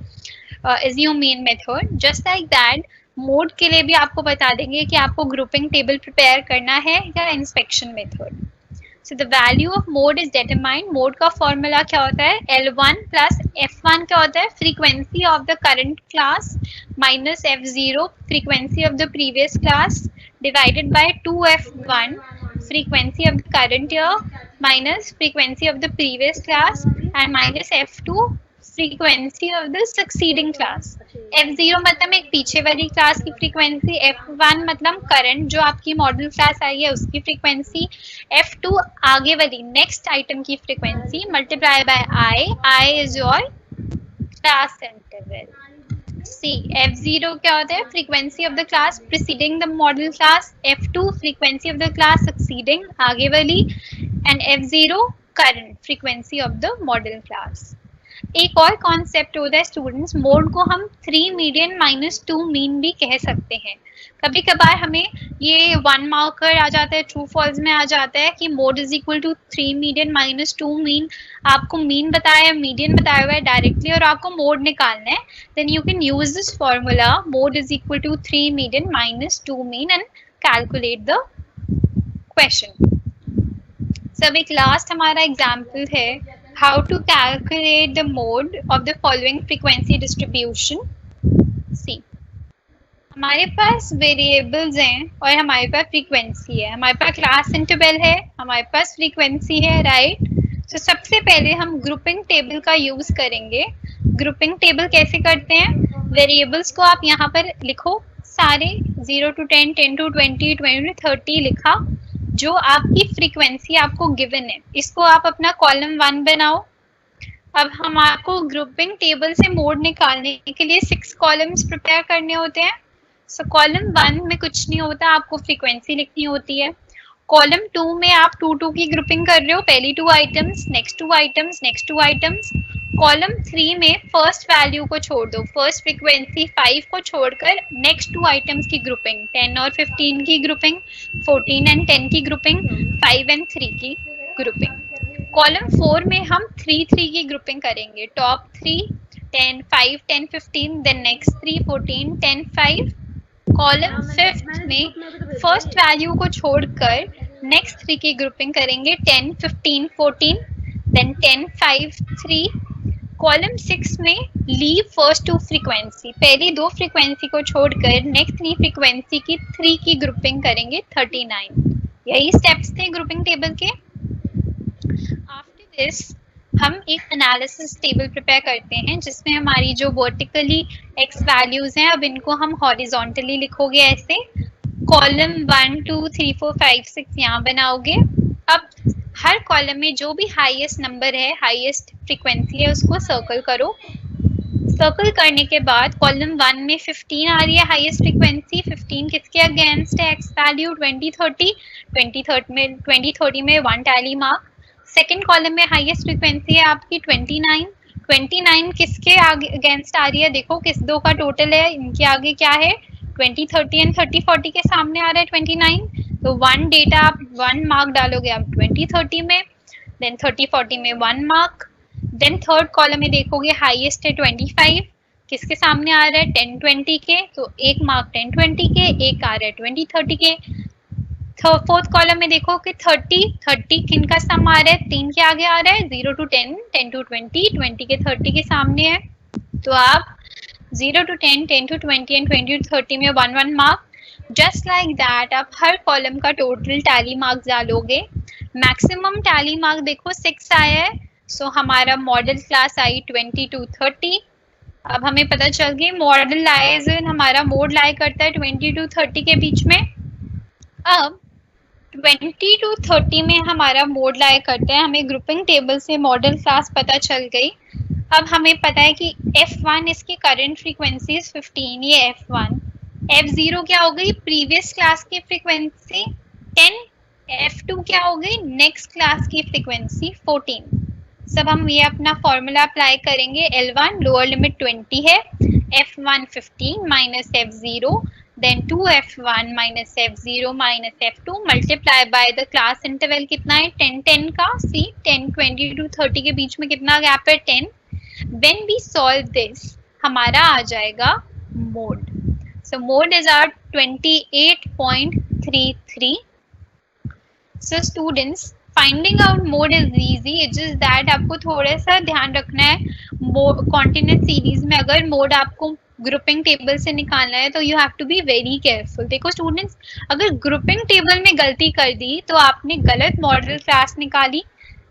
assume mean method। Just like that mode के लिए भी आपको बता देंगे कि आपको ग्रुपिंग टेबल प्रिपेयर करना है या inspection method. So the value of mode is determined। Mode का फॉर्मूला क्या होता है, L1 प्लस F1 क्या होता है, frequency of the current class minus F0 frequency of the previous class divided by 2F1 frequency of the current year minus frequency of the previous class and minus F2 frequency of the succeeding class. F0 मतलब एक पीछे वाली class की frequency, F1 मतलब current जो आपकी model class आई है उसकी फ्रीक्वेंसी, F2 आगे वाली नेक्स्ट आइटम की frequency multiply by I is your class interval. See F0 क्या होता है, frequency of the class preceding the modal class, F2 frequency of the class succeeding आगे वाली, and F0 current frequency of the modal class. एक और concept होता है students, mode को हम 3 मीडियन माइनस 2 मीन भी कह सकते हैं। कभी कभार हमें ये 1 मार्कर आ जाता है, ट्रू फॉल्स में आ जाता है कि mode is equal to 3 median minus 2 mean. आपको मीन बताया है, मीडियन बताया हुआ है डायरेक्टली, और आपको मोड निकालना है, then you can use this formula mode is equal to 3 median minus 2 mean and calculate the question. सब एक लास्ट हमारा एग्जाम्पल है, how to calculate the mode of the following frequency distribution। See, हमारे पास variables हैं और हमारे पास frequency है, हमारे पास क्लास इंटरवल है, हमारे पास फ्रीक्वेंसी है, राइट। तो सबसे पहले हम ग्रुपिंग टेबल का यूज करेंगे। ग्रुपिंग टेबल कैसे करते हैं, वेरिएबल्स को आप यहाँ पर लिखो सारे 0 to 10, 10 to 20, 20 to 30 लिखा, जो आपकी फ्रीक्वेंसी आपको गिवन है इसको आप अपना कॉलम 1 बनाओ। अब हम आपको ग्रुपिंग टेबल से मोड निकालने के लिए 6 कॉलम्स प्रिपेयर करने होते हैं। सो कॉलम 1 में कुछ नहीं होता, आपको फ्रीक्वेंसी लिखनी होती है। कॉलम 2 में आप 2 की ग्रुपिंग कर रहे हो, पहली 2 items, next 2 items, next 2 items. Column 3 में फर्स्ट वैल्यू को छोड़ दो, फर्स्ट फ्रीक्वेंसी 5 को छोड़कर नेक्स्ट 2 आइटम्स की ग्रुपिंग, 10 और 15 की ग्रुपिंग, 14 एंड 10 की ग्रुपिंग, 5 एंड 3 की ग्रुपिंग। कॉलम 4 में हम 3 की ग्रुपिंग करेंगे, टॉप 3 10 5 10 15, देन नेक्स्ट 3 14 10 5। कॉलम 5 में फर्स्ट वैल्यू को छोड़कर नेक्स्ट 3 की ग्रुपिंग करेंगे, 10 15 14, देन 10 5 3। कॉलम 6 में लीव फर्स्ट 2 फ्रीक्वेंसी, पहली 2 फ्रीक्वेंसी को छोड़कर नेक्स्ट 3 फ्रीक्वेंसी की 3 की ग्रुपिंग करेंगे, 39। यही स्टेप्स थे ग्रुपिंग टेबल के। आफ्टर दिस हम एक एनालिसिस टेबल प्रिपेयर करते हैं जिसमें हमारी जो वर्टिकली एक्स वैल्यूज हैं, अब इनको हम हॉरिजॉन्टली लिखोगे ऐसे, कॉलम 1 2 3 4 5 6 यहाँ बनाओगे। अब हर कॉलम में जो भी हाईएस्ट नंबर है, हाईएस्ट फ्रीक्वेंसी है, उसको सर्कल करो। सर्कल करने के बाद कॉलम 1 में 15 आ रही है हाईएस्ट फ्रीक्वेंसी, 15 किसके अगेंस्ट है, एक्स वैल्यू 2030, 2030 में 1 टैली मार्क। सेकंड कॉलम में हाईएस्ट फ्रीक्वेंसी है आपकी 29, 29 किसके आगे अगेंस्ट आ रही है, देखो किस दो का टोटल है, इनके आगे क्या है, 2030 एंड 3040 के सामने आ रहा है 29, तो 1 डेटा आप 1 मार्क डालोगे आप 2030 में, देन 3040 में 1 मार्क। देन थर्ड कॉलम में देखोगे हाईएस्ट है 25, किसके सामने आ रहा है, 1020 के, तो एक मार्क 1020 के, एक आ रहा है 2030 के। फोर्थ कॉलम में देखो कि 30 किन का सम आ रहा है, 3 के आगे आ रहा है, 0 to 10, 10 to 20, 20 के 30 के सामने है, तो आप 0 to 10, 10 to 20 एंड 20 to 30 में 1 मार्क। जस्ट लाइक दैट आप हर कॉलम का टोटल टैली मार्क्स डालोगे। मैक्सिमम टैली मार्क देखो 6 आया है, सो हमारा मॉडल क्लास आई 20 to 30। अब हमें पता चल गई मॉडल लाइज इन, हमारा मोड लाई करता है 20 to 30 के बीच में। अब 20 to 30 में हमारा मोड लाई करता है, हमें ग्रुपिंग टेबल से मॉडल क्लास पता चल गई। अब हमें पता है कि F1 इसकी करंट फ्रीक्वेंसी 15, ये F1, F0 क्या हो गई, प्रीवियस क्लास की फ्रीक्वेंसी 10, F2 क्या हो गई, नेक्स्ट क्लास की फ्रीक्वेंसी 14। सब हम ये अपना फॉर्मूला अप्लाई करेंगे, L1 लोअर लिमिट 20 है, F1 15 minus F0, then 2F1 minus F0 minus F2 multiply by the class interval कितना है, 10 10 का, सी 10 20 to 30 के बीच में कितना गैप है, 10। When we solve this हमारा आ जाएगा mode, so mode is our 28.33। so students finding out mode is easy, it just that आपको थोड़ा सा ध्यान रखना है, कॉन्टिन्यूस सीरीज में अगर मोड आपको ग्रुपिंग टेबल से निकालना है तो you have to be very careful. देखो स्टूडेंट्स, अगर ग्रुपिंग टेबल में गलती कर दी तो आपने गलत मॉडल क्लास निकाली,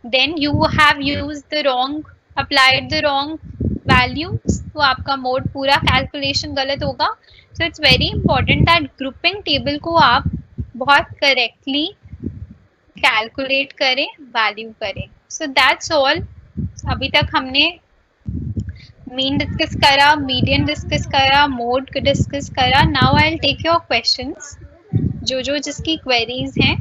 then you have use the wrong, applied the wrong values, तो आपका मोड पूरा कैलकुलेशन गलत होगा। So it's very important that grouping table को आप बहुत करेक्टली कैलकुलेट करें, वैल्यू करें। So that's all. अभी तक हमने मीन डिस्कस करा, मीडियन डिस्कस करा, मोड डिस्कस करा। Now I will take your questions, जो जिसकी क्वेरीज हैं।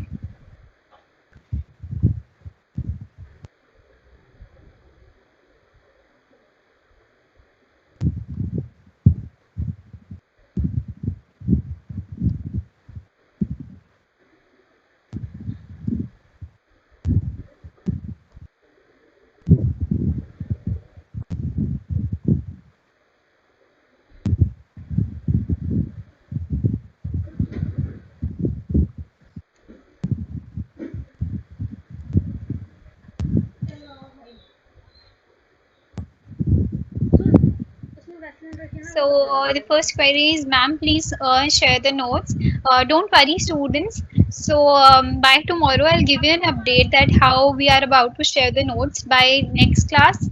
So the first query is, ma'am, please share the notes. Don't worry, students. So by tomorrow, I'll give you an update that how we are about to share the notes by next class.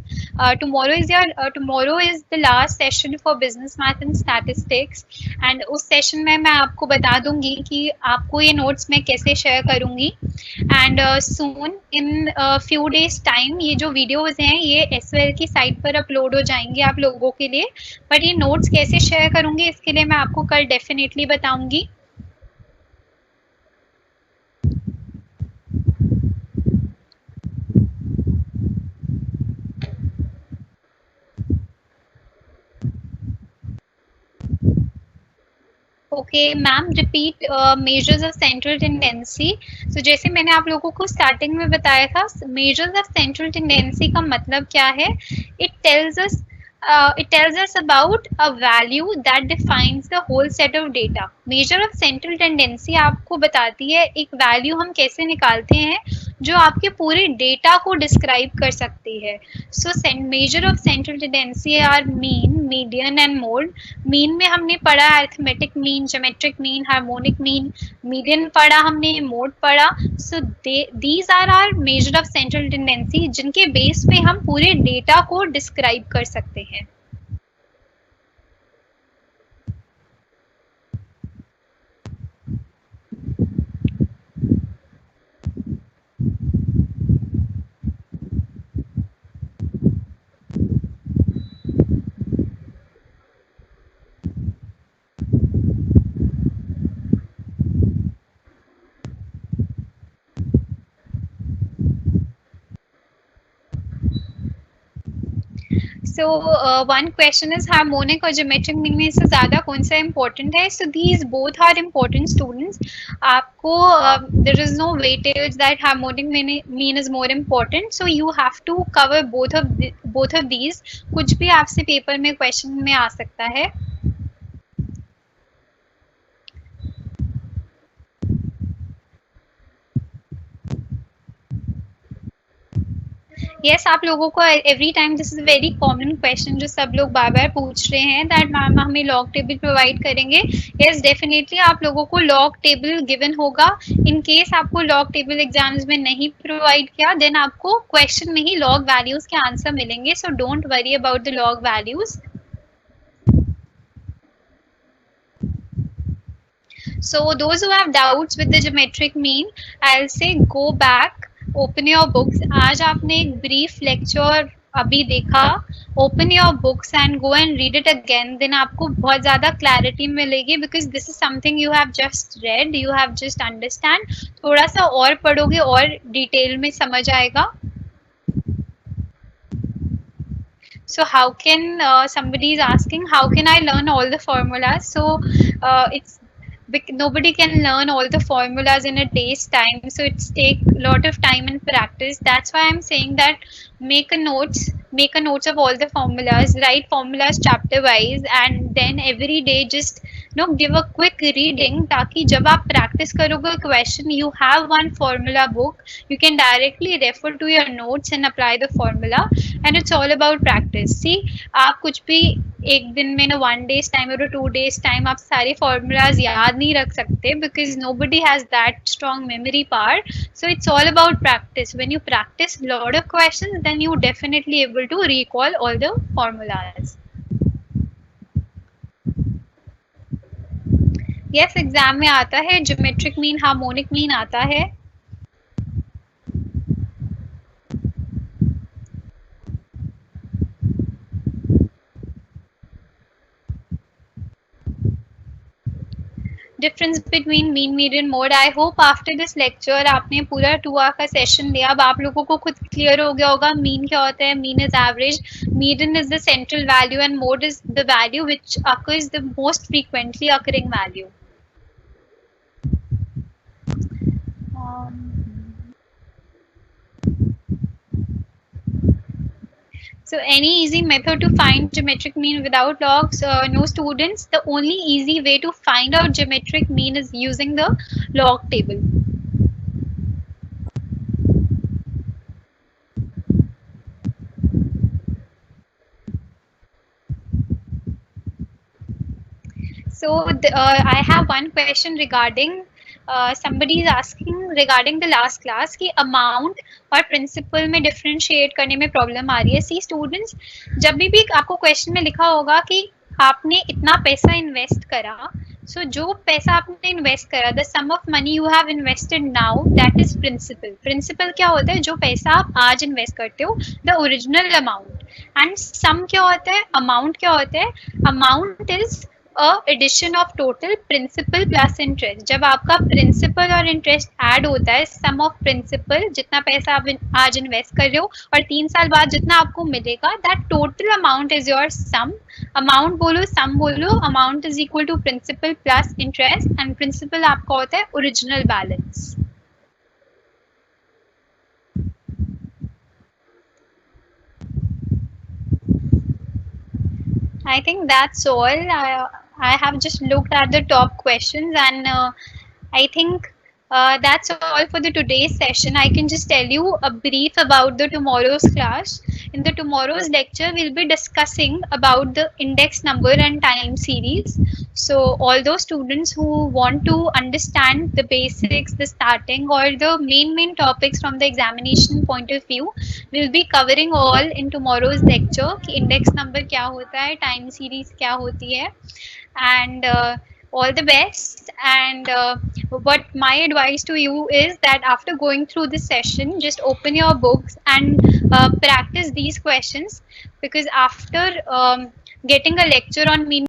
Tomorrow is the last session for business math and statistics, and उस session में मैं आपको बता दूंगी कि आपको ये notes मैं कैसे शेयर करूंगी। And soon in few days time ये जो वीडियोस हैं ये SOL की साइट पर अपलोड हो जाएंगे आप लोगों के लिए, बट ये नोट्स कैसे शेयर करूंगी इसके लिए मैं आपको कल डेफिनेटली बताऊंगी। Okay ma'am, repeat measures of central tendency. So जैसे मैंने आप लोगों को स्टार्टिंग में बताया था, मेजर्स ऑफ सेंट्रल टेंडेंसी का मतलब क्या है, it tells us about a value that defines the whole set of data। Major of central tendency आपको बताती है एक वैल्यू हम कैसे निकालते हैं जो आपके पूरे डेटा को डिस्क्राइब कर सकती है. So measure of central tendency are mean, median and mode. Mean में हमने पढ़ा arithmetic mean, geometric mean, harmonic mean. Median पढ़ा हमने, मोड पढ़ा. So these are are measure of central tendency, जिनके बेस पे हम पूरे डेटा को डिस्क्राइब कर सकते हैं. So one question is harmonic और ज्योमेट्रिक मीन में से ज्यादा कौन सा इम्पोर्टेंट है? So these both are important students. आपको there is no weightage that harmonic mean is more important, so you have to cover both of these. कुछ भी आपसे पेपर में क्वेश्चन में आ सकता है. यस, आप लोगों को every time this is very common question जो सब लोग बार बार पूछ रहे हैं, दैट मैम हमें लॉग टेबल प्रोवाइड करेंगे. यस, डेफिनेटली आप लोगों को लॉग टेबल गिवन होगा. इन केस आपको लॉग टेबल एग्जाम्स में नहीं प्रोवाइड किया, देन आपको क्वेश्चन में ही लॉग वैल्यूज के आंसर मिलेंगे. So don't worry about the log values. So those who have doubts with the geometric mean, I'll say go back, open your books. आज आपने एक brief lecture अभी देखा. Open your books and go and read it again. Then आपको बहुत ज़्यादा clarity मिलेगी, because this is something you have just read, you have just understand. थोड़ा सा और पढ़ोगे और detail में समझ आएगा. So how can somebody is asking, how can I learn all the formulas? So it's nobody can learn all the formulas in a day's time, so it's take a lot of time and practice. That's why I'm saying that make a notes of all the formulas, write formulas chapter wise, and then every day just give a quick reading, ताकि जब आप practice करोगे question, you have one formula book, you can directly refer to your notes and apply the formula. And it's all about practice. See, आप कुछ भी एक दिन में ना 1 days time और 2 days time आप सारे formulas याद नहीं रख सकते, because nobody has that strong memory power. So it's all about practice. When you practice lot of questions, then you definitely able to recall all the formulas. Yes, exam में आता है geometric mean, harmonic mean आता है. Difference between mean, median, mode. I hope after this lecture आपने पूरा 2 our का session लिया, अब आप लोगों को खुद क्लियर हो गया होगा मीन क्या होता है. Mean is average, median is the central value, and mode is the value which occurs the most frequently occurring value. So any easy method to find geometric mean without logs? No students. The only easy way to find out geometric mean is using the log table. So I have one question regarding somebody is asking regarding the last class कि amount और principal में differentiate करने में problem आ रही है. See students, जब भी आपको question में लिखा होगा कि आपने इतना पैसा invest करा, so जो पैसा आपने invest करा, the sum of money you have invested now, that is principal. Principal क्या होता है? जो पैसा आप आज invest करते हो, the original amount. And sum क्या होता है? Amount क्या होता है? Amount is addition of total principal plus interest. जब आपका प्रिंसिपल और इंटरेस्ट ऐड होता है, सम ऑफ प्रिंसिपल, जितना पैसा आप आज इन्वेस्ट कर रहे हो और 3 साल बाद जितना आपको मिलेगा, that total amount is your sum. Amount बोलो, सम बोलो. Amount is equal to principal plus interest, and principal आपका होता है original balance. I think that's all. I have just looked at the top questions, and I think That's all for the today's session. I can just tell you a brief about the tomorrow's class. In the tomorrow's lecture, we'll be discussing about the index number and time series. So all those students who want to understand the basics, the starting or the main topics from the examination point of view, we'll be covering all in tomorrow's lecture. कि index number क्या होता है, time series क्या होती है, and all the best. And what my advice to you is that after going through this session, just open your books and practice these questions, because after getting a lecture on mean